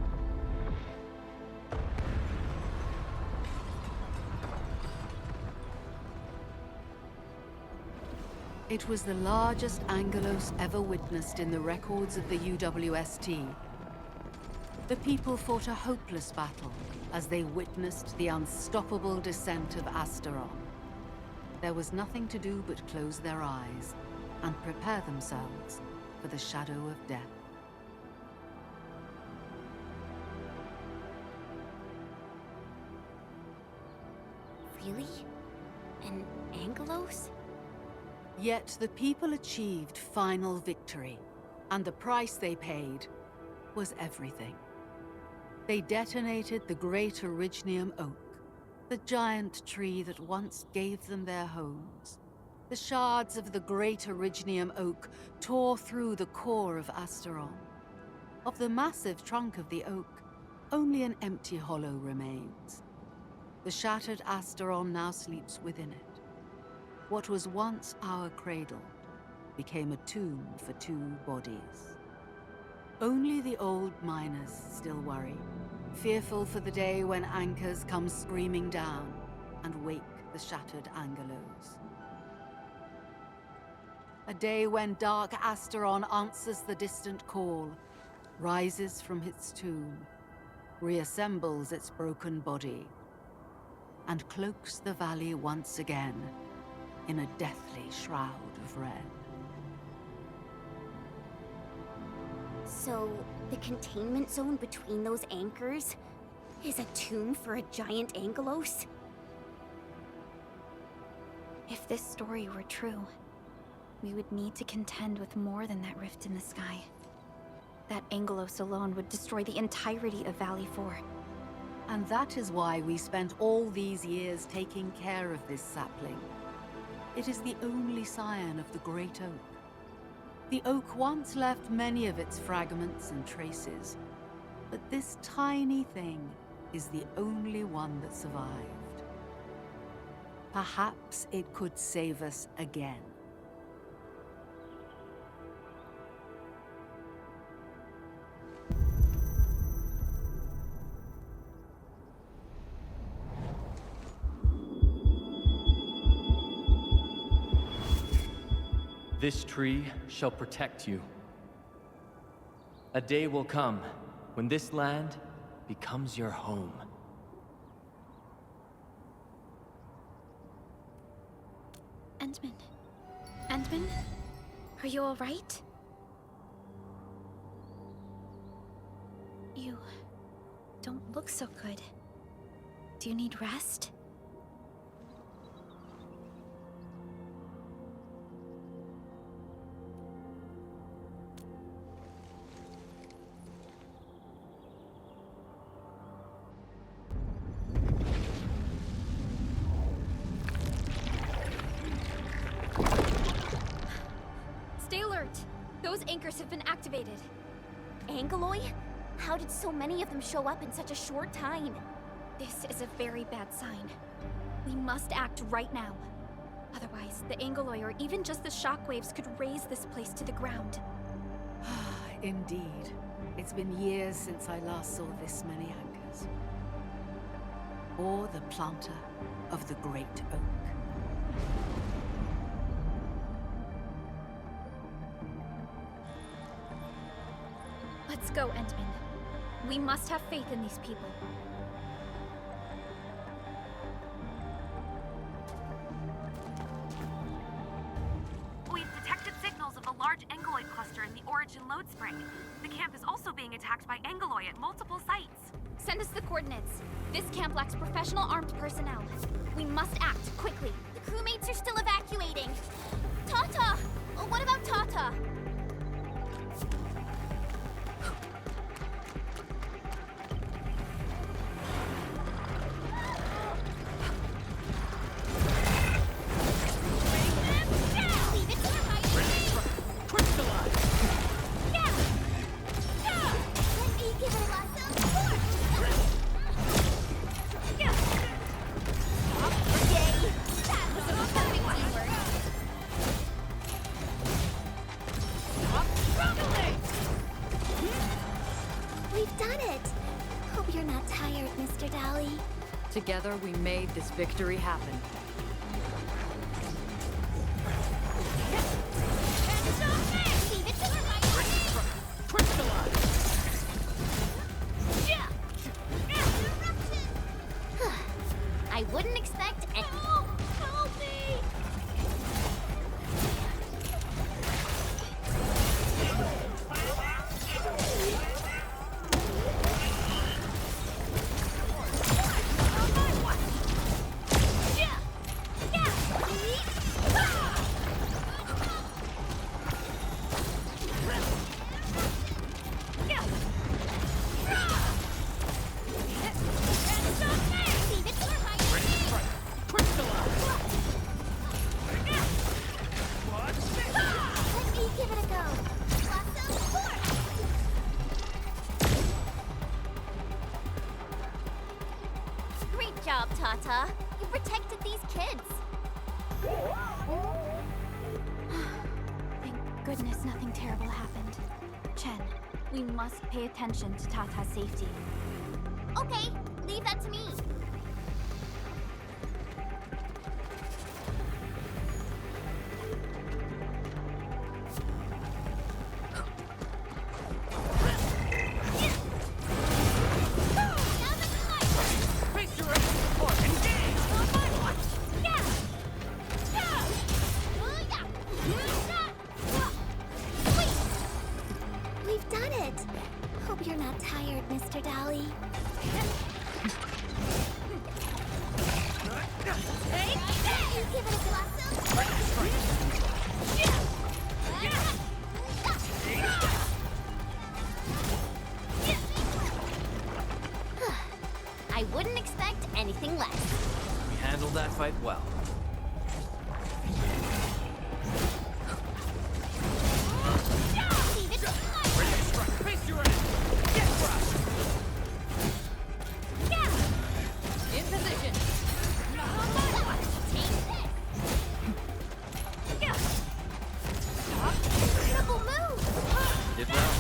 Speaker 12: It was the largest Angelos ever witnessed in the records of the UWST. The people fought a hopeless battle as they witnessed the unstoppable descent of Asteron. There was nothing to do but close their eyes and prepare themselves for the shadow of death.
Speaker 7: Really? An Angelos?
Speaker 12: Yet the people achieved final victory, and the price they paid was everything. They detonated the great Originium oak, the giant tree that once gave them their homes. The shards of the great Originium oak tore through the core of Asteron. Of the massive trunk of the oak, only an empty hollow remains. The shattered Asteron now sleeps within it. What was once our cradle became a tomb for two bodies. Only the old miners still worry, fearful for the day when anchors come screaming down and wake the shattered Angelos. A day when Dark Asteron answers the distant call, rises from its tomb, reassembles its broken body, and cloaks the valley once again in a deathly shroud of red.
Speaker 7: So, the containment zone between those anchors is a tomb for a giant Angelos?
Speaker 3: If this story were true, we would need to contend with more than that rift in the sky. That Angelos alone would destroy the entirety of Valley 4.
Speaker 12: And that is why we spent all these years taking care of this sapling. It is the only scion of the Great Oak. The oak once left many of its fragments and traces, but this tiny thing is the only one that survived. Perhaps it could save us again.
Speaker 15: This tree shall protect you. A day will come when this land becomes your home.
Speaker 3: Endman. Endman? Are you alright? You don't look so good. Do you need rest?
Speaker 7: Stay alert! Those anchors have been activated. Angeloi? How did so many of them show up in such a short time?
Speaker 3: This is a very bad sign. We must act right now. Otherwise, the Angoloi or even just the shockwaves could raze this place to the ground.
Speaker 12: Indeed. It's been years since I last saw this many anchors. Or the planter of the Great Oak.
Speaker 3: Let's go, Endman. We must have faith in these people.
Speaker 9: We've detected signals of a large Angoloi cluster in the Origin Lodespring. The camp is also being attacked by Angoloi at multiple sites.
Speaker 3: Send us the coordinates. This camp lacks professional armed personnel. We must act quickly.
Speaker 7: The crewmates are still evacuating. Tata! Oh, what about Tata?
Speaker 1: Together, we made this victory happen.
Speaker 7: I wouldn't expect any— Help me! Tata. You protected these kids.
Speaker 3: Thank goodness nothing terrible happened. Chen, we must pay attention to Tata's safety.
Speaker 7: Okay, leave that to me. I wouldn't expect anything less.
Speaker 15: We handled that fight well.
Speaker 1: In position.
Speaker 7: Triple move.
Speaker 15: Did well.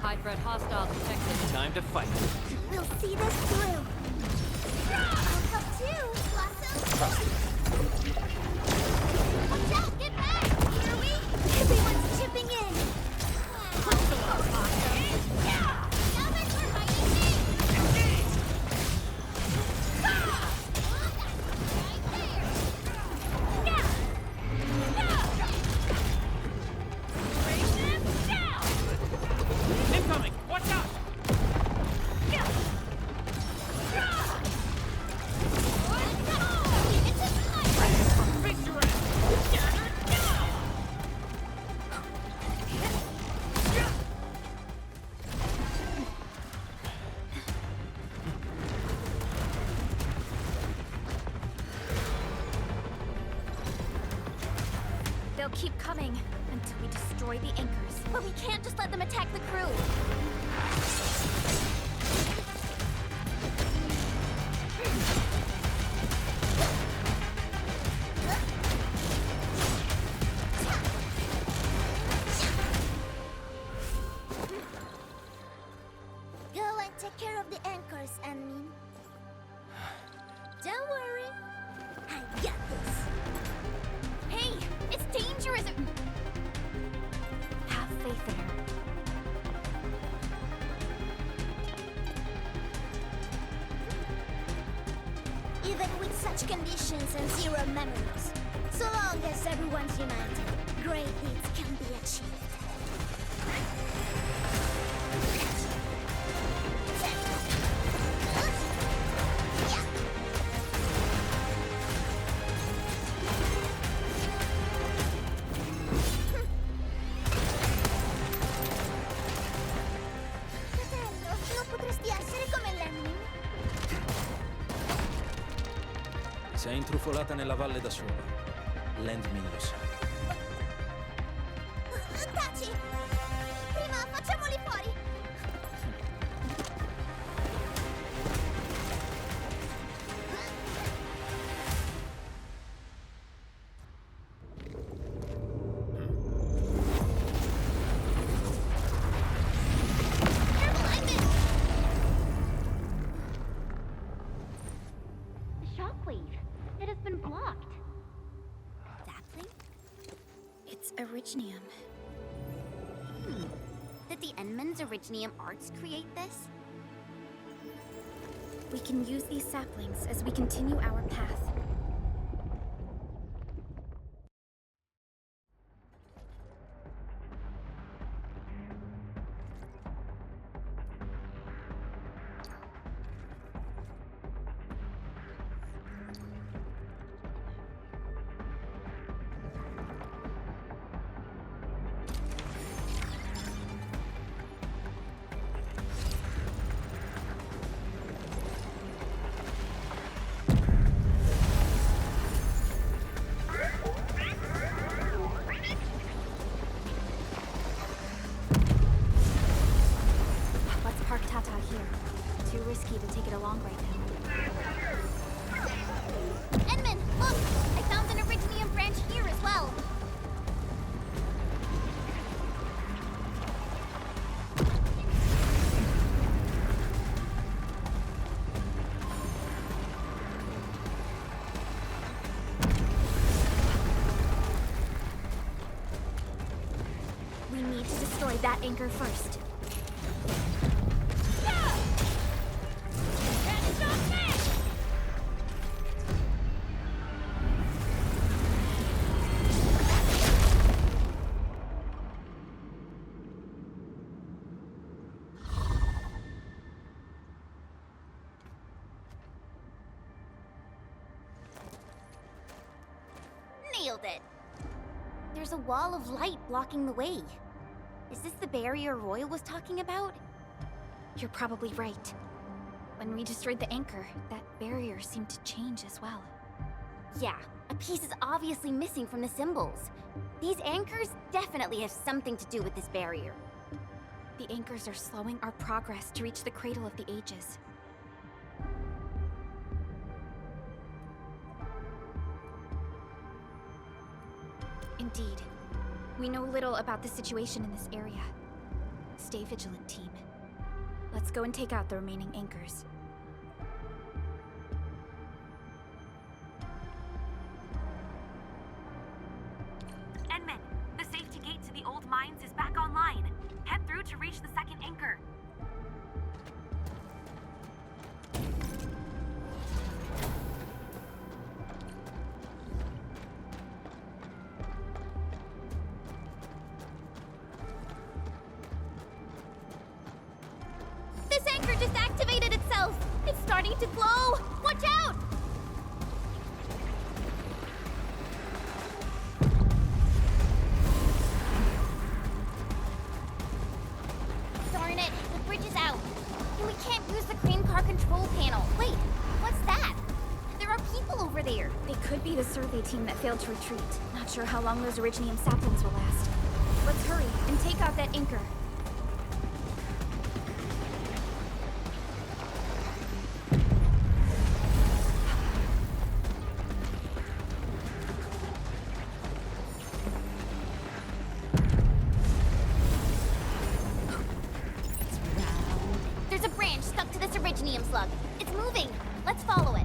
Speaker 1: High threat hostile detected.
Speaker 15: Time to fight.
Speaker 7: We'll see this through. I'll come too, Lasso. Watch out! Get back! Hear me? Everyone's chipping in. Now that we're fighting in.
Speaker 3: keep coming until we destroy the anchors.
Speaker 7: But we can't just let them attack the crew.
Speaker 16: Go and take care of the anchors, Anmin. Don't worry. I got this.
Speaker 3: Hey, it's dangerous! Have faith in her.
Speaker 16: Even with such conditions and zero memories, so long as everyone's united, great deeds can be achieved. Fratello, non potresti essere come l'Anmin?
Speaker 21: Sei intrufolata nella valle da sola. Landmin lo sa.
Speaker 16: Taci! Prima facciamoli fuori!
Speaker 7: The shockwave. It has been blocked.
Speaker 3: Sapling? It's Originium.
Speaker 7: Did the Enman's Originium arts create this?
Speaker 3: We can use these saplings as we continue our path. Let's park Tata here. Too risky to take it along right now.
Speaker 7: Enman, look! I found an Originium branch here as well.
Speaker 3: We need to destroy that anchor first.
Speaker 7: Nailed it. There's a wall of light blocking the way. Is this the barrier Royal was talking about?
Speaker 3: You're probably right. When we destroyed the anchor, that barrier seemed to change as well.
Speaker 7: Yeah, a piece is obviously missing from the symbols. These anchors definitely have something to do with this barrier.
Speaker 3: The anchors are slowing our progress to reach the Cradle of the Ages. Indeed. We know little about the situation in this area. Stay vigilant, team. Let's go and take out the remaining anchors.
Speaker 9: Enman, the safety gate to the old mines is back online. Head through to reach the second anchor.
Speaker 7: This anchor just activated itself! It's starting to glow! Watch out! Darn it, the bridge is out. And we can't use the crane car control panel. Wait, what's that? There are people over there.
Speaker 3: It could be the survey team that failed to retreat. Not sure how long those Originium saplings will last. Let's hurry and take out that anchor.
Speaker 7: There's a branch stuck to this Originium slug. It's moving. Let's follow it.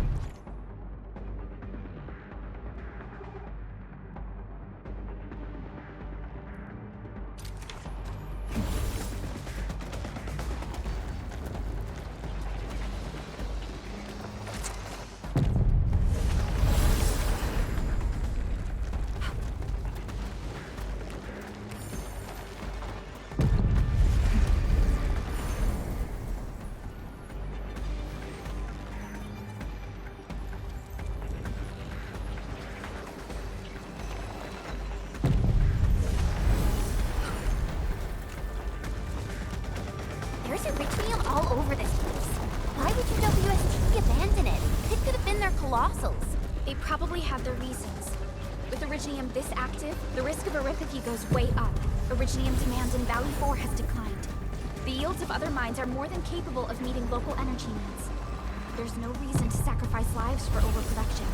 Speaker 7: There's Originium all over this place. Why would TheWST abandon it? It could have been their colossals.
Speaker 3: They probably have their reasons. With Originium this active, the risk of eripathy goes way up. Originium demand in Valley 4 has declined. The yields of other mines are more than capable of meeting local energy needs. There's no reason to sacrifice lives for overproduction.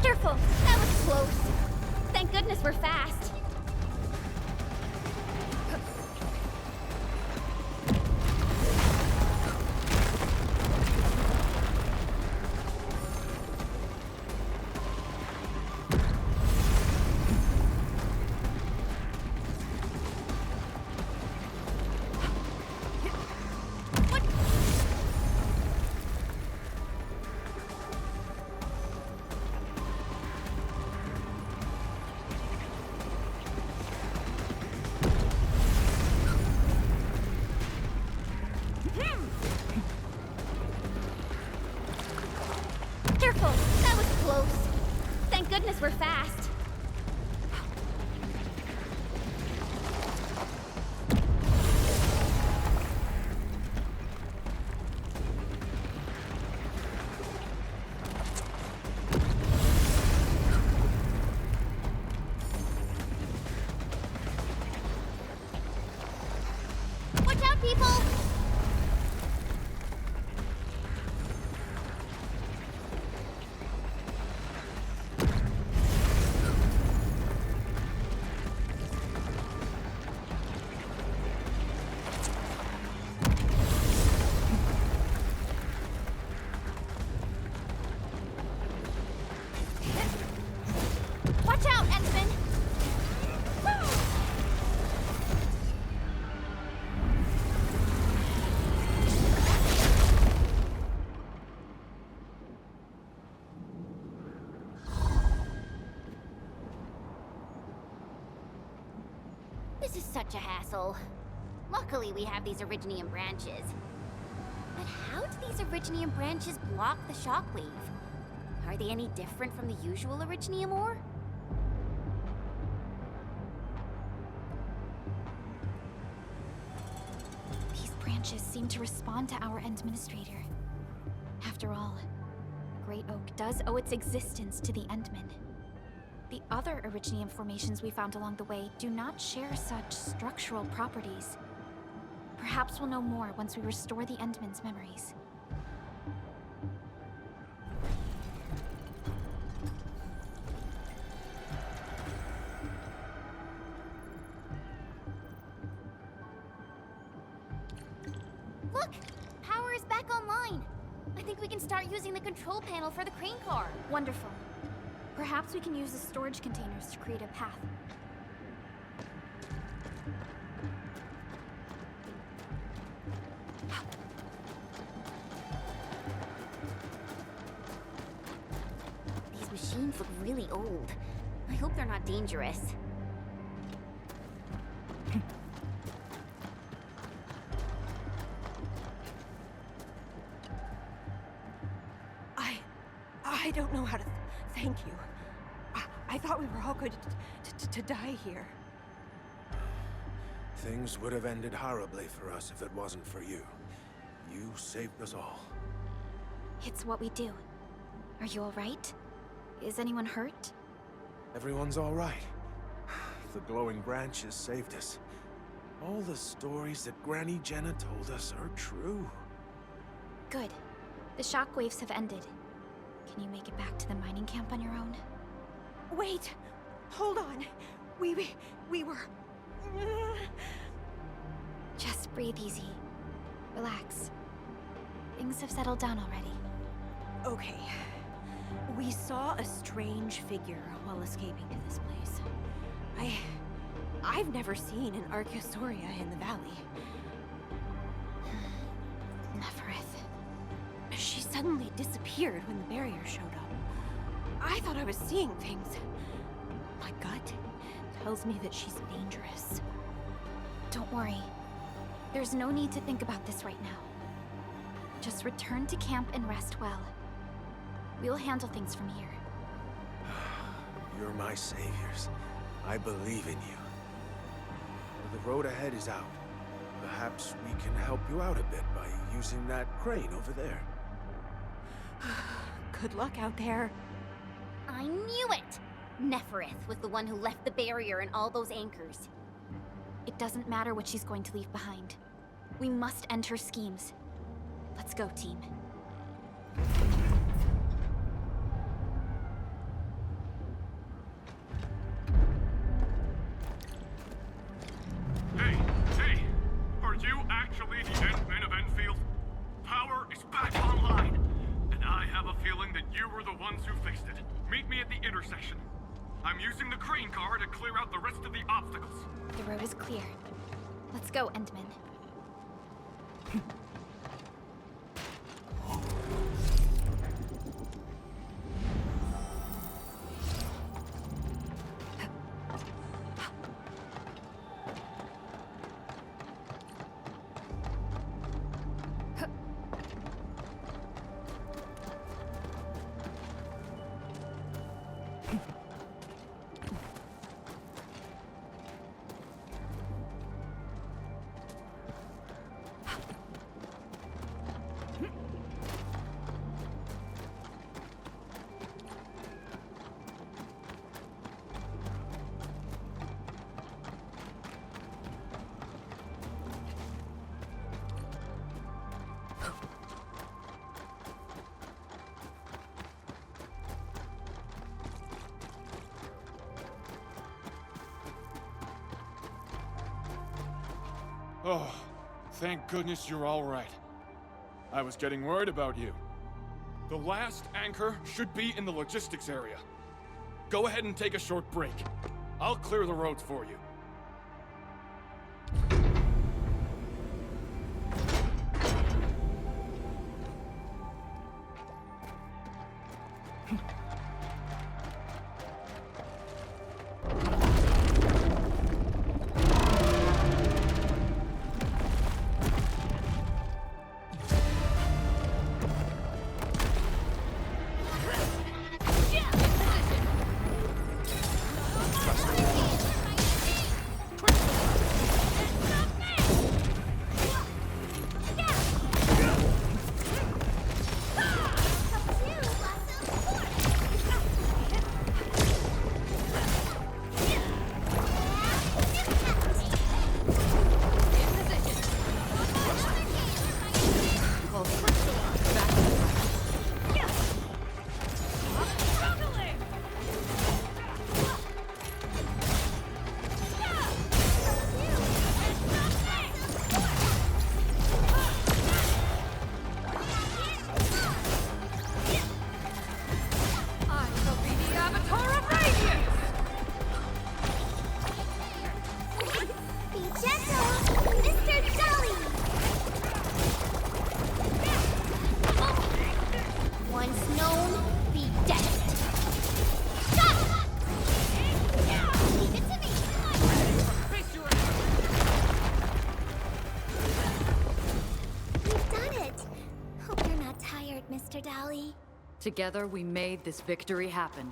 Speaker 7: Careful! That was close. Thank goodness we're fast. Careful! That was close. Thank goodness we're fast. Watch out, people! Watch out, Ensign! This is such a hassle. Luckily, we have these Originium branches. But how do these Originium branches block the shockwave? Are they any different from the usual Originium ore?
Speaker 3: These branches seem to respond to our Administrator. After all, Great Oak does owe its existence to the Endmen. The other Originium formations we found along the way do not share such structural properties. Perhaps we'll know more once we restore the Endmen's memories. Look! Power is back online. I think we can start using the control panel for the crane car.
Speaker 10: Wonderful. Perhaps we can use the storage containers to create a path.
Speaker 3: These machines look really old. I hope they're not dangerous.
Speaker 6: I don't know how to thank you. I thought we were all going to die here.
Speaker 20: Things would have ended horribly for us if it wasn't for you. You saved us all.
Speaker 3: It's what we do. Are you alright? Is anyone hurt?
Speaker 20: Everyone's all right. The glowing branches saved us. All the stories that Granny Jenna told us are true.
Speaker 3: Good. The shockwaves have ended. Can you make it back to the mining camp on your own?
Speaker 6: Wait! Hold on! We were...
Speaker 3: Just breathe easy. Relax. Things have settled down already.
Speaker 6: Okay. We saw a strange figure while escaping to this place. I've never seen an Archosauria in the valley.
Speaker 3: Nefereth.
Speaker 6: She suddenly disappeared when the barrier showed up. I thought I was seeing things. My gut tells me that she's dangerous.
Speaker 3: Don't worry. There's no need to think about this right now. Just return to camp and rest well. We'll handle things from here.
Speaker 20: You're my saviors. I believe in you. The road ahead is out. Perhaps we can help you out a bit by using that crane over there.
Speaker 6: Good luck out there.
Speaker 3: I knew it! Nefereth was the one who left the barrier and all those anchors. It doesn't matter what she's going to leave behind. We must end her schemes. Let's go, team.
Speaker 22: Hey! Are you actually the Endmen of Enfield? Power is back online! And I have a feeling that you were the ones who fixed it. Meet me at the intersection. I'm using the crane car to clear out the rest of the obstacles.
Speaker 3: The road is clear. Let's go, Endman.
Speaker 22: Oh, thank goodness you're all right. I was getting worried about you. The last anchor should be in the logistics area. Go ahead and take a short break. I'll clear the roads for you.
Speaker 3: Dolly.
Speaker 1: Together, we made this victory happen.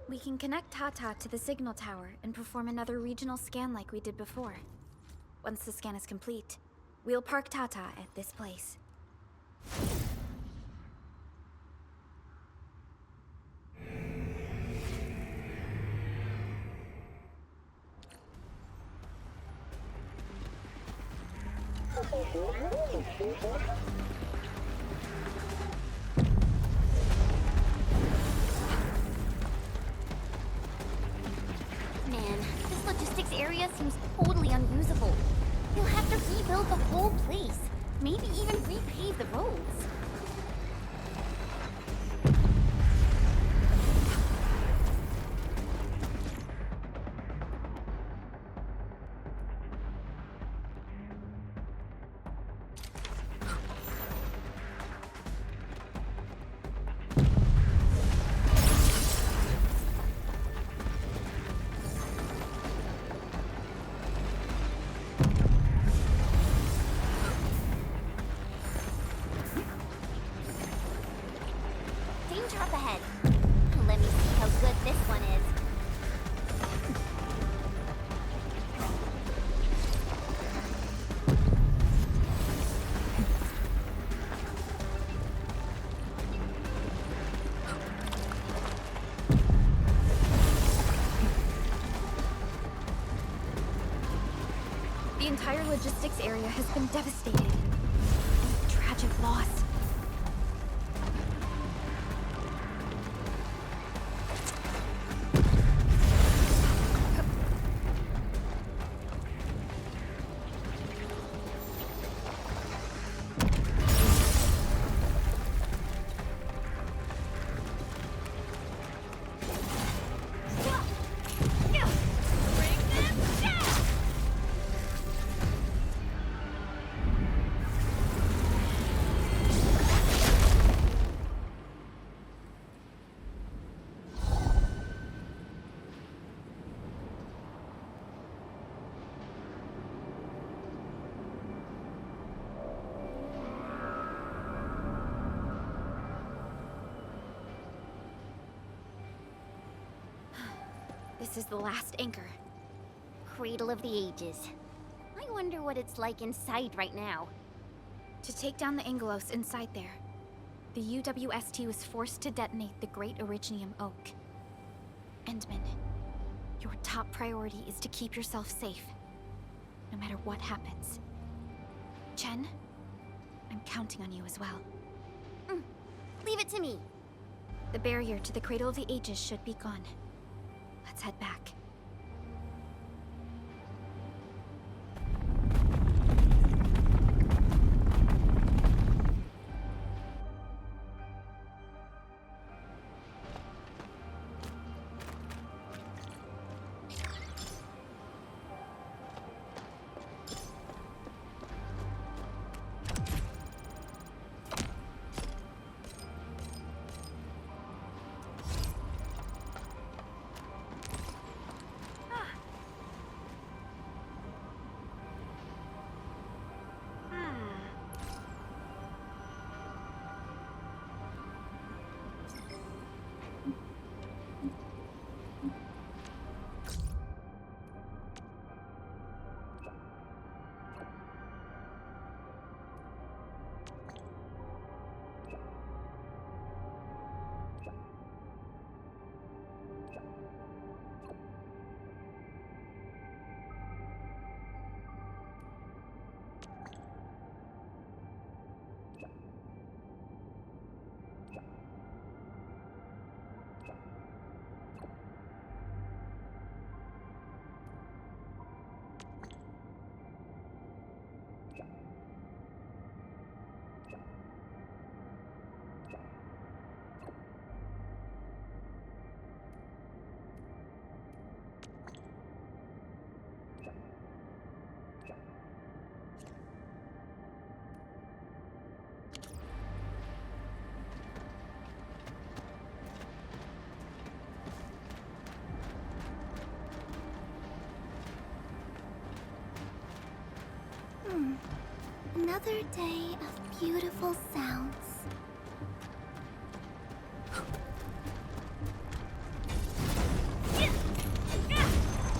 Speaker 3: We can connect Tata to the signal tower and perform another regional scan like we did before. Once the scan is complete, we'll park Tata at this place.
Speaker 7: Man, this logistics area seems totally unusable. You'll have to rebuild the whole place. Maybe even repave the roads. Danger up ahead. Let me see how good this one is.
Speaker 3: The entire logistics area has been devastated. Tragic loss. This is the last anchor.
Speaker 7: Cradle of the Ages. I wonder what it's like inside right now.
Speaker 3: To take down the Angelos inside there, the UWST was forced to detonate the Great Originium Oak. Endman, your top priority is to keep yourself safe, no matter what happens. Chen, I'm counting on you as well.
Speaker 7: Leave it to me.
Speaker 3: The barrier to the Cradle of the Ages should be gone. Let's head back.
Speaker 16: Another day of beautiful sounds.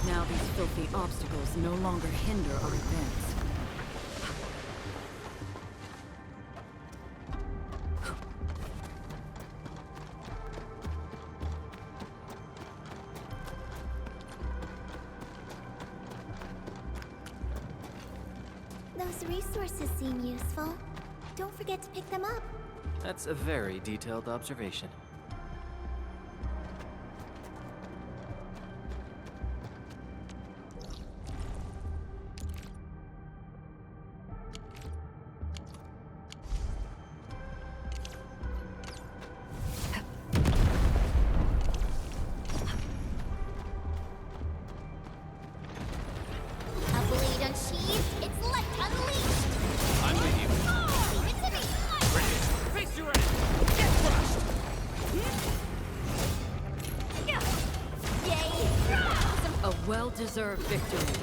Speaker 1: Now these filthy obstacles no longer hinder our advance.
Speaker 16: Those resources seem useful. Don't forget to pick them up.
Speaker 15: That's a very detailed observation.
Speaker 1: Well-deserved victory.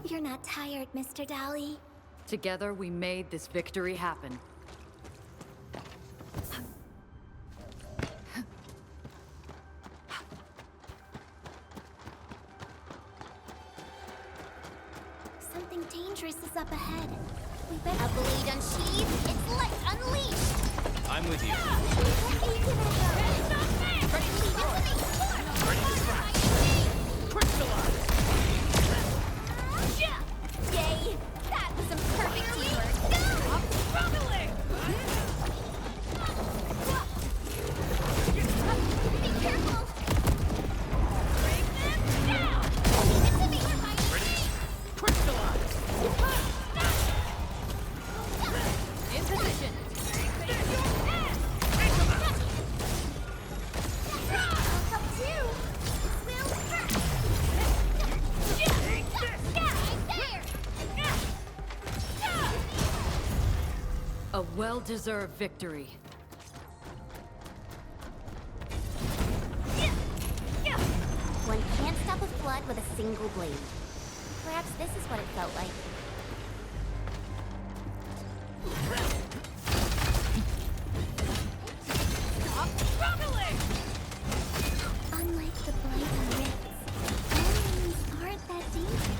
Speaker 16: You're not tired, Mr. Dali.
Speaker 1: Together, we made this victory happen.
Speaker 16: Something dangerous is up ahead. We better... A blade unsheathed, its light unleashed!
Speaker 15: I'm with you.
Speaker 16: Crystallize! Yay! That was some perfect teamwork! Stop struggling! Be careful! Break them down! It's a me!
Speaker 15: Ready? Crystallize!
Speaker 1: In position!
Speaker 16: I'll help too! Will hurt!
Speaker 1: A well-deserved victory.
Speaker 7: One can't stop a flood with a single blade. Perhaps this is what it felt like.
Speaker 16: Stop struggling! Unlike the blight and rifts, enemies aren't that dangerous.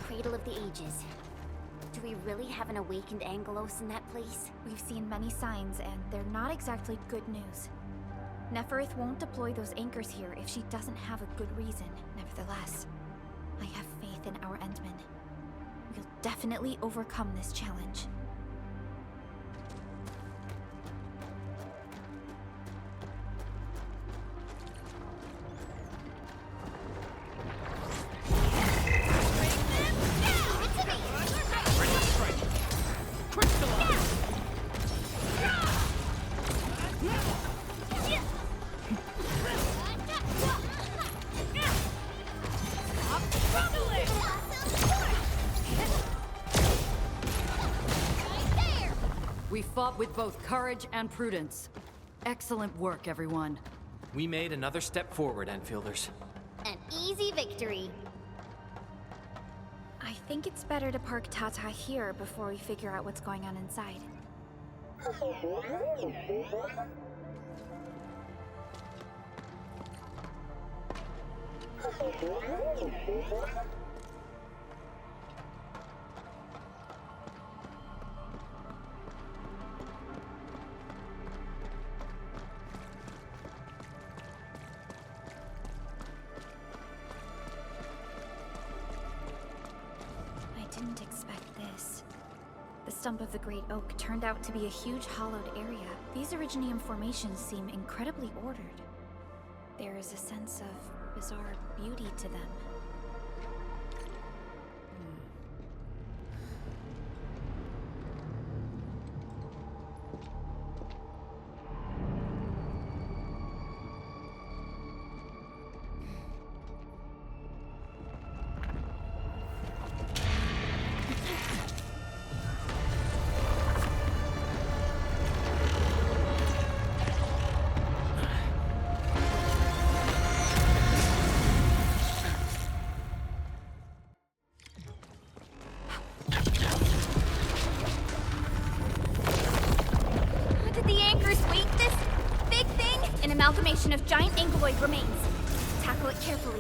Speaker 7: Cradle of the Ages. Do we really have an awakened Angelos in that place?
Speaker 3: We've seen many signs, and they're not exactly good news. Neferith won't deploy those anchors here if she doesn't have a good reason. Nevertheless, I have faith in our Endmen. We'll definitely overcome this challenge.
Speaker 1: We fought with both courage and prudence. Excellent work, everyone.
Speaker 15: We made another step forward, Enfielders.
Speaker 16: An easy victory.
Speaker 3: I think it's better to park Tata here before we figure out what's going on inside. I didn't expect this. The stump of the Great Oak turned out to be a huge hollowed area. These Originium formations seem incredibly ordered. There is a sense of bizarre beauty to them. Amalgamation of giant ankyloid remains. Tackle it carefully.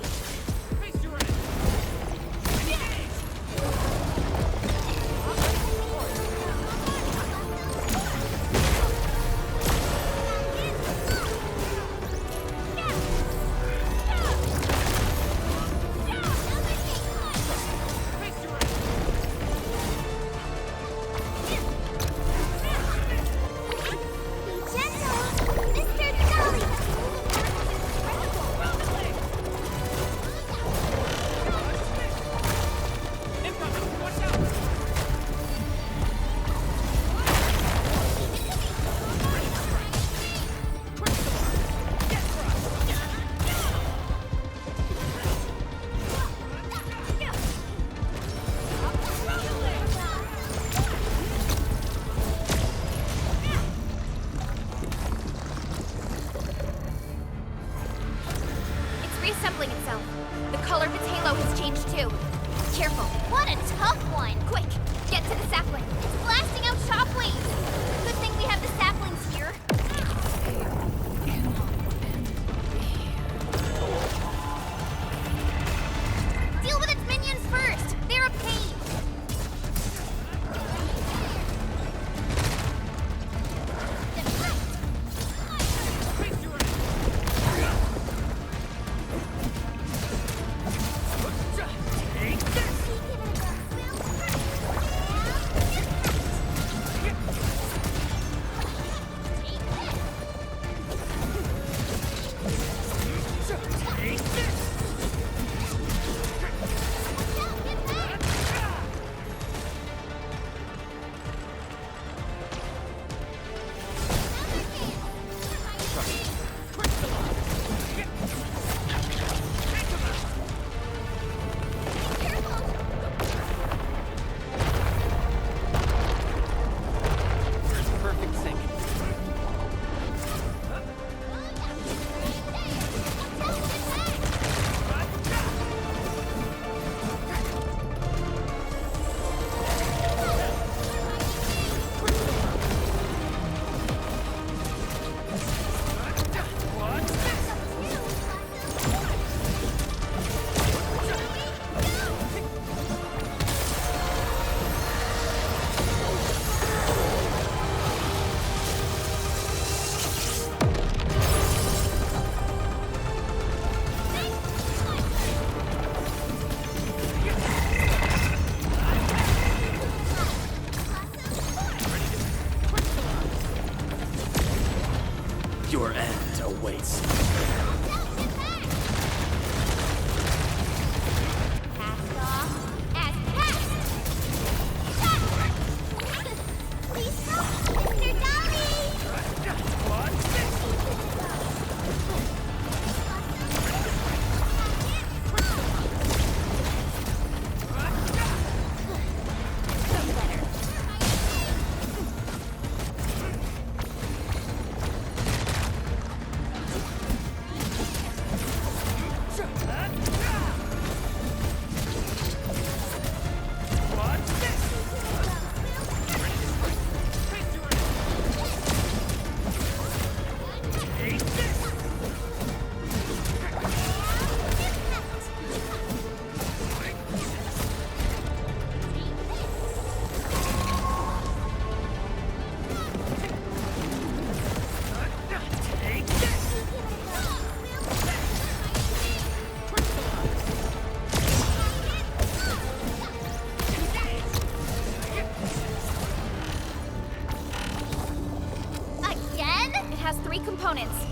Speaker 3: Reassembling itself. The color of its halo has changed too. Careful.
Speaker 16: What a tough one!
Speaker 3: Quick! Get to the sapling.
Speaker 16: It's blasting out shockwaves! Good thing we have the saplings here. Deal with its minions first! They're a pain!
Speaker 21: awaits.
Speaker 7: Cast off as cast! Please help me, Mr. Dolly!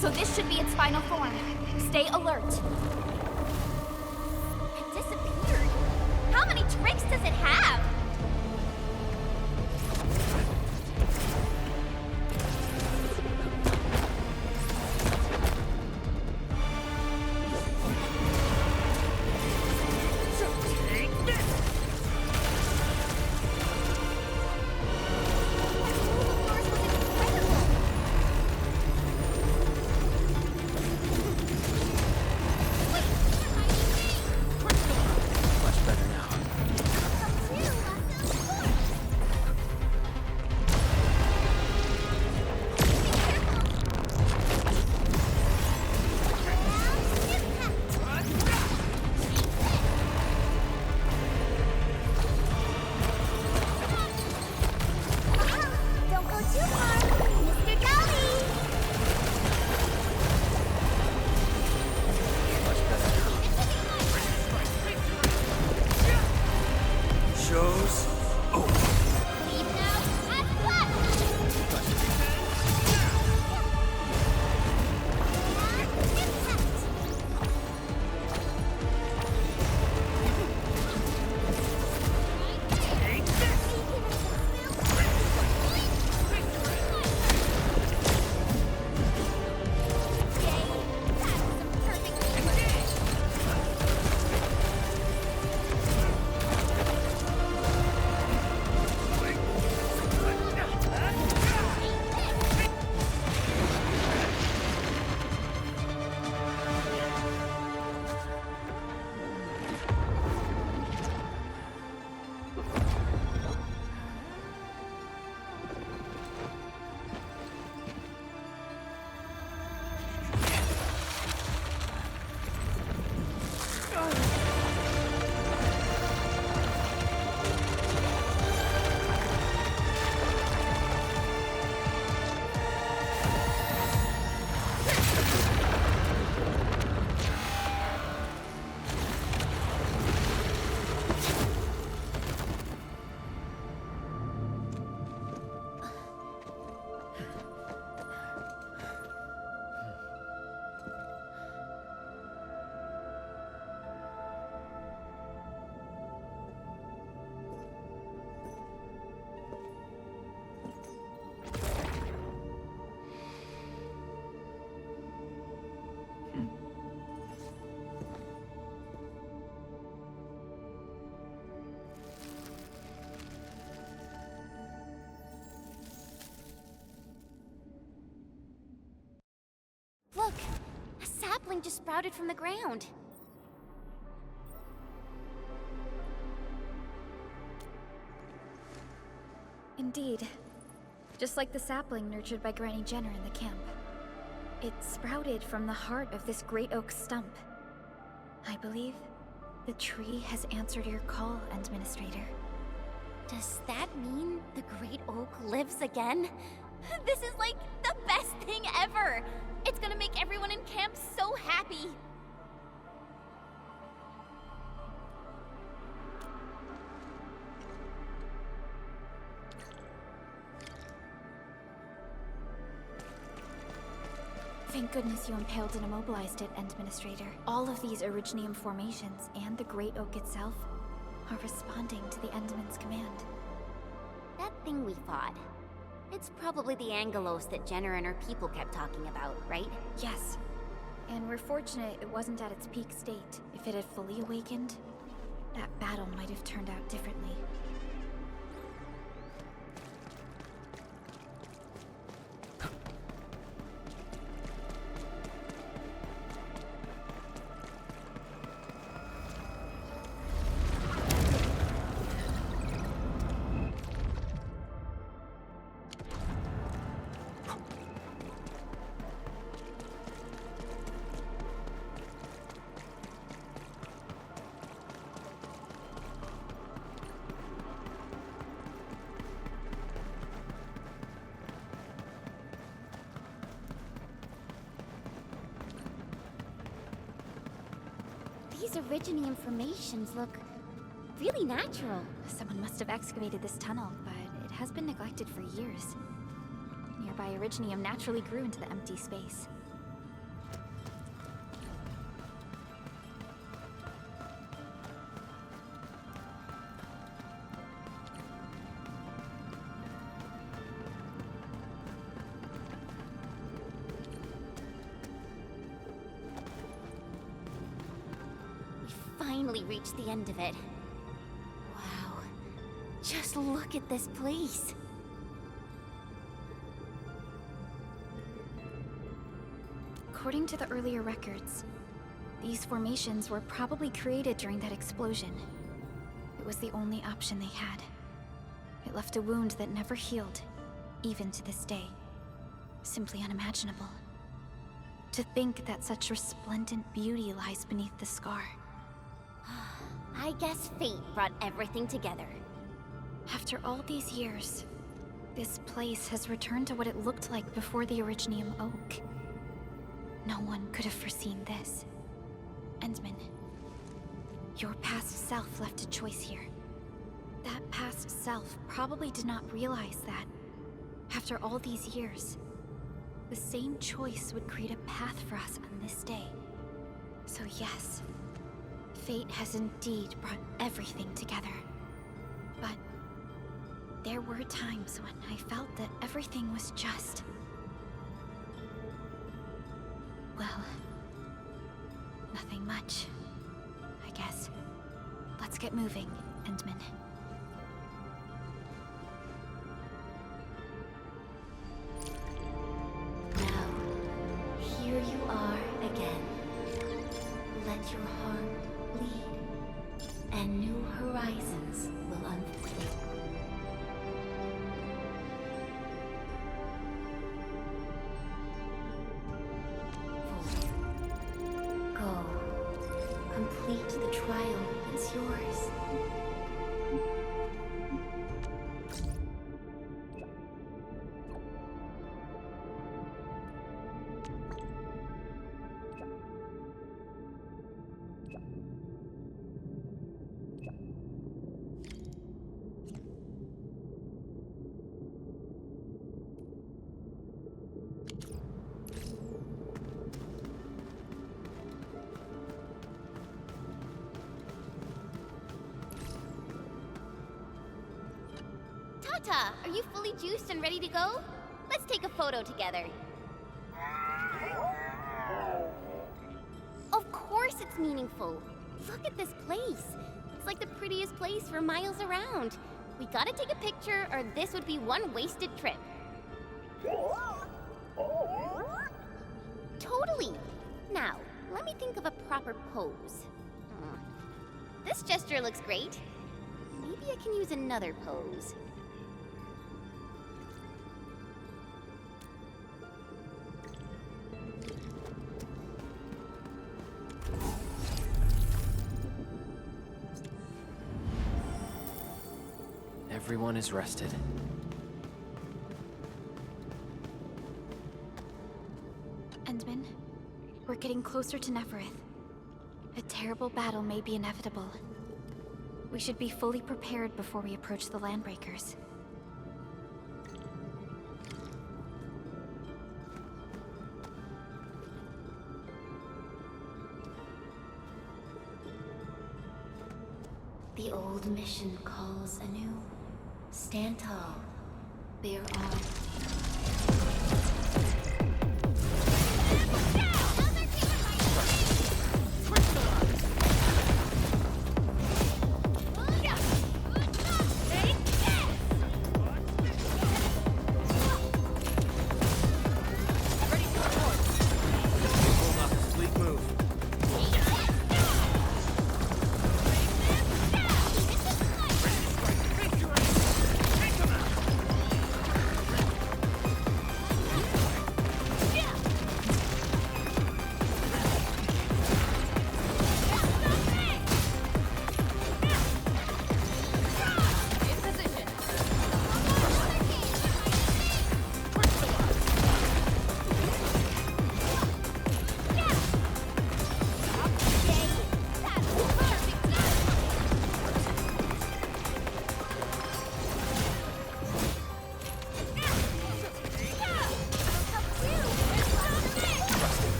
Speaker 3: So this should be its final form. Stay alert.
Speaker 7: It disappeared. How many tricks does it have? Look! A sapling just sprouted from the ground.
Speaker 3: Indeed. Just like the sapling nurtured by Granny Jenner in the camp. It sprouted from the heart of this great oak stump. I believe the tree has answered your call, Administrator.
Speaker 7: Does that mean the Great Oak lives again? This is like the best thing ever! It's gonna make everyone in camp so happy!
Speaker 3: Thank goodness you impaled and immobilized it, Administrator. All of these Originium formations and the Great Oak itself are responding to the Endman's command.
Speaker 7: That thing we fought. It's probably the Angelos that Jenner and her people kept talking about, right?
Speaker 3: Yes. And we're fortunate it wasn't at its peak state. If it had fully awakened, that battle might have turned out differently.
Speaker 7: These Originium formations look really natural.
Speaker 3: Someone must have excavated this tunnel, but it has been neglected for years. Nearby Originium naturally grew into the empty space.
Speaker 7: Finally reached the end of it. Wow. Just look at this place.
Speaker 3: According to the earlier records, these formations were probably created during that explosion. It was the only option they had. It left a wound that never healed, even to this day. Simply unimaginable. To think that such resplendent beauty lies beneath the scar.
Speaker 7: I guess fate brought everything together.
Speaker 3: After all these years, this place has returned to what it looked like before the Originium Oak. No one could have foreseen this. Endman, your past self left a choice here. That past self probably did not realize that, after all these years, the same choice would create a path for us on this day. So yes, fate has indeed brought everything together. But there were times when I felt that everything was just... well, nothing much, I guess. Let's get moving, Endman.
Speaker 7: Now, here you are again. Let your heart bleed, and new horizons will unfold. Go. Complete the trial that's yours. Tata, are you fully juiced and ready to go? Let's take a photo together. Of course it's meaningful. Look at this place. It's like the prettiest place for miles around. We gotta take a picture or this would be one wasted trip. Totally. Now, let me think of a proper pose. This gesture looks great. Maybe I can use another pose.
Speaker 15: Everyone is rested.
Speaker 3: Endman, we're getting closer to Nefereth. A terrible battle may be inevitable. We should be fully prepared before we approach the Landbreakers.
Speaker 7: The old mission calls anew. Stand tall. Bear arms.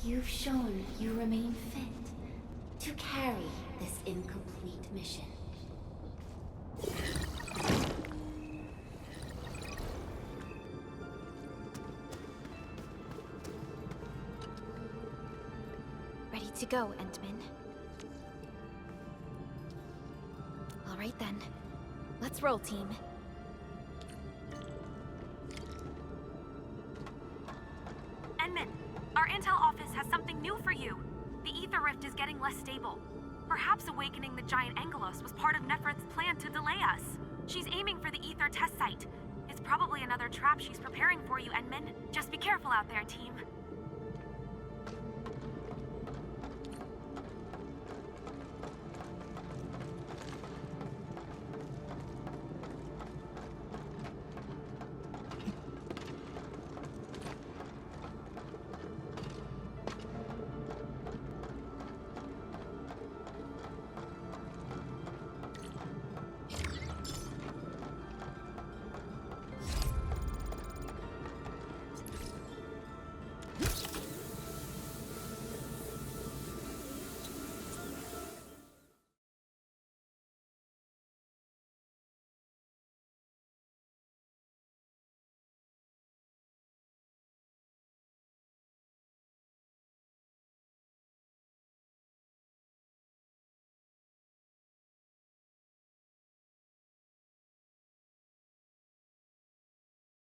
Speaker 7: You've shown you remain fit to carry this incomplete mission.
Speaker 3: Ready to go, Endman. All right then. Let's roll, team.
Speaker 9: Endman, our intel office has something new for you. The Ether Rift is getting less stable. Perhaps awakening the giant Angelos was part of Neferth's plan to delay us. She's aiming for the Ether test site. It's probably another trap she's preparing for you, Endman. Just be careful out there, team.